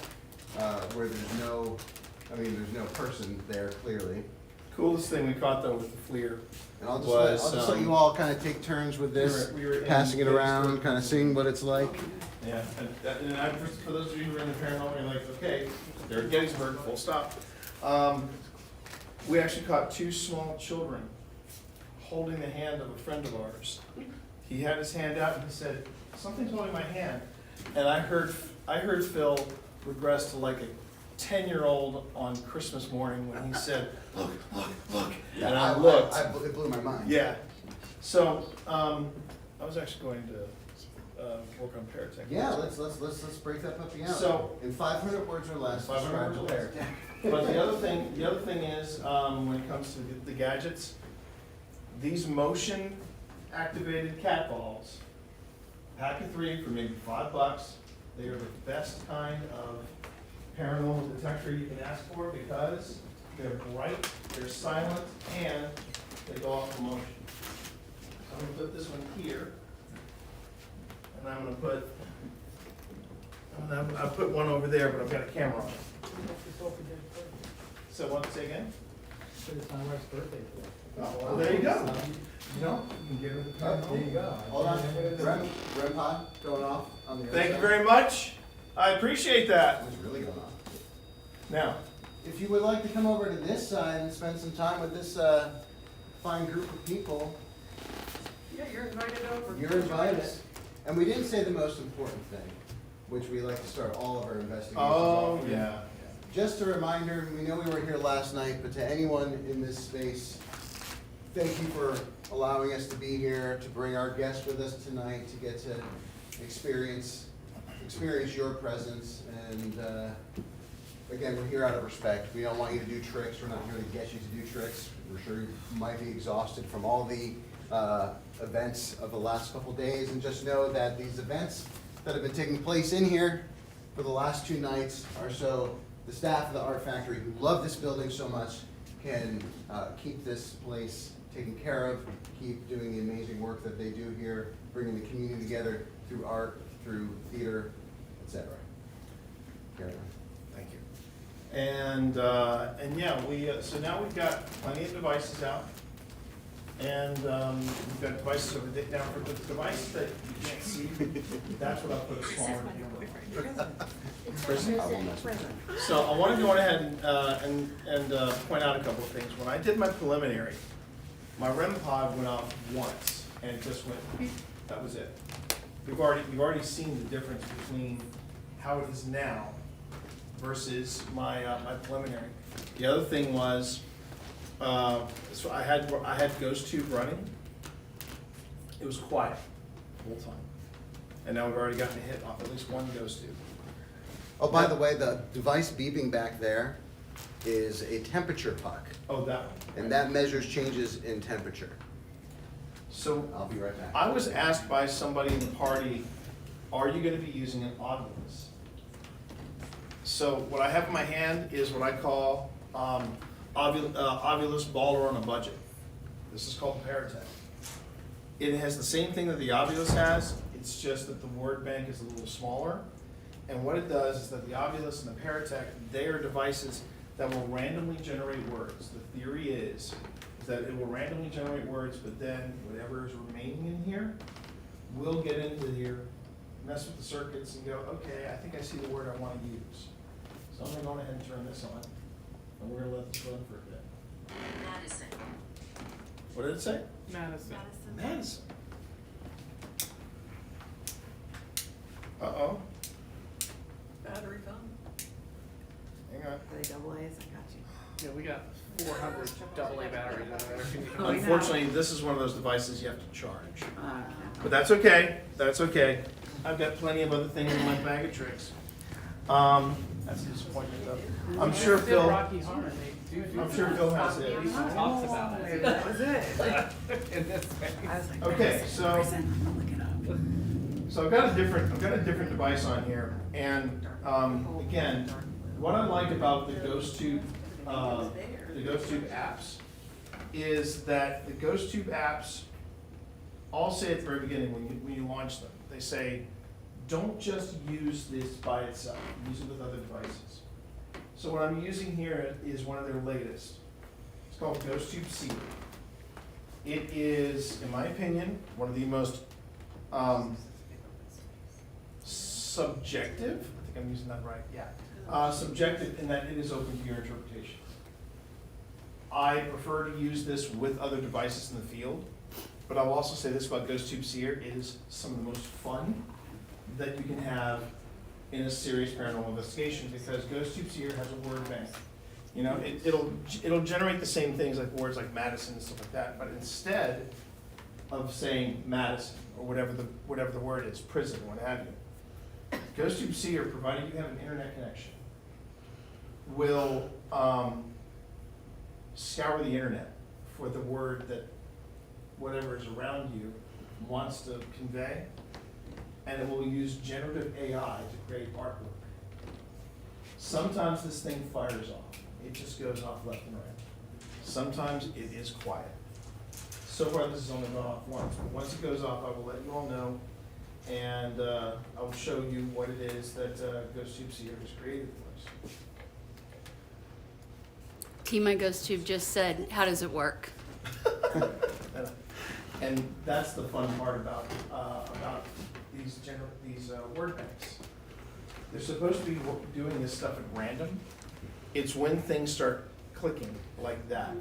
where there's no person there clearly. Coolest thing we caught though with the FLIR And I'll just, was, let you all kind of take turns with this, we were in passing it around, Pittsburgh. kind of seeing what it's like. Yeah, for those of you who are in the paranormal, you're like, okay, they're at Gettysburg, full stop. We actually caught 2 small children holding the hand of a friend of ours. He had his hand out and he said, something's holding my hand. And I heard Phil regress to like a 10-year-old on Christmas morning when he said, look, look, look. Yeah, And I looked. It blew my mind. Yeah. So, I was actually going to work on paratech. Yeah, let's break that puppy out. So- in 500 words or less, 500 describe words the or less. paratech. But the other thing is, when it comes to the gadgets, these motion activated cat balls, pack of 3 for maybe $5. They are the best kind of paranormal detector you can ask for because they're bright, they're silent, and they go off the motion. So I'm gonna put this one here, and I'm gonna put one over there, but I've got a camera on it. So what, say again? It's my wife's birthday today. Oh, well, there you go. You know, you can get her the pen. There you go. Hold on, REM pod going off on the other Thank you side. very much. I appreciate that. It's really going off. Now, If you would like to come over to this side and spend some time with this fine group of people, Yeah, you're invited over. you're invited. And we didn't say the most important thing, which we like to start all of our investigations off with. yeah. Just a reminder, we know we weren't here last night, but to anyone in this space, thank you for allowing us to be here, to bring our guests with us tonight, to get to experience your presence. And again, we're here out of respect. We don't want you to do tricks. We're not here to get you to do tricks. We're sure you might be exhausted from all the events of the last couple days. And just know that these events that have been taking place in here for the last 2 nights are so the staff of the Art Factory who love this building so much can keep this place taken care of, keep doing the amazing work that they do here, bringing the community together through art, through theater, etc. Carry on. Thank you. And yeah, so now we've got plenty of devices out. And we've got devices over there. Now, for the device that you can't see, that's what I'll put a smaller camera. Prison? So I want to go ahead and point out a couple of things. When I did my preliminary, my REM pod went off once, and it just went, beep. That was it. You've already seen the difference between how it is now versus my preliminary. The other thing was, so I had Ghost Tube running. It was quiet the whole time, and now we've already gotten a hit off at least one Ghost Tube. Oh, by the way, the device beeping back there is a temperature puck, Oh, that one. and that measures changes in temperature. So I'll be right back. I was asked by somebody in the party, are you gonna be using an Ovilus? So what I have in my hand is what I call Ovilus Baller on a budget. This is called Paratech. It has the same thing that the Ovilus has, it's just that the word bank is a little smaller. And what it does is that the Ovilus and the Paratech, they are devices that will randomly generate words. The theory is that it will randomly generate words, but then whatever is remaining in here will get into here, mess with the circuits and go, okay, I think I see the word I want to use. So I'm gonna go ahead and turn this on, and we're gonna let this run for a bit. Madison. What did it say? Madison. Madison. Uh-oh, Battery gone. hang on. Are they double A's? I got you. Yeah, we got 400 AA batteries in there. Oh, I know. Unfortunately, this is one of those devices you have to charge. Okay. But that's okay, that's okay. I've got plenty of other things in my bag of tricks. That's a disappointment though. I'm sure Still Phil, Rocky Horror, they do I'm sure Phil has it. At least he talks about Maybe it. that was it. In this space. I was like, Okay, so, I'm gonna look it up. so I've got a different device on here. And, again, what I like about the GhostTube apps is that the GhostTube apps all say at the very beginning when you launch them, they say, don't just use this by itself, use it with other devices. So what I'm using here is one of their latest. It's called GhostTube Seer. It is, in my opinion, one of the most subjective, I think I'm using that right, yeah. Subjective in that it is open to your interpretation. I prefer to use this with other devices in the field, but I'll also say this about GhostTube Seer, it is some of the most fun that you can have in a serious paranormal investigation, because GhostTube Seer has a word bank. You know, it'll generate the same things like words like Madison and stuff like that, but instead of saying Madison or whatever the word is, prison, what have you, GhostTube Seer, provided you have an internet connection, will scour the internet for the word that whatever is around you wants to convey, and it will use generative AI to create artwork. Sometimes this thing fires off. It just goes off left and right. Sometimes it is quiet. So far, this has only gone off once, but once it goes off, I will let you all know, and I will show you what it is that GhostTube Seer has created for us. Team My GhostTube just said, how does it work? And that's the fun part about these word banks. They're supposed to be doing this stuff at random. It's when things start clicking like that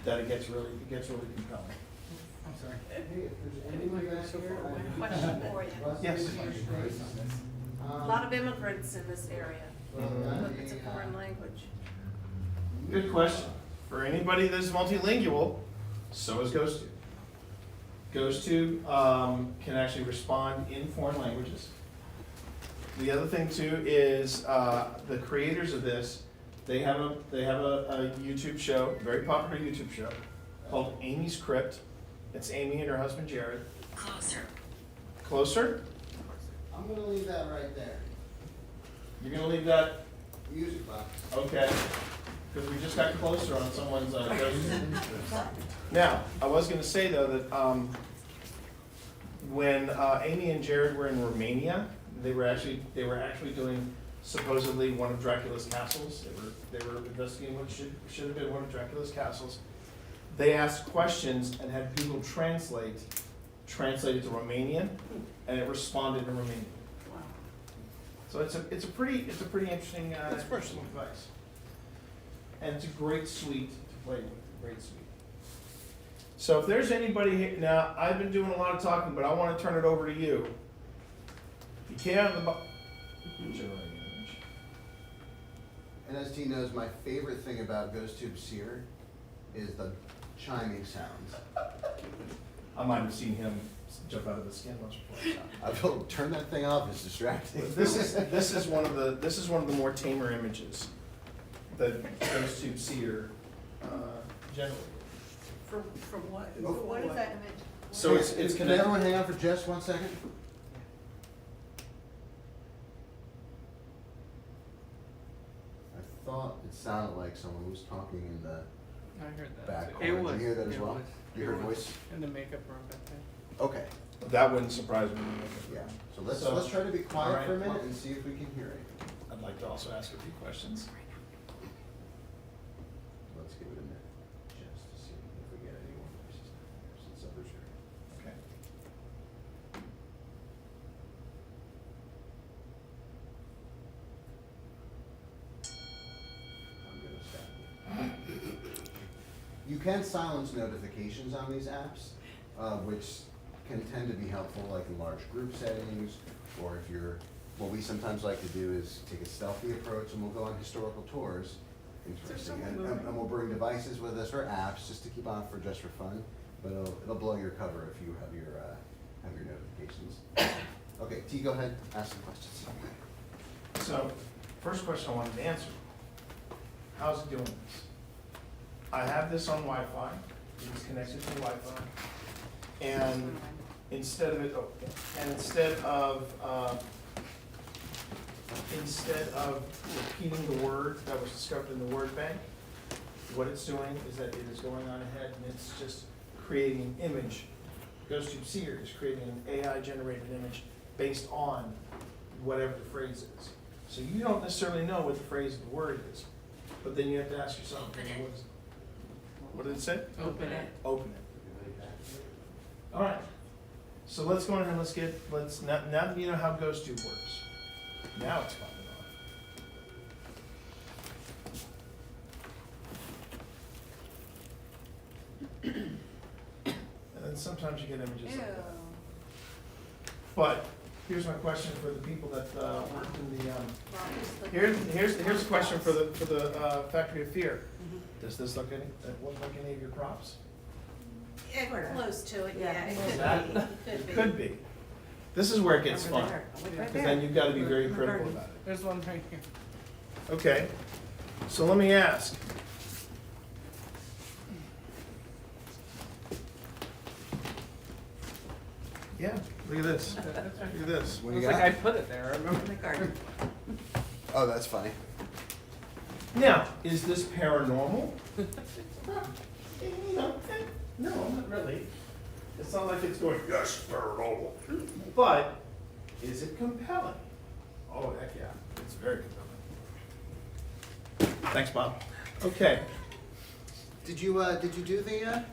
that it gets really compelling. I'm sorry. Question for you. Yes. A lot of immigrants in this area. Mhm. Look, it's a foreign language. Good question. For anybody that's multilingual, so is GhostTube. GhostTube can actually respond in foreign languages. The other thing too is the creators of this, they have a YouTube show, a very popular YouTube show called Amy's Crypt. It's Amy and her husband Jared. Closer. Closer? I'm gonna leave that right there. You're gonna leave that? Music box. Okay. Because we just got closer on someone's GhostTube. Now, I was gonna say though that when Amy and Jared were in Romania, they were actually doing supposedly one of Dracula's castles. They were investigating what should have been one of Dracula's castles. they asked questions and had Google translate it to Romanian, and it responded in Romanian. Wow. So it's a pretty interesting device, and it's a great suite to play with. Great suite. So if there's anybody here now, I've been doing a lot of talking, but I want to turn it over to you. You can't have the. And as T knows, my favorite thing about GhostTube Seer is the chiming sounds. I might have seen him jump out of his skin once before. I will turn that thing off. It's distracting. This is one of the more tamer images that GhostTube Seer generated. From what? What is that image? So it's Can connected. everyone hang on for just 1 second? I thought it sounded like someone was talking in the I heard that. back too. corner. Did you hear that as well? You heard voice? In the makeup room back there. Okay. That wouldn't surprise me. Yeah. So let's So- let's try to be quiet Alright. for a minute and see if we can hear it. I'd like to also ask a few questions. Let's give it a minute just to see if we get any more voices since others are. Okay. I'm gonna stop you. You can silence notifications on these apps, which can tend to be helpful, like in large group settings, or if you're, what we sometimes like to do is take a stealthy approach and we'll go on historical tours. Interesting, and we'll bring devices with us or apps just to keep on just for fun, but it'll blow your cover if you have your notifications. Okay, T, go ahead, ask some questions. So, first question I wanted to answer. How's it doing this? I have this on Wi-Fi. It's connected to Wi-Fi. And instead of repeating the word that was discovered in the word bank, what it's doing is that it is going on ahead and it's just creating an image. GhostTube Seer is creating an AI generated image based on whatever the phrase is. So you don't necessarily know what the phrase of the word is, but then you have to ask yourself, what did it say? Open it. Open it. All right. So let's go ahead and now that you know how GhostTube works, now it's popping on. And then sometimes you get images like that. But here's my question for the people that worked in the. Here's a question for the Factory of Fear. Does this look look like any of your props? Yeah, close to it, yeah. It could be. This is where it gets fun, because then you've got to be very critical about it. There's one right here. Okay, so let me ask. Yeah, look at this. Look at this. What It do was you like I got? put it there, I remember. In the garden. Oh, that's funny. Now, is this paranormal? No, not really. It's not like it's going, yes, paranormal. But is it compelling? Oh, heck yeah, it's very compelling. Thanks, Bob. Okay, Did you do the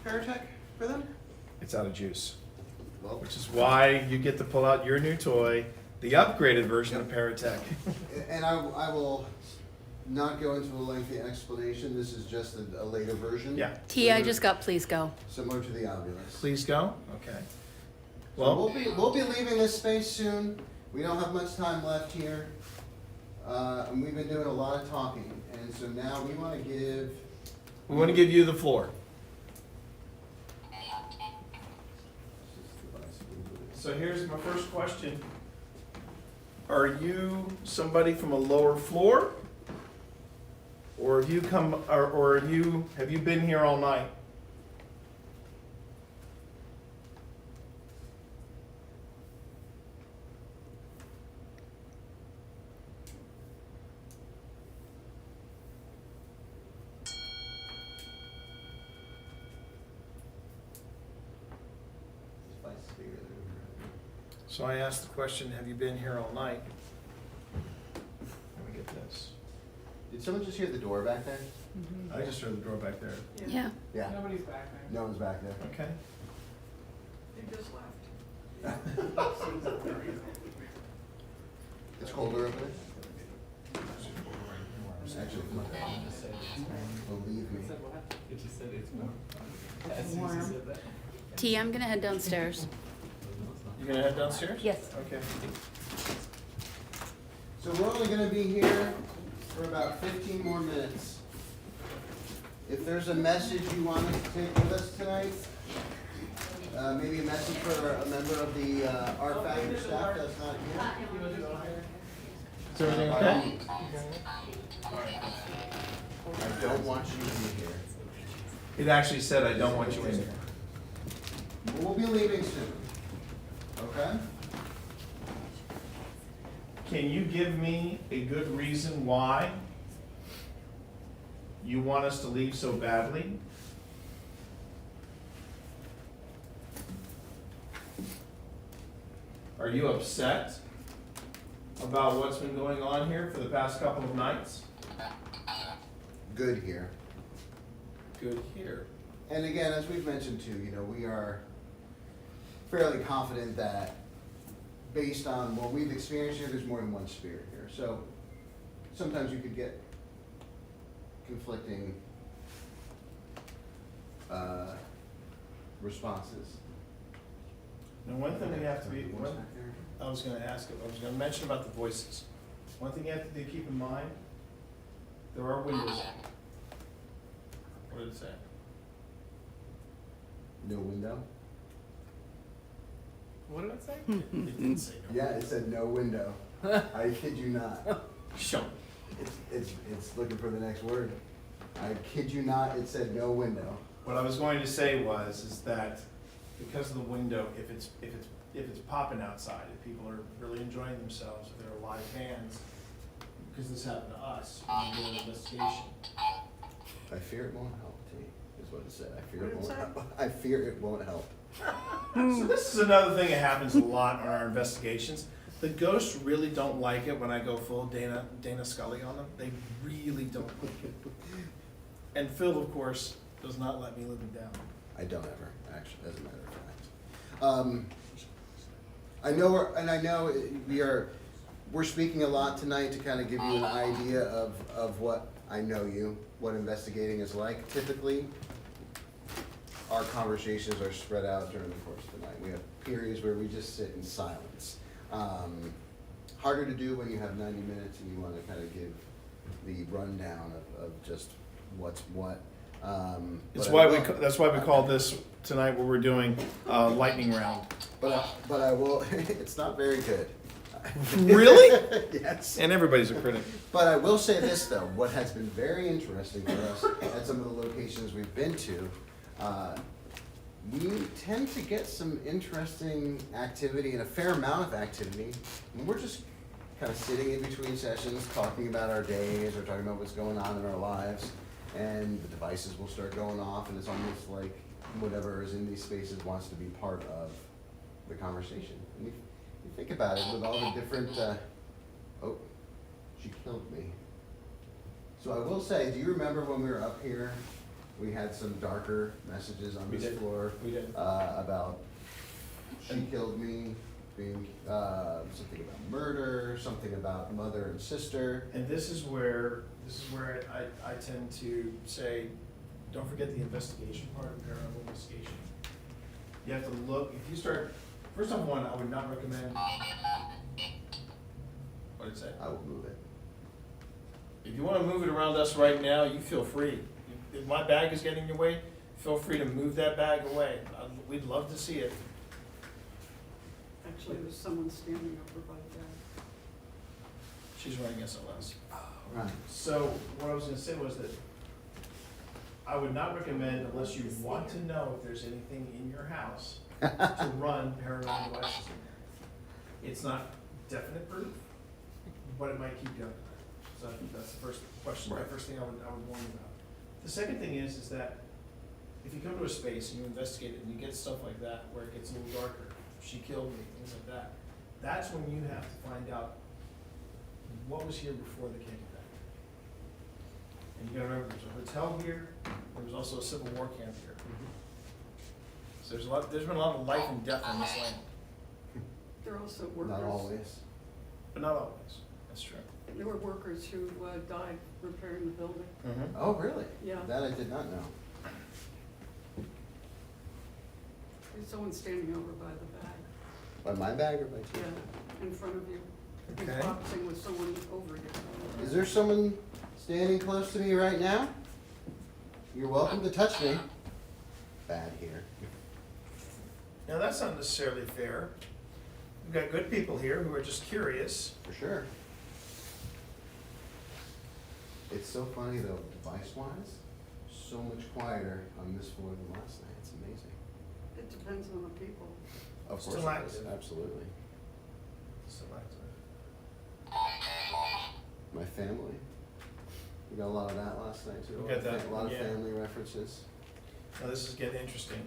Paratech for them? it's out of juice, Well, which is why you get to pull out your new toy, the upgraded version of Paratech. and I will not go into a lengthy explanation. This is just a later version. Yeah. T, I just got please go. Similar to the Ovilus. Please go. Okay. So we'll be leaving this space soon. We don't have much time left here, and we've been doing a lot of talking. And so now we want to give you the floor. So here's my first question. Are you somebody from a lower floor? Or have you have you been here all night? So I asked the question, have you been here all night? Let me get this. Did someone just hear the door back there? I just heard the door back there. Yeah. Yeah, Nobody's back there. no one's back there. Okay. He just left. It's colder over there? Actually, believe me. T, I'm gonna head downstairs. You gonna head downstairs? Yes. Okay. So we're only gonna be here for about 15 more minutes. If there's a message you want us to take with us tonight, maybe a message for a member of the Art Factor staff that's not here. Is everything okay? I don't want you to be here. It actually said, I don't want you in here. We'll be leaving soon. Okay? Can you give me a good reason why you want us to leave so badly? Are you upset about what's been going on here for the past couple of nights? Good here. Good here. And again, as we've mentioned too, you know, we are fairly confident that based on what we've experienced here, there's more than one spirit here. So sometimes you could get conflicting responses. Now, one thing we have to be, I was gonna mention about the voices. One thing you have to keep in mind, there are windows. What did it say? No window? What did it say? It didn't say no. Yeah, it said no window. I kid you not. Show. It's looking for the next word. I kid you not, it said no window. What I was going to say is that because of the window, if it's popping outside, if people are really enjoying themselves, if there are live bands, because this happened to us, we did an investigation. I fear it won't help, T, is what it said. I fear What it did it won't say? help. I fear it won't help. So this is another thing that happens a lot on our investigations. The ghosts really don't like it when I go full Dana Scully on them. They really don't like it. And Phil, of course, does not let me live it down. I don't ever, actually, as a matter of fact. I know we're speaking a lot tonight to kind of give you an idea of what I know you, what investigating is like. Typically, our conversations are spread out during the course of the night. We have periods where we just sit in silence. Harder to do when you have 90 minutes and you want to kind of give the rundown of just what's what. That's why we call this tonight what we're doing lightning round. But I will. It's not very good. Really? Yes. And everybody's a critic. But I will say this though, what has been very interesting for us at some of the locations we've been to, we tend to get some interesting activity and a fair amount of activity. And we're just kind of sitting in between sessions, talking about our days or talking about what's going on in our lives. And the devices will start going off, and it's almost like whatever is in these spaces wants to be part of the conversation. And you think about it with all the different, oh, she killed me. So I will say, do you remember when we were up here, we had some darker messages on this floor? We did. About she killed me, being, something about murder, something about mother and sister. And this is where I tend to say, don't forget the investigation part of paranormal investigation. You have to look, if you start, first off, I would not recommend, what did it say? I will move it. If you want to move it around us right now, you feel free. If my bag is getting in your way, feel free to move that bag away. We'd love to see it. Actually, there's someone standing over by there. She's running SOS. Right. So what I was gonna say was that I would not recommend, unless you want to know if there's anything in your house, to run paranormal devices in there. It's not definite proof, but it might keep you up. So I think that's the first question, the first thing I would warn you about. The second thing is that if you come to a space and you investigate it and you get stuff like that, where it gets a little darker, she killed me, things like that, that's when you have to find out what was here before they came back. And you gotta remember, there's a hotel here, there was also a Civil War camp here. So there's been a lot of life and death on this land, There are also workers. Not always. but not always, that's true. There were workers who died repairing the building. Oh, really? Yeah. That I did not know. There's someone standing over by the bag, By my bag or by yeah, in front of you. Okay. He's boxing with someone over you. Is there someone standing close to me right now? You're welcome to touch me. Bad here. Now, that's not necessarily fair. We've got good people here who are just curious. For sure. It's so funny though, device-wise, so much quieter on this floor than last night. It's amazing. It depends on the people. Of course, Still it active. is. Absolutely. So that's- My family. We got a lot of that last night too. We got that, A lot of yeah. family references. Now, this is getting interesting.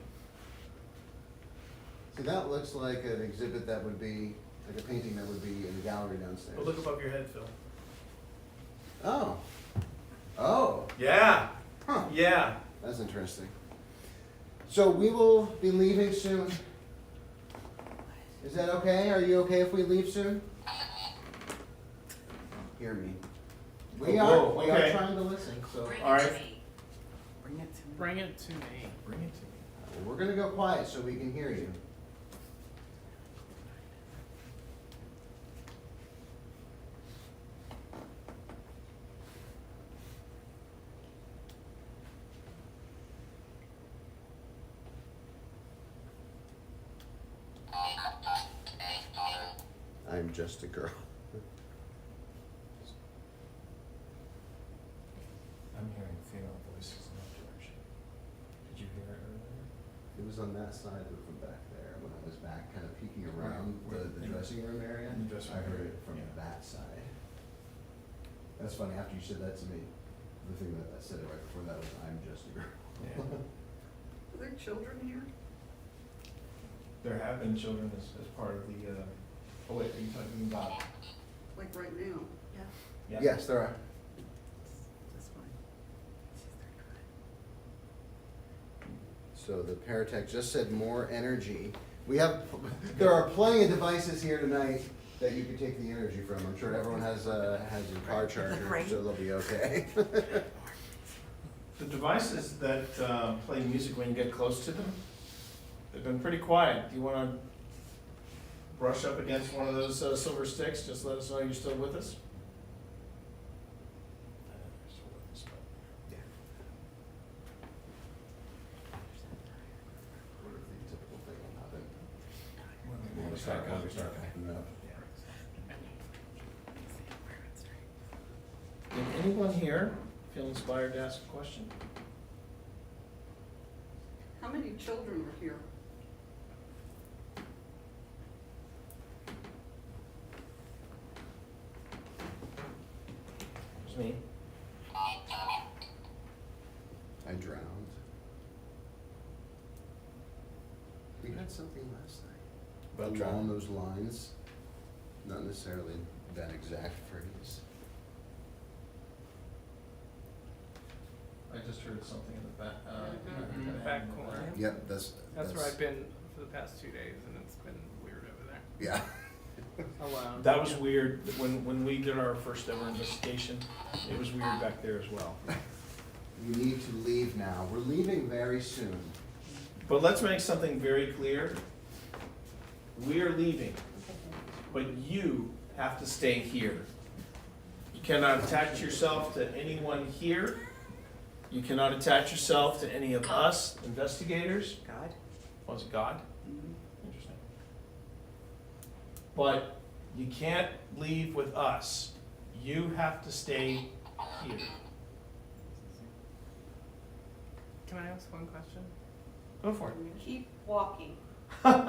See, that looks like an exhibit that would be, like a painting that would be in the gallery downstairs. But look above your head, Phil. Oh. Oh. Yeah, Huh. yeah. That's interesting. So we will be leaving soon. Is that okay? Are you okay if we leave soon? Hear me. We Whoa, are okay. trying to listen, so All right. Bring it to me. Bring it to me. Bring it to me. we're gonna go quiet so we can hear you. I'm just a girl. I'm hearing female voices in that direction. Did you hear it earlier? It was on that side from back there, when I was back kind of peeking around Where- the dressing room area. In the dressing I heard room, it from yeah. that side. That's funny, after you said that to me, the thing that I said it right before that was, I'm just a girl. Yeah. Are there children here? There have been children as part of the, oh wait, are you talking about? Like right now? Yeah. Yes, there are. This one. So the Paratech just said more energy. We have, there are plenty of devices here tonight that you can take the energy from. I'm sure everyone has a car charger, so they'll be okay. The devices that play music when you get close to them, they've been pretty quiet. Do you want to brush up against one of those silver sticks? Just let us know you're still with us. What if the typical thing will happen? When we start backing up. Did anyone here feel inspired to ask a question? How many children are here? It's me. I drowned. We had something last night. About Along drowning? those lines, not necessarily that exact phrase. I just heard something in the back. In the back corner. Yep, that's That's where I've been for the past 2 days, and it's been weird over there. Yeah. Alone. That was weird. When we did our first ever investigation, it was weird back there as well. You need to leave now. We're leaving very soon. But let's make something very clear. We are leaving, but you have to stay here. You cannot attach yourself to anyone here. You cannot attach yourself to any of us investigators. God? Was it God? Interesting. But you can't leave with us. You have to stay here. Can I ask one question? Go for it. Keep walking. Is that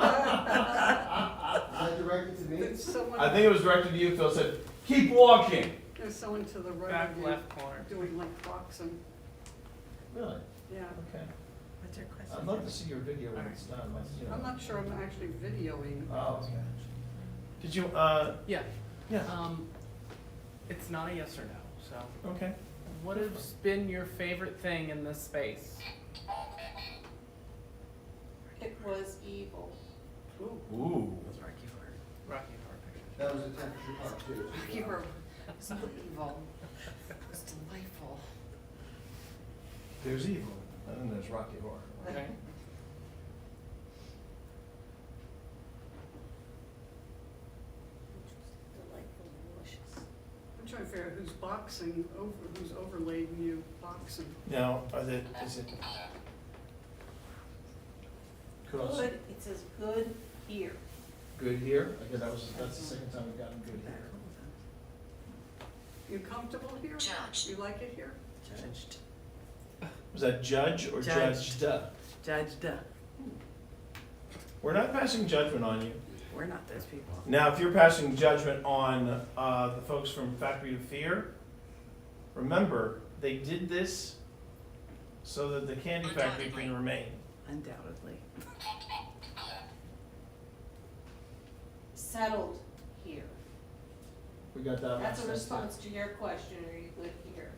directed to me? There's someone, I think it was directed to you, Phil, said, keep walking. there's someone to the right Back of you left corner. doing like boxing. Really? Yeah. Okay. What's your question? I'd love to see your video when it's done. You know. I'm not sure I'm actually videoing. Oh, okay. Did you, Yeah. yeah, It's not a yes or no, so okay. What has been your favorite thing in this space? It was evil. Ooh. Rocky Horror Picture. That was a temperature part too. You were so evil. It was delightful. There's evil, and then there's Rocky Horror. Okay. Delightful, delicious. I'm trying to figure out who's overlaid you boxing. Now, is it? Cross. Good, it says good here. Good here? Okay, that's the second time we've gotten good here. You comfortable here? Judged. You like it here? Judged. Was that judge or Judged. judged? Judged. We're not passing judgment on you. We're not those people. Now, if you're passing judgment on the folks from Factory of Fear, remember, they did this so that the candy factory can remain. Undoubtedly. Settled here. We got that That's a last response to your question, are you good here?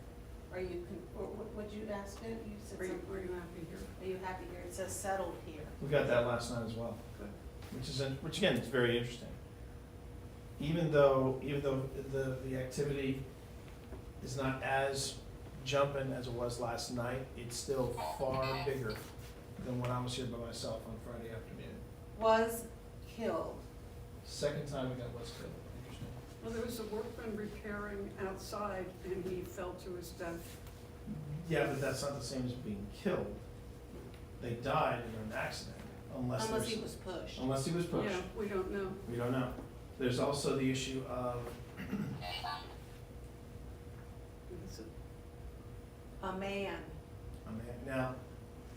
Are you, or what'd you ask it? You said Are you something. happy here? Are you happy here? It says settled here. We got that last night as well. Good. Which again, is very interesting. Even though the activity is not as jumping as it was last night, it's still far bigger than when I was here by myself on Friday afternoon. Was killed. Second time we got West killed. Interesting. Well, there was a workman repairing outside and he fell to his death. Yeah, but that's not the same as being killed. They died in an accident, unless Unless he was pushed. Unless he was pushed. Yeah, we don't know. We don't know. There's also the issue of Is it- A man. a man. Now,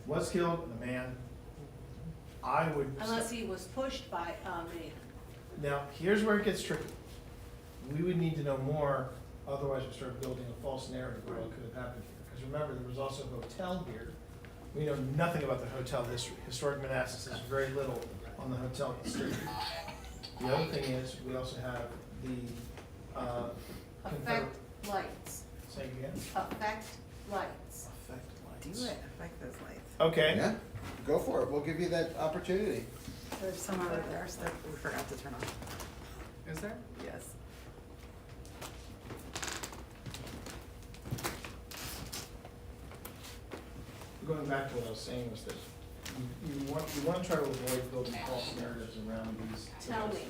was killed and a man. I would. Unless he was pushed by a man. Now, here's where it gets tricky. We would need to know more, otherwise we start building a false narrative of what could have happened here. Because remember, there was also a hotel here. We know nothing about the hotel history. Historic Manassas has very little on the hotel history. The other thing is, we also have the Affect lights. Say it again? Affect lights. Affect Do lights. it. I like those lights. Okay. Yeah, go for it. We'll give you that opportunity. There's some over there that we forgot to turn on. Is there? Yes. Going back to what I was saying was that you want to try to avoid building false narratives around these. Tell me.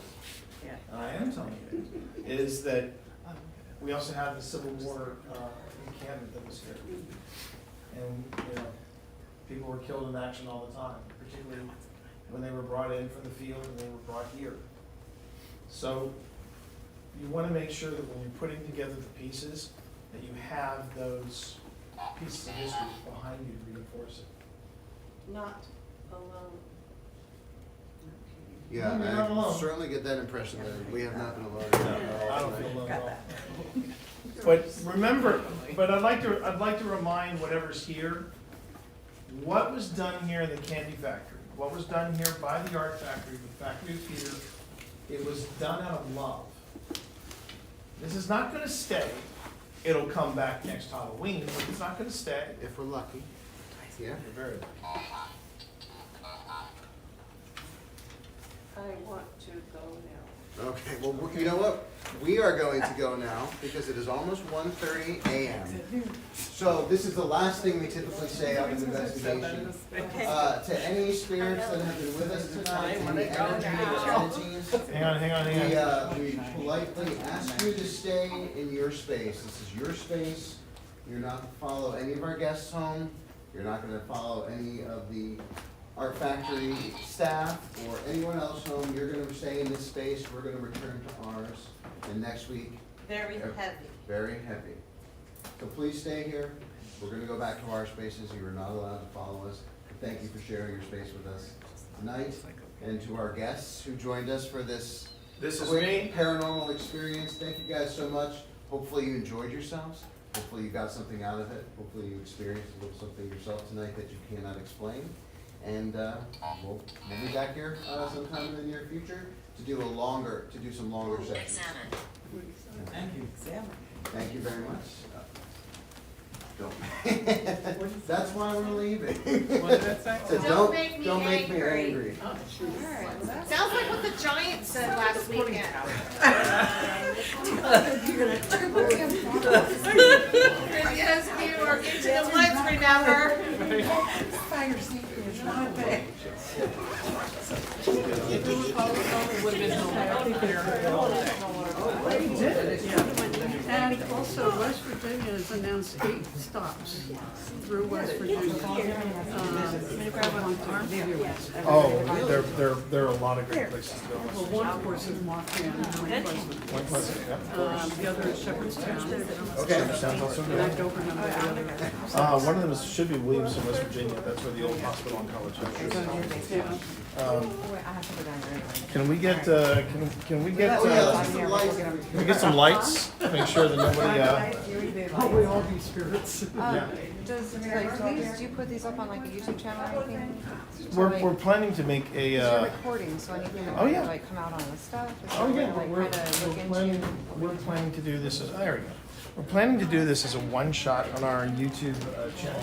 Yeah. I am telling you, is that we also have the Civil War encampment that was here. And, people were killed in action all the time, particularly when they were brought in from the field and they were brought here. So you want to make sure that when you're putting together the pieces, that you have those pieces of history behind you to reinforce it. Not alone. Yeah, No, you're not I alone. certainly get that impression that we have not been alone. I don't feel alone at all. But remember, I'd like to remind whatever's here, what was done here in the candy factory, what was done here by the art factory, the Factory of Fear, it was done out of love. This is not gonna stay. It'll come back next Halloween, but it's not gonna stay. If we're lucky. Yeah. We're very lucky. I want to go now. Okay, well, you know what? We are going to go now because it is almost 1:30 a.m. So this is the last thing we typically say on an investigation. To any spirits that have been with us tonight, any entities, Hang on. we politely ask you to stay in your space. This is your space. You're not to follow any of our guests home. You're not gonna follow any of the Art Factory staff or anyone else home. You're gonna stay in this space. We're gonna return to ours. And next week, Very heavy. very heavy. So please stay here. We're gonna go back to our spaces. You are not allowed to follow us. Thank you for sharing your space with us tonight. And to our guests who joined us for this This is quick me. paranormal experience, thank you guys so much. Hopefully you enjoyed yourselves. Hopefully you got something out of it. Hopefully you experienced a little something yourself tonight that you cannot explain. And we'll be back here sometime in the near future to do some longer sessions. Thank you. Examine. Thank you very much. Don't. That's why we're leaving. What did it say? So Don't make me don't make me angry. angry. Sounds like what the Giants said last weekend. Yes, you are into the woods, remember? Fire safety is not bad. And also, West Virginia has announced 8 stops through West Virginia. Oh, there are a lot of great places to go. Well, one, of course, is Marquand, Point Pleasant. Point Pleasant, yeah. The other is Shepherdstown. Okay. Sounds also And I good. don't remember the other. One of them should be Williamson, West Virginia. That's where the old hospital and college is. Yeah. Can we get, can we get, Some lights. can we get some lights? Make sure that nobody, Probably all be spirits. yeah. Does, do you put these up on like a YouTube channel or anything? We're planning to make a, You're recording, so anything that oh, might yeah. like come out on the stuff? Is oh there yeah, like we're kinda look planning, into? we're planning to do this as, there we go. We're planning to do this as a one-shot on our YouTube channel.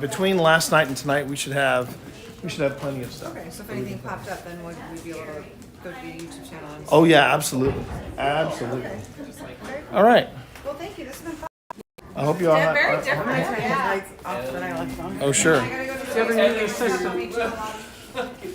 Between last night and tonight, we should have plenty of stuff. Okay, so if anything popped up, then would we be able to go to your YouTube channel and? Oh yeah, absolutely, absolutely. All right. Well, thank you, this has been fun. I hope you all have. Very different, yeah. Lights off that I left on. Oh sure. Do you ever need an assistant?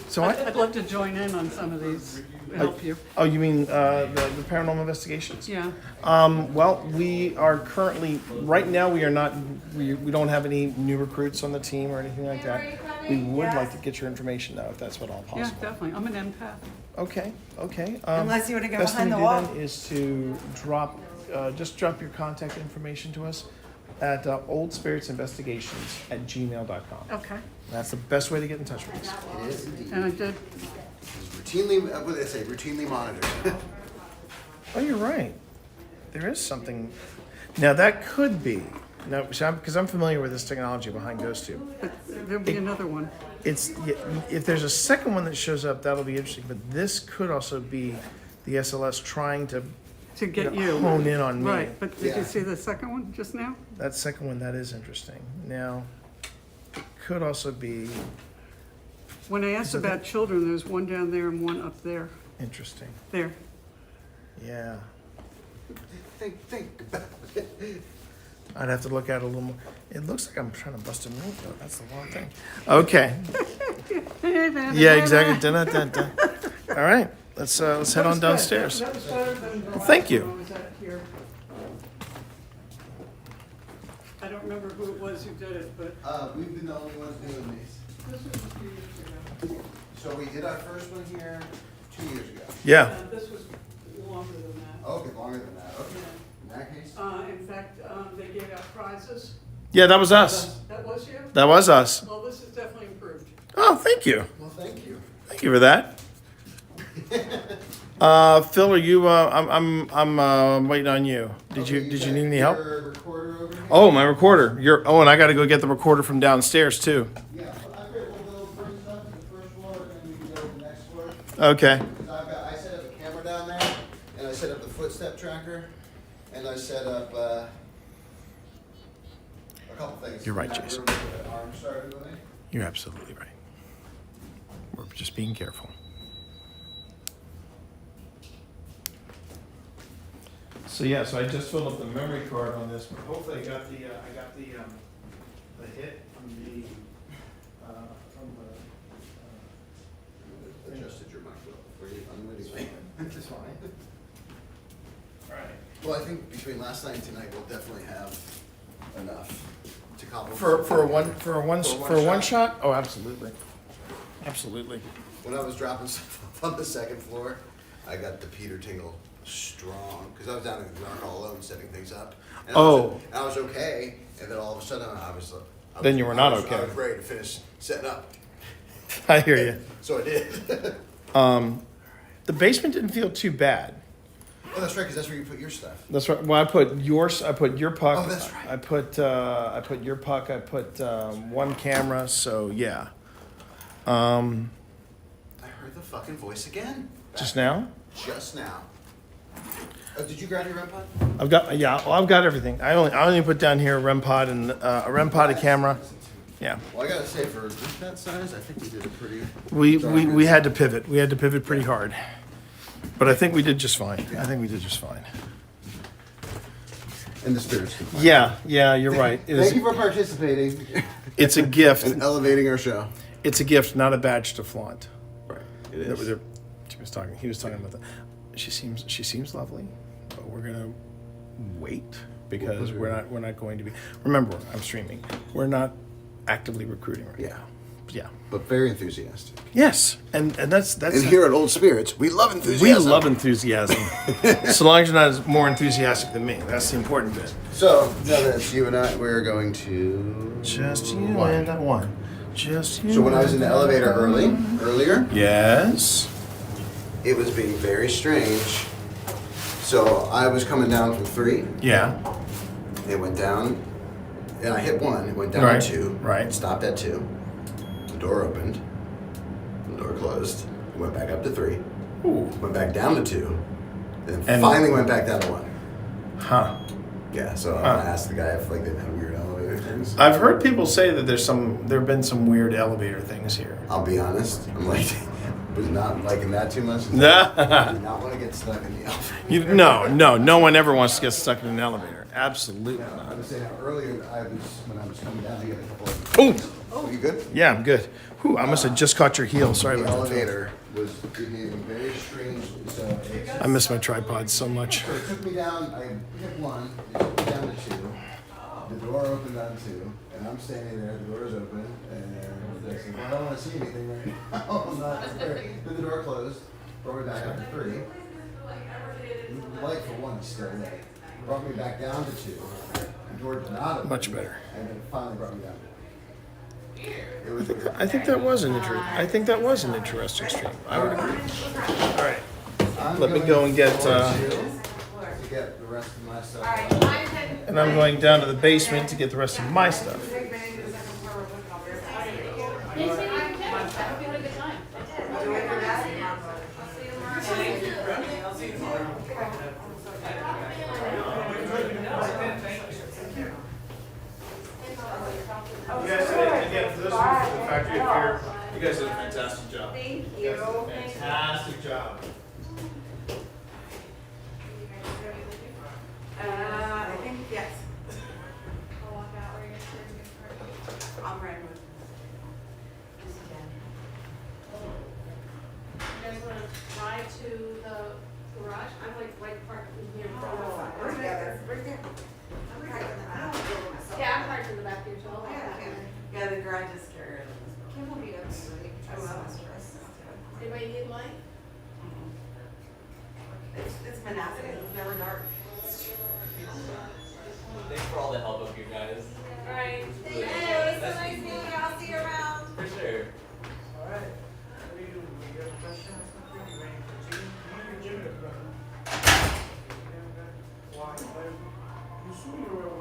So what? I'd love to join in on some of these, help you. Oh, you mean the paranormal investigations? Yeah. Well, we are currently, right now, we are not, we don't have any new recruits on the team or anything like that. We would like to get your information though, if that's at all Yeah, possible. definitely. I'm an empath. Okay, okay. Unless you wanna go best thing behind the to do wall. then is to just drop your contact information to us at oldspiritsinvestigations@gmail.com. Okay. That's the best way to get in touch with us. It is indeed. And I did. Routinely, what do they say? Routinely monitored. Oh, you're right. There is something. Now that could be. Now, because I'm familiar with this technology behind GhostTube. But there'll be another one. It's if there's a second one that shows up, that'll be interesting. But this could also be the SLS trying to Get you. hone in on me. Right, but did Yeah. you see the second one just now? That second one, that is interesting. Now, it could also be When I asked about children, there's one down there and one up there. interesting. There. Yeah, Think about it. I'd have to look at it a little more. It looks like I'm trying to bust a move though. That's the wrong thing. Okay. Yeah, exactly. Dun, dun, dun. All right. Let's head on downstairs. That was better than the Thank last you. one I was at here. I don't remember who it was who did it, but We've been the only ones doing these. this was a few years ago. So we did our first one here 2 years ago. Yeah. This was longer than that. Okay, longer than that. Okay. In that case. In fact, they gave out prizes. Yeah, that was us. That was you? That was us. Well, this is definitely improved. Oh, thank you. Well, thank you. Thank you for that. Phil, are you? I'm waiting on you. Did you need any help? Your recorder over here? Oh, my recorder. And I got to go get the recorder from downstairs too. Yeah, well, I figured we'll bring stuff to the first floor and then we can go to the next floor. Okay. Because I set up a camera down there, and I set up the footstep tracker, and I set up a couple things. You're right, That Jason. room where the arm started moving. You're absolutely right. We're just being careful. So yeah, so I just filled up the memory card on this, but hopefully I got the hit from the Adjusted your microphone for you unwittingly. It's fine. All right. Well, I think between last night and tonight, we'll definitely have enough to compliment. For a one shot. shot? Oh, absolutely. Absolutely. When I was dropping stuff on the second floor, I got the Peter Tingle strong, because I was down in the ground all alone setting things up. And I was okay, and then all of a sudden I was Then you were not okay. I was ready to finish setting up. I hear you. So I did. The basement didn't feel too bad. Oh, that's right, because that's where you put your stuff. That's right. Well, I put your puck. Oh, that's right. I put your puck. I put one camera. So yeah. I heard the fucking voice again. Just now? Just now. Did you grab your REM pod? I've got everything. I only put down here a REM pod and a REM pod, a camera. Yeah. Well, I gotta say, for that size, I think we did a pretty. We had to pivot. We had to pivot pretty hard. But I think we did just fine. And the spirits. Yeah, you're right. Thank you for participating. It's a gift. And elevating our show. It's a gift, not a badge to flaunt. Right. It is. He was talking about that. She seems lovely, but we're gonna wait because we're not going to be. Remember, I'm streaming. We're not actively recruiting right now. Yeah. But very enthusiastic. Yes, and that's. And here at Old Spirits, we love enthusiasm. We love enthusiasm. So long as you're not more enthusiastic than me, that's the important bit. So now that it's you and I, we're going to just you and I one. Just you. So when I was in the elevator earlier. Yes. It was being very strange. So I was coming down from 3. Yeah. It went down, and I hit 1. It went down to 2. Right. Stopped at 2. The door opened. The door closed. It went back up to 3. Ooh. Went back down to 2. And finally went back down to 1. Huh. Yeah. So I'm gonna ask the guy if they've had weird elevator things. I've heard people say that there have been some weird elevator things here. I'll be honest. I'm like. Was not liking that too much. I did not want to get stuck in the elevator. No one ever wants to get stuck in an elevator. Absolutely not. I was saying earlier, when I was coming down to get a couple of. Oh, you good? Yeah, I'm good. Whew, I must have just caught your heel. Sorry the about that. The elevator was behaving very strangely. So I miss my tripod so much. So it took me down. I hit 1. It took me down to 2. The door opened on 2, and I'm standing there. The door is open, and I said, "Well, I don't want to see anything right now." I'm not there. Then the door closed. Brought me back up to 3. The light for 1 is still lit. Brought me back down to 2. The door did not open. Much better. And then finally brought me down to 1. I think that was an interesting stream. I would agree. All right. Let me go and get. To get the rest of my stuff. And I'm going down to the basement to get the rest of my stuff. You guys did, again, for those of you from the factory up here, you guys did a fantastic job. Thank you. You guys did a fantastic job. I think yes. I'll walk out where you're I'm ready. You guys want to drive to the garage? I'm like right parked in here. We're together. We're together. Yeah, I'm parked in the back here, so I'll walk out. Yeah, the garage is scary. Kim will be up early. I will. Anybody need light? It's Manassas. It's never dark. Thanks for all the help of you guys. All right. Thank you. It's so nice meeting you. I'll see you around. For sure. All right. What do you do? You have a question or something? You waiting for Jim? You Jim is brother. Why? You saw you were on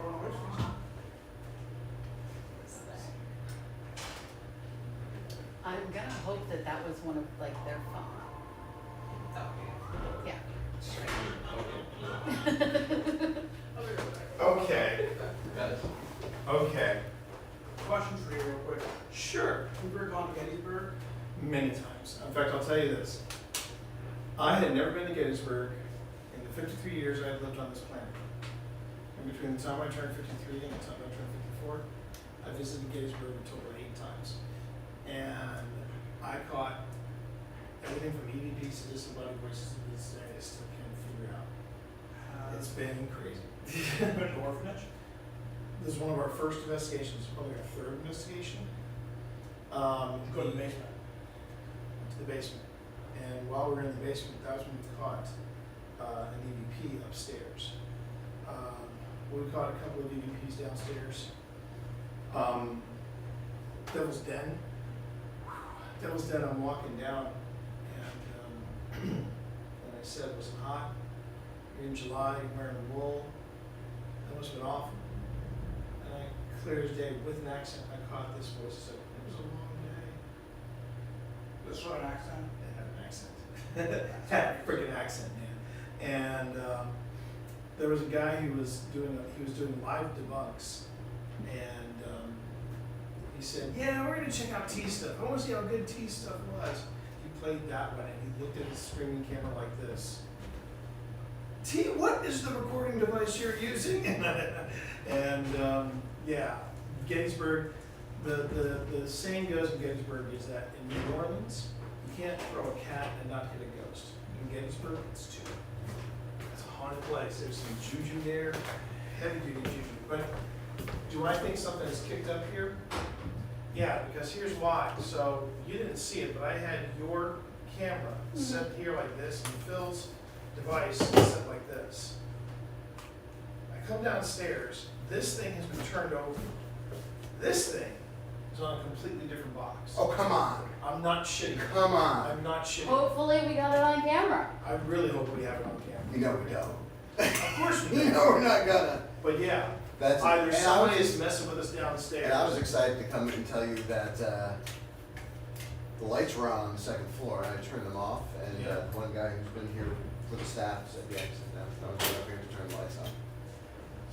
I'm gonna hope that that was one of like their phone. Yeah. Okay. Okay. Question for you real quick. Sure. Have you ever gone to Gettysburg? Many times. In fact, I'll tell you this. I had never been to Gettysburg in the 53 years I had lived on this planet. And between the time I turned 53 and the time I turned 54, I visited Gettysburg a total of 8 times. And I caught everything from EVPs to disembodied voices to this day I still can't figure out. It's been crazy. An orphanage? This is one of our first investigations, probably our 3rd investigation. Go to the basement. To the basement. And while we were in the basement, that was when we caught an EVP upstairs. We caught a couple of EVPs downstairs. Devil's Den. Devil's Den, I'm walking down, and and I said it wasn't hot. You're in July, you're wearing wool. That must have been awful. And I, clear as day, with an accent, I caught this voice. I said, it was a long day. This was an accent? It had an accent. It had a freaking accent, man. And there was a guy who was doing live debunks, and he said, "Yeah, we're gonna check out T stuff. I want to see how good T stuff was." He played that one, and he looked at his streaming camera like this. T, what is the recording device you're using? And yeah, Gettysburg. The saying goes in Gettysburg is that in New Orleans, you can't throw a cat and not hit a ghost. In Gettysburg, it's two. It's a haunted place. There's some juju there, heavy duty juju. But do I think something is kicked up here? Yeah, because here's why. So you didn't see it, but I had your camera set here like this, and Phil's device set like this. I come downstairs. This thing has been turned over. This thing is on a completely different box. Oh, come on. I'm not shitting. Come on. I'm not shitting. Hopefully we got it on camera. I really hope we have it on camera. You know we don't. Of course we You do. know we're not gonna. But yeah, That's either and I somebody was- is messing with us downstairs. And I was excited to come and tell you that the lights were on the second floor, and I turned them off, and Yeah. one guy who's been here for the staff said, yeah, I was going up here to turn the lights on.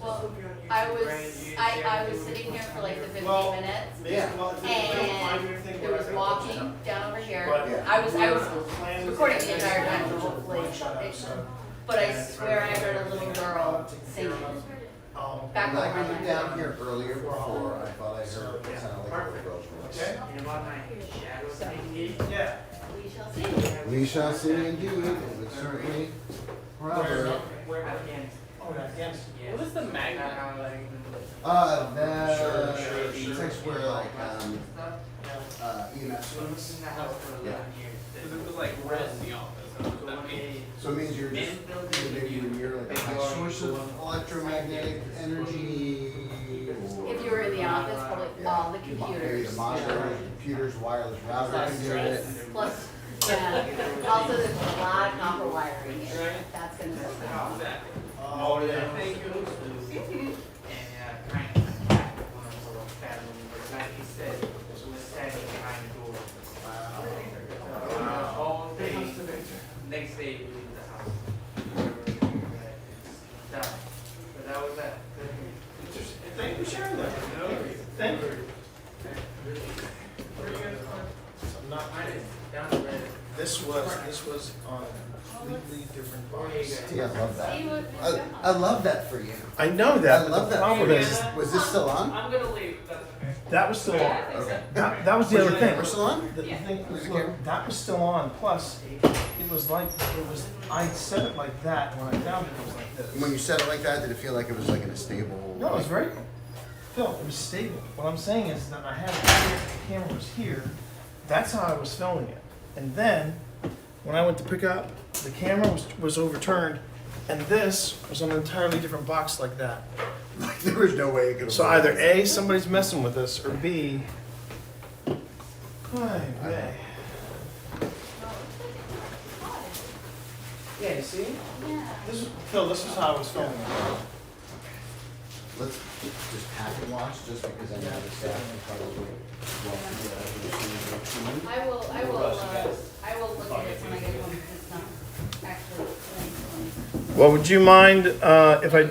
Well, I was sitting here for like the 15 Well, minutes, maybe, well, if we don't find and anything, there we're was not gonna walking touch down over here. But- Yeah. I was Plan was recording to the entire time, so hopefully, but I swear I heard a little girl singing. Back When I over came there. down here earlier before, I thought I heard it sounded like a little girl's voice. Okay? You know about my shadow thing? Yeah. We shall see. We shall see indeed, it would certainly corroborate. Where Afghanistan? Oh, in Afghanistan. Yes. What is the magnet? It's like where like, EMS So I was was. in the house for 11 years. Because it was like red in the office. I don't know what that means. So it means you're just, maybe you're near like a high source of electromagnetic energy. If you were in the office, probably all the Maybe computers. the monitor, computers, wireless router can do it. Plus, yeah, also there's a lot of copper wiring here. That's gonna be. Oh, yeah. Thank you. And trying to attack one of the family members. Like he said, she was standing behind the door. All day, next day we leave the house. Done. So that was that. Thank you for sharing that. Thank you. I'm not hiding. Down the road. This was on a completely different box. Yeah, I love that. See what? I love that for you. I know that, I but love the that. problem is, Was this still on? I'm gonna leave, that's okay. that was still on. Okay. That was the other thing. We're still on? The thing was, Yeah. look, that was still on, plus, it was like, I set it like that, when I found it, it was like this. When you said it like that, did it feel like it was like in a stable? No, it was very, Phil, it was stable. What I'm saying is that I had it here, the camera was here, that's how I was filming it. And then, when I went to pick up, the camera was overturned, and this was on an entirely different box like that. Like there was no way it could have. So either A, somebody's messing with us, or B, yeah, you see? Yeah. This is, Phil, this is how I was filming it. Let's just pack and watch, just because I know the staff will probably walk through everything. I will look at it when I get home, because it's not actually linked. Well, would you mind if I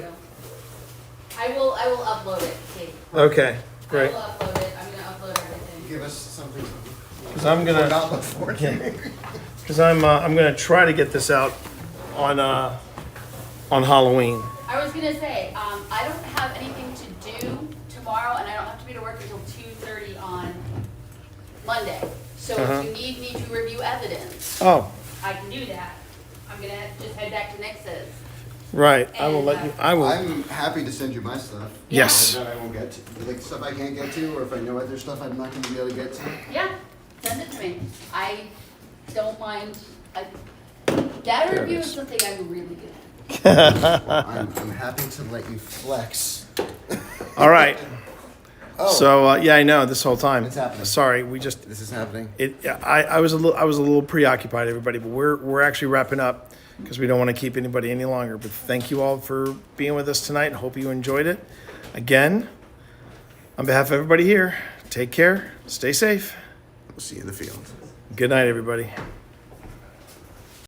will upload it, Kate. Okay, great. I will upload it, I'm gonna upload everything. Give us something. Because I'm We're gonna, not look forward to. because I'm gonna try to get this out on Halloween. I was gonna say, I don't have anything to do tomorrow, and I don't have to be to work until 2:30 on Monday. So Uh-huh. if you need me to review evidence, Oh, I can do that. I'm gonna just head back to Nix's. right. I will let you. I will. I'm happy to send you my stuff. Yes. That I won't get to, like stuff I can't get to, or if I know other stuff I'm not gonna be able to get to. Yeah, send it to me. I don't mind. Data There it review is. is something I'm really good at. I'm happy to let you flex. All right. Oh. So yeah, I know this whole time. It's happening. Sorry, we just This is happening. I was a little preoccupied, everybody, but we're actually wrapping up because we don't want to keep anybody any longer. But thank you all for being with us tonight. Hope you enjoyed it. Again, on behalf of everybody here, take care, stay safe. We'll see you in the field. Good night, everybody.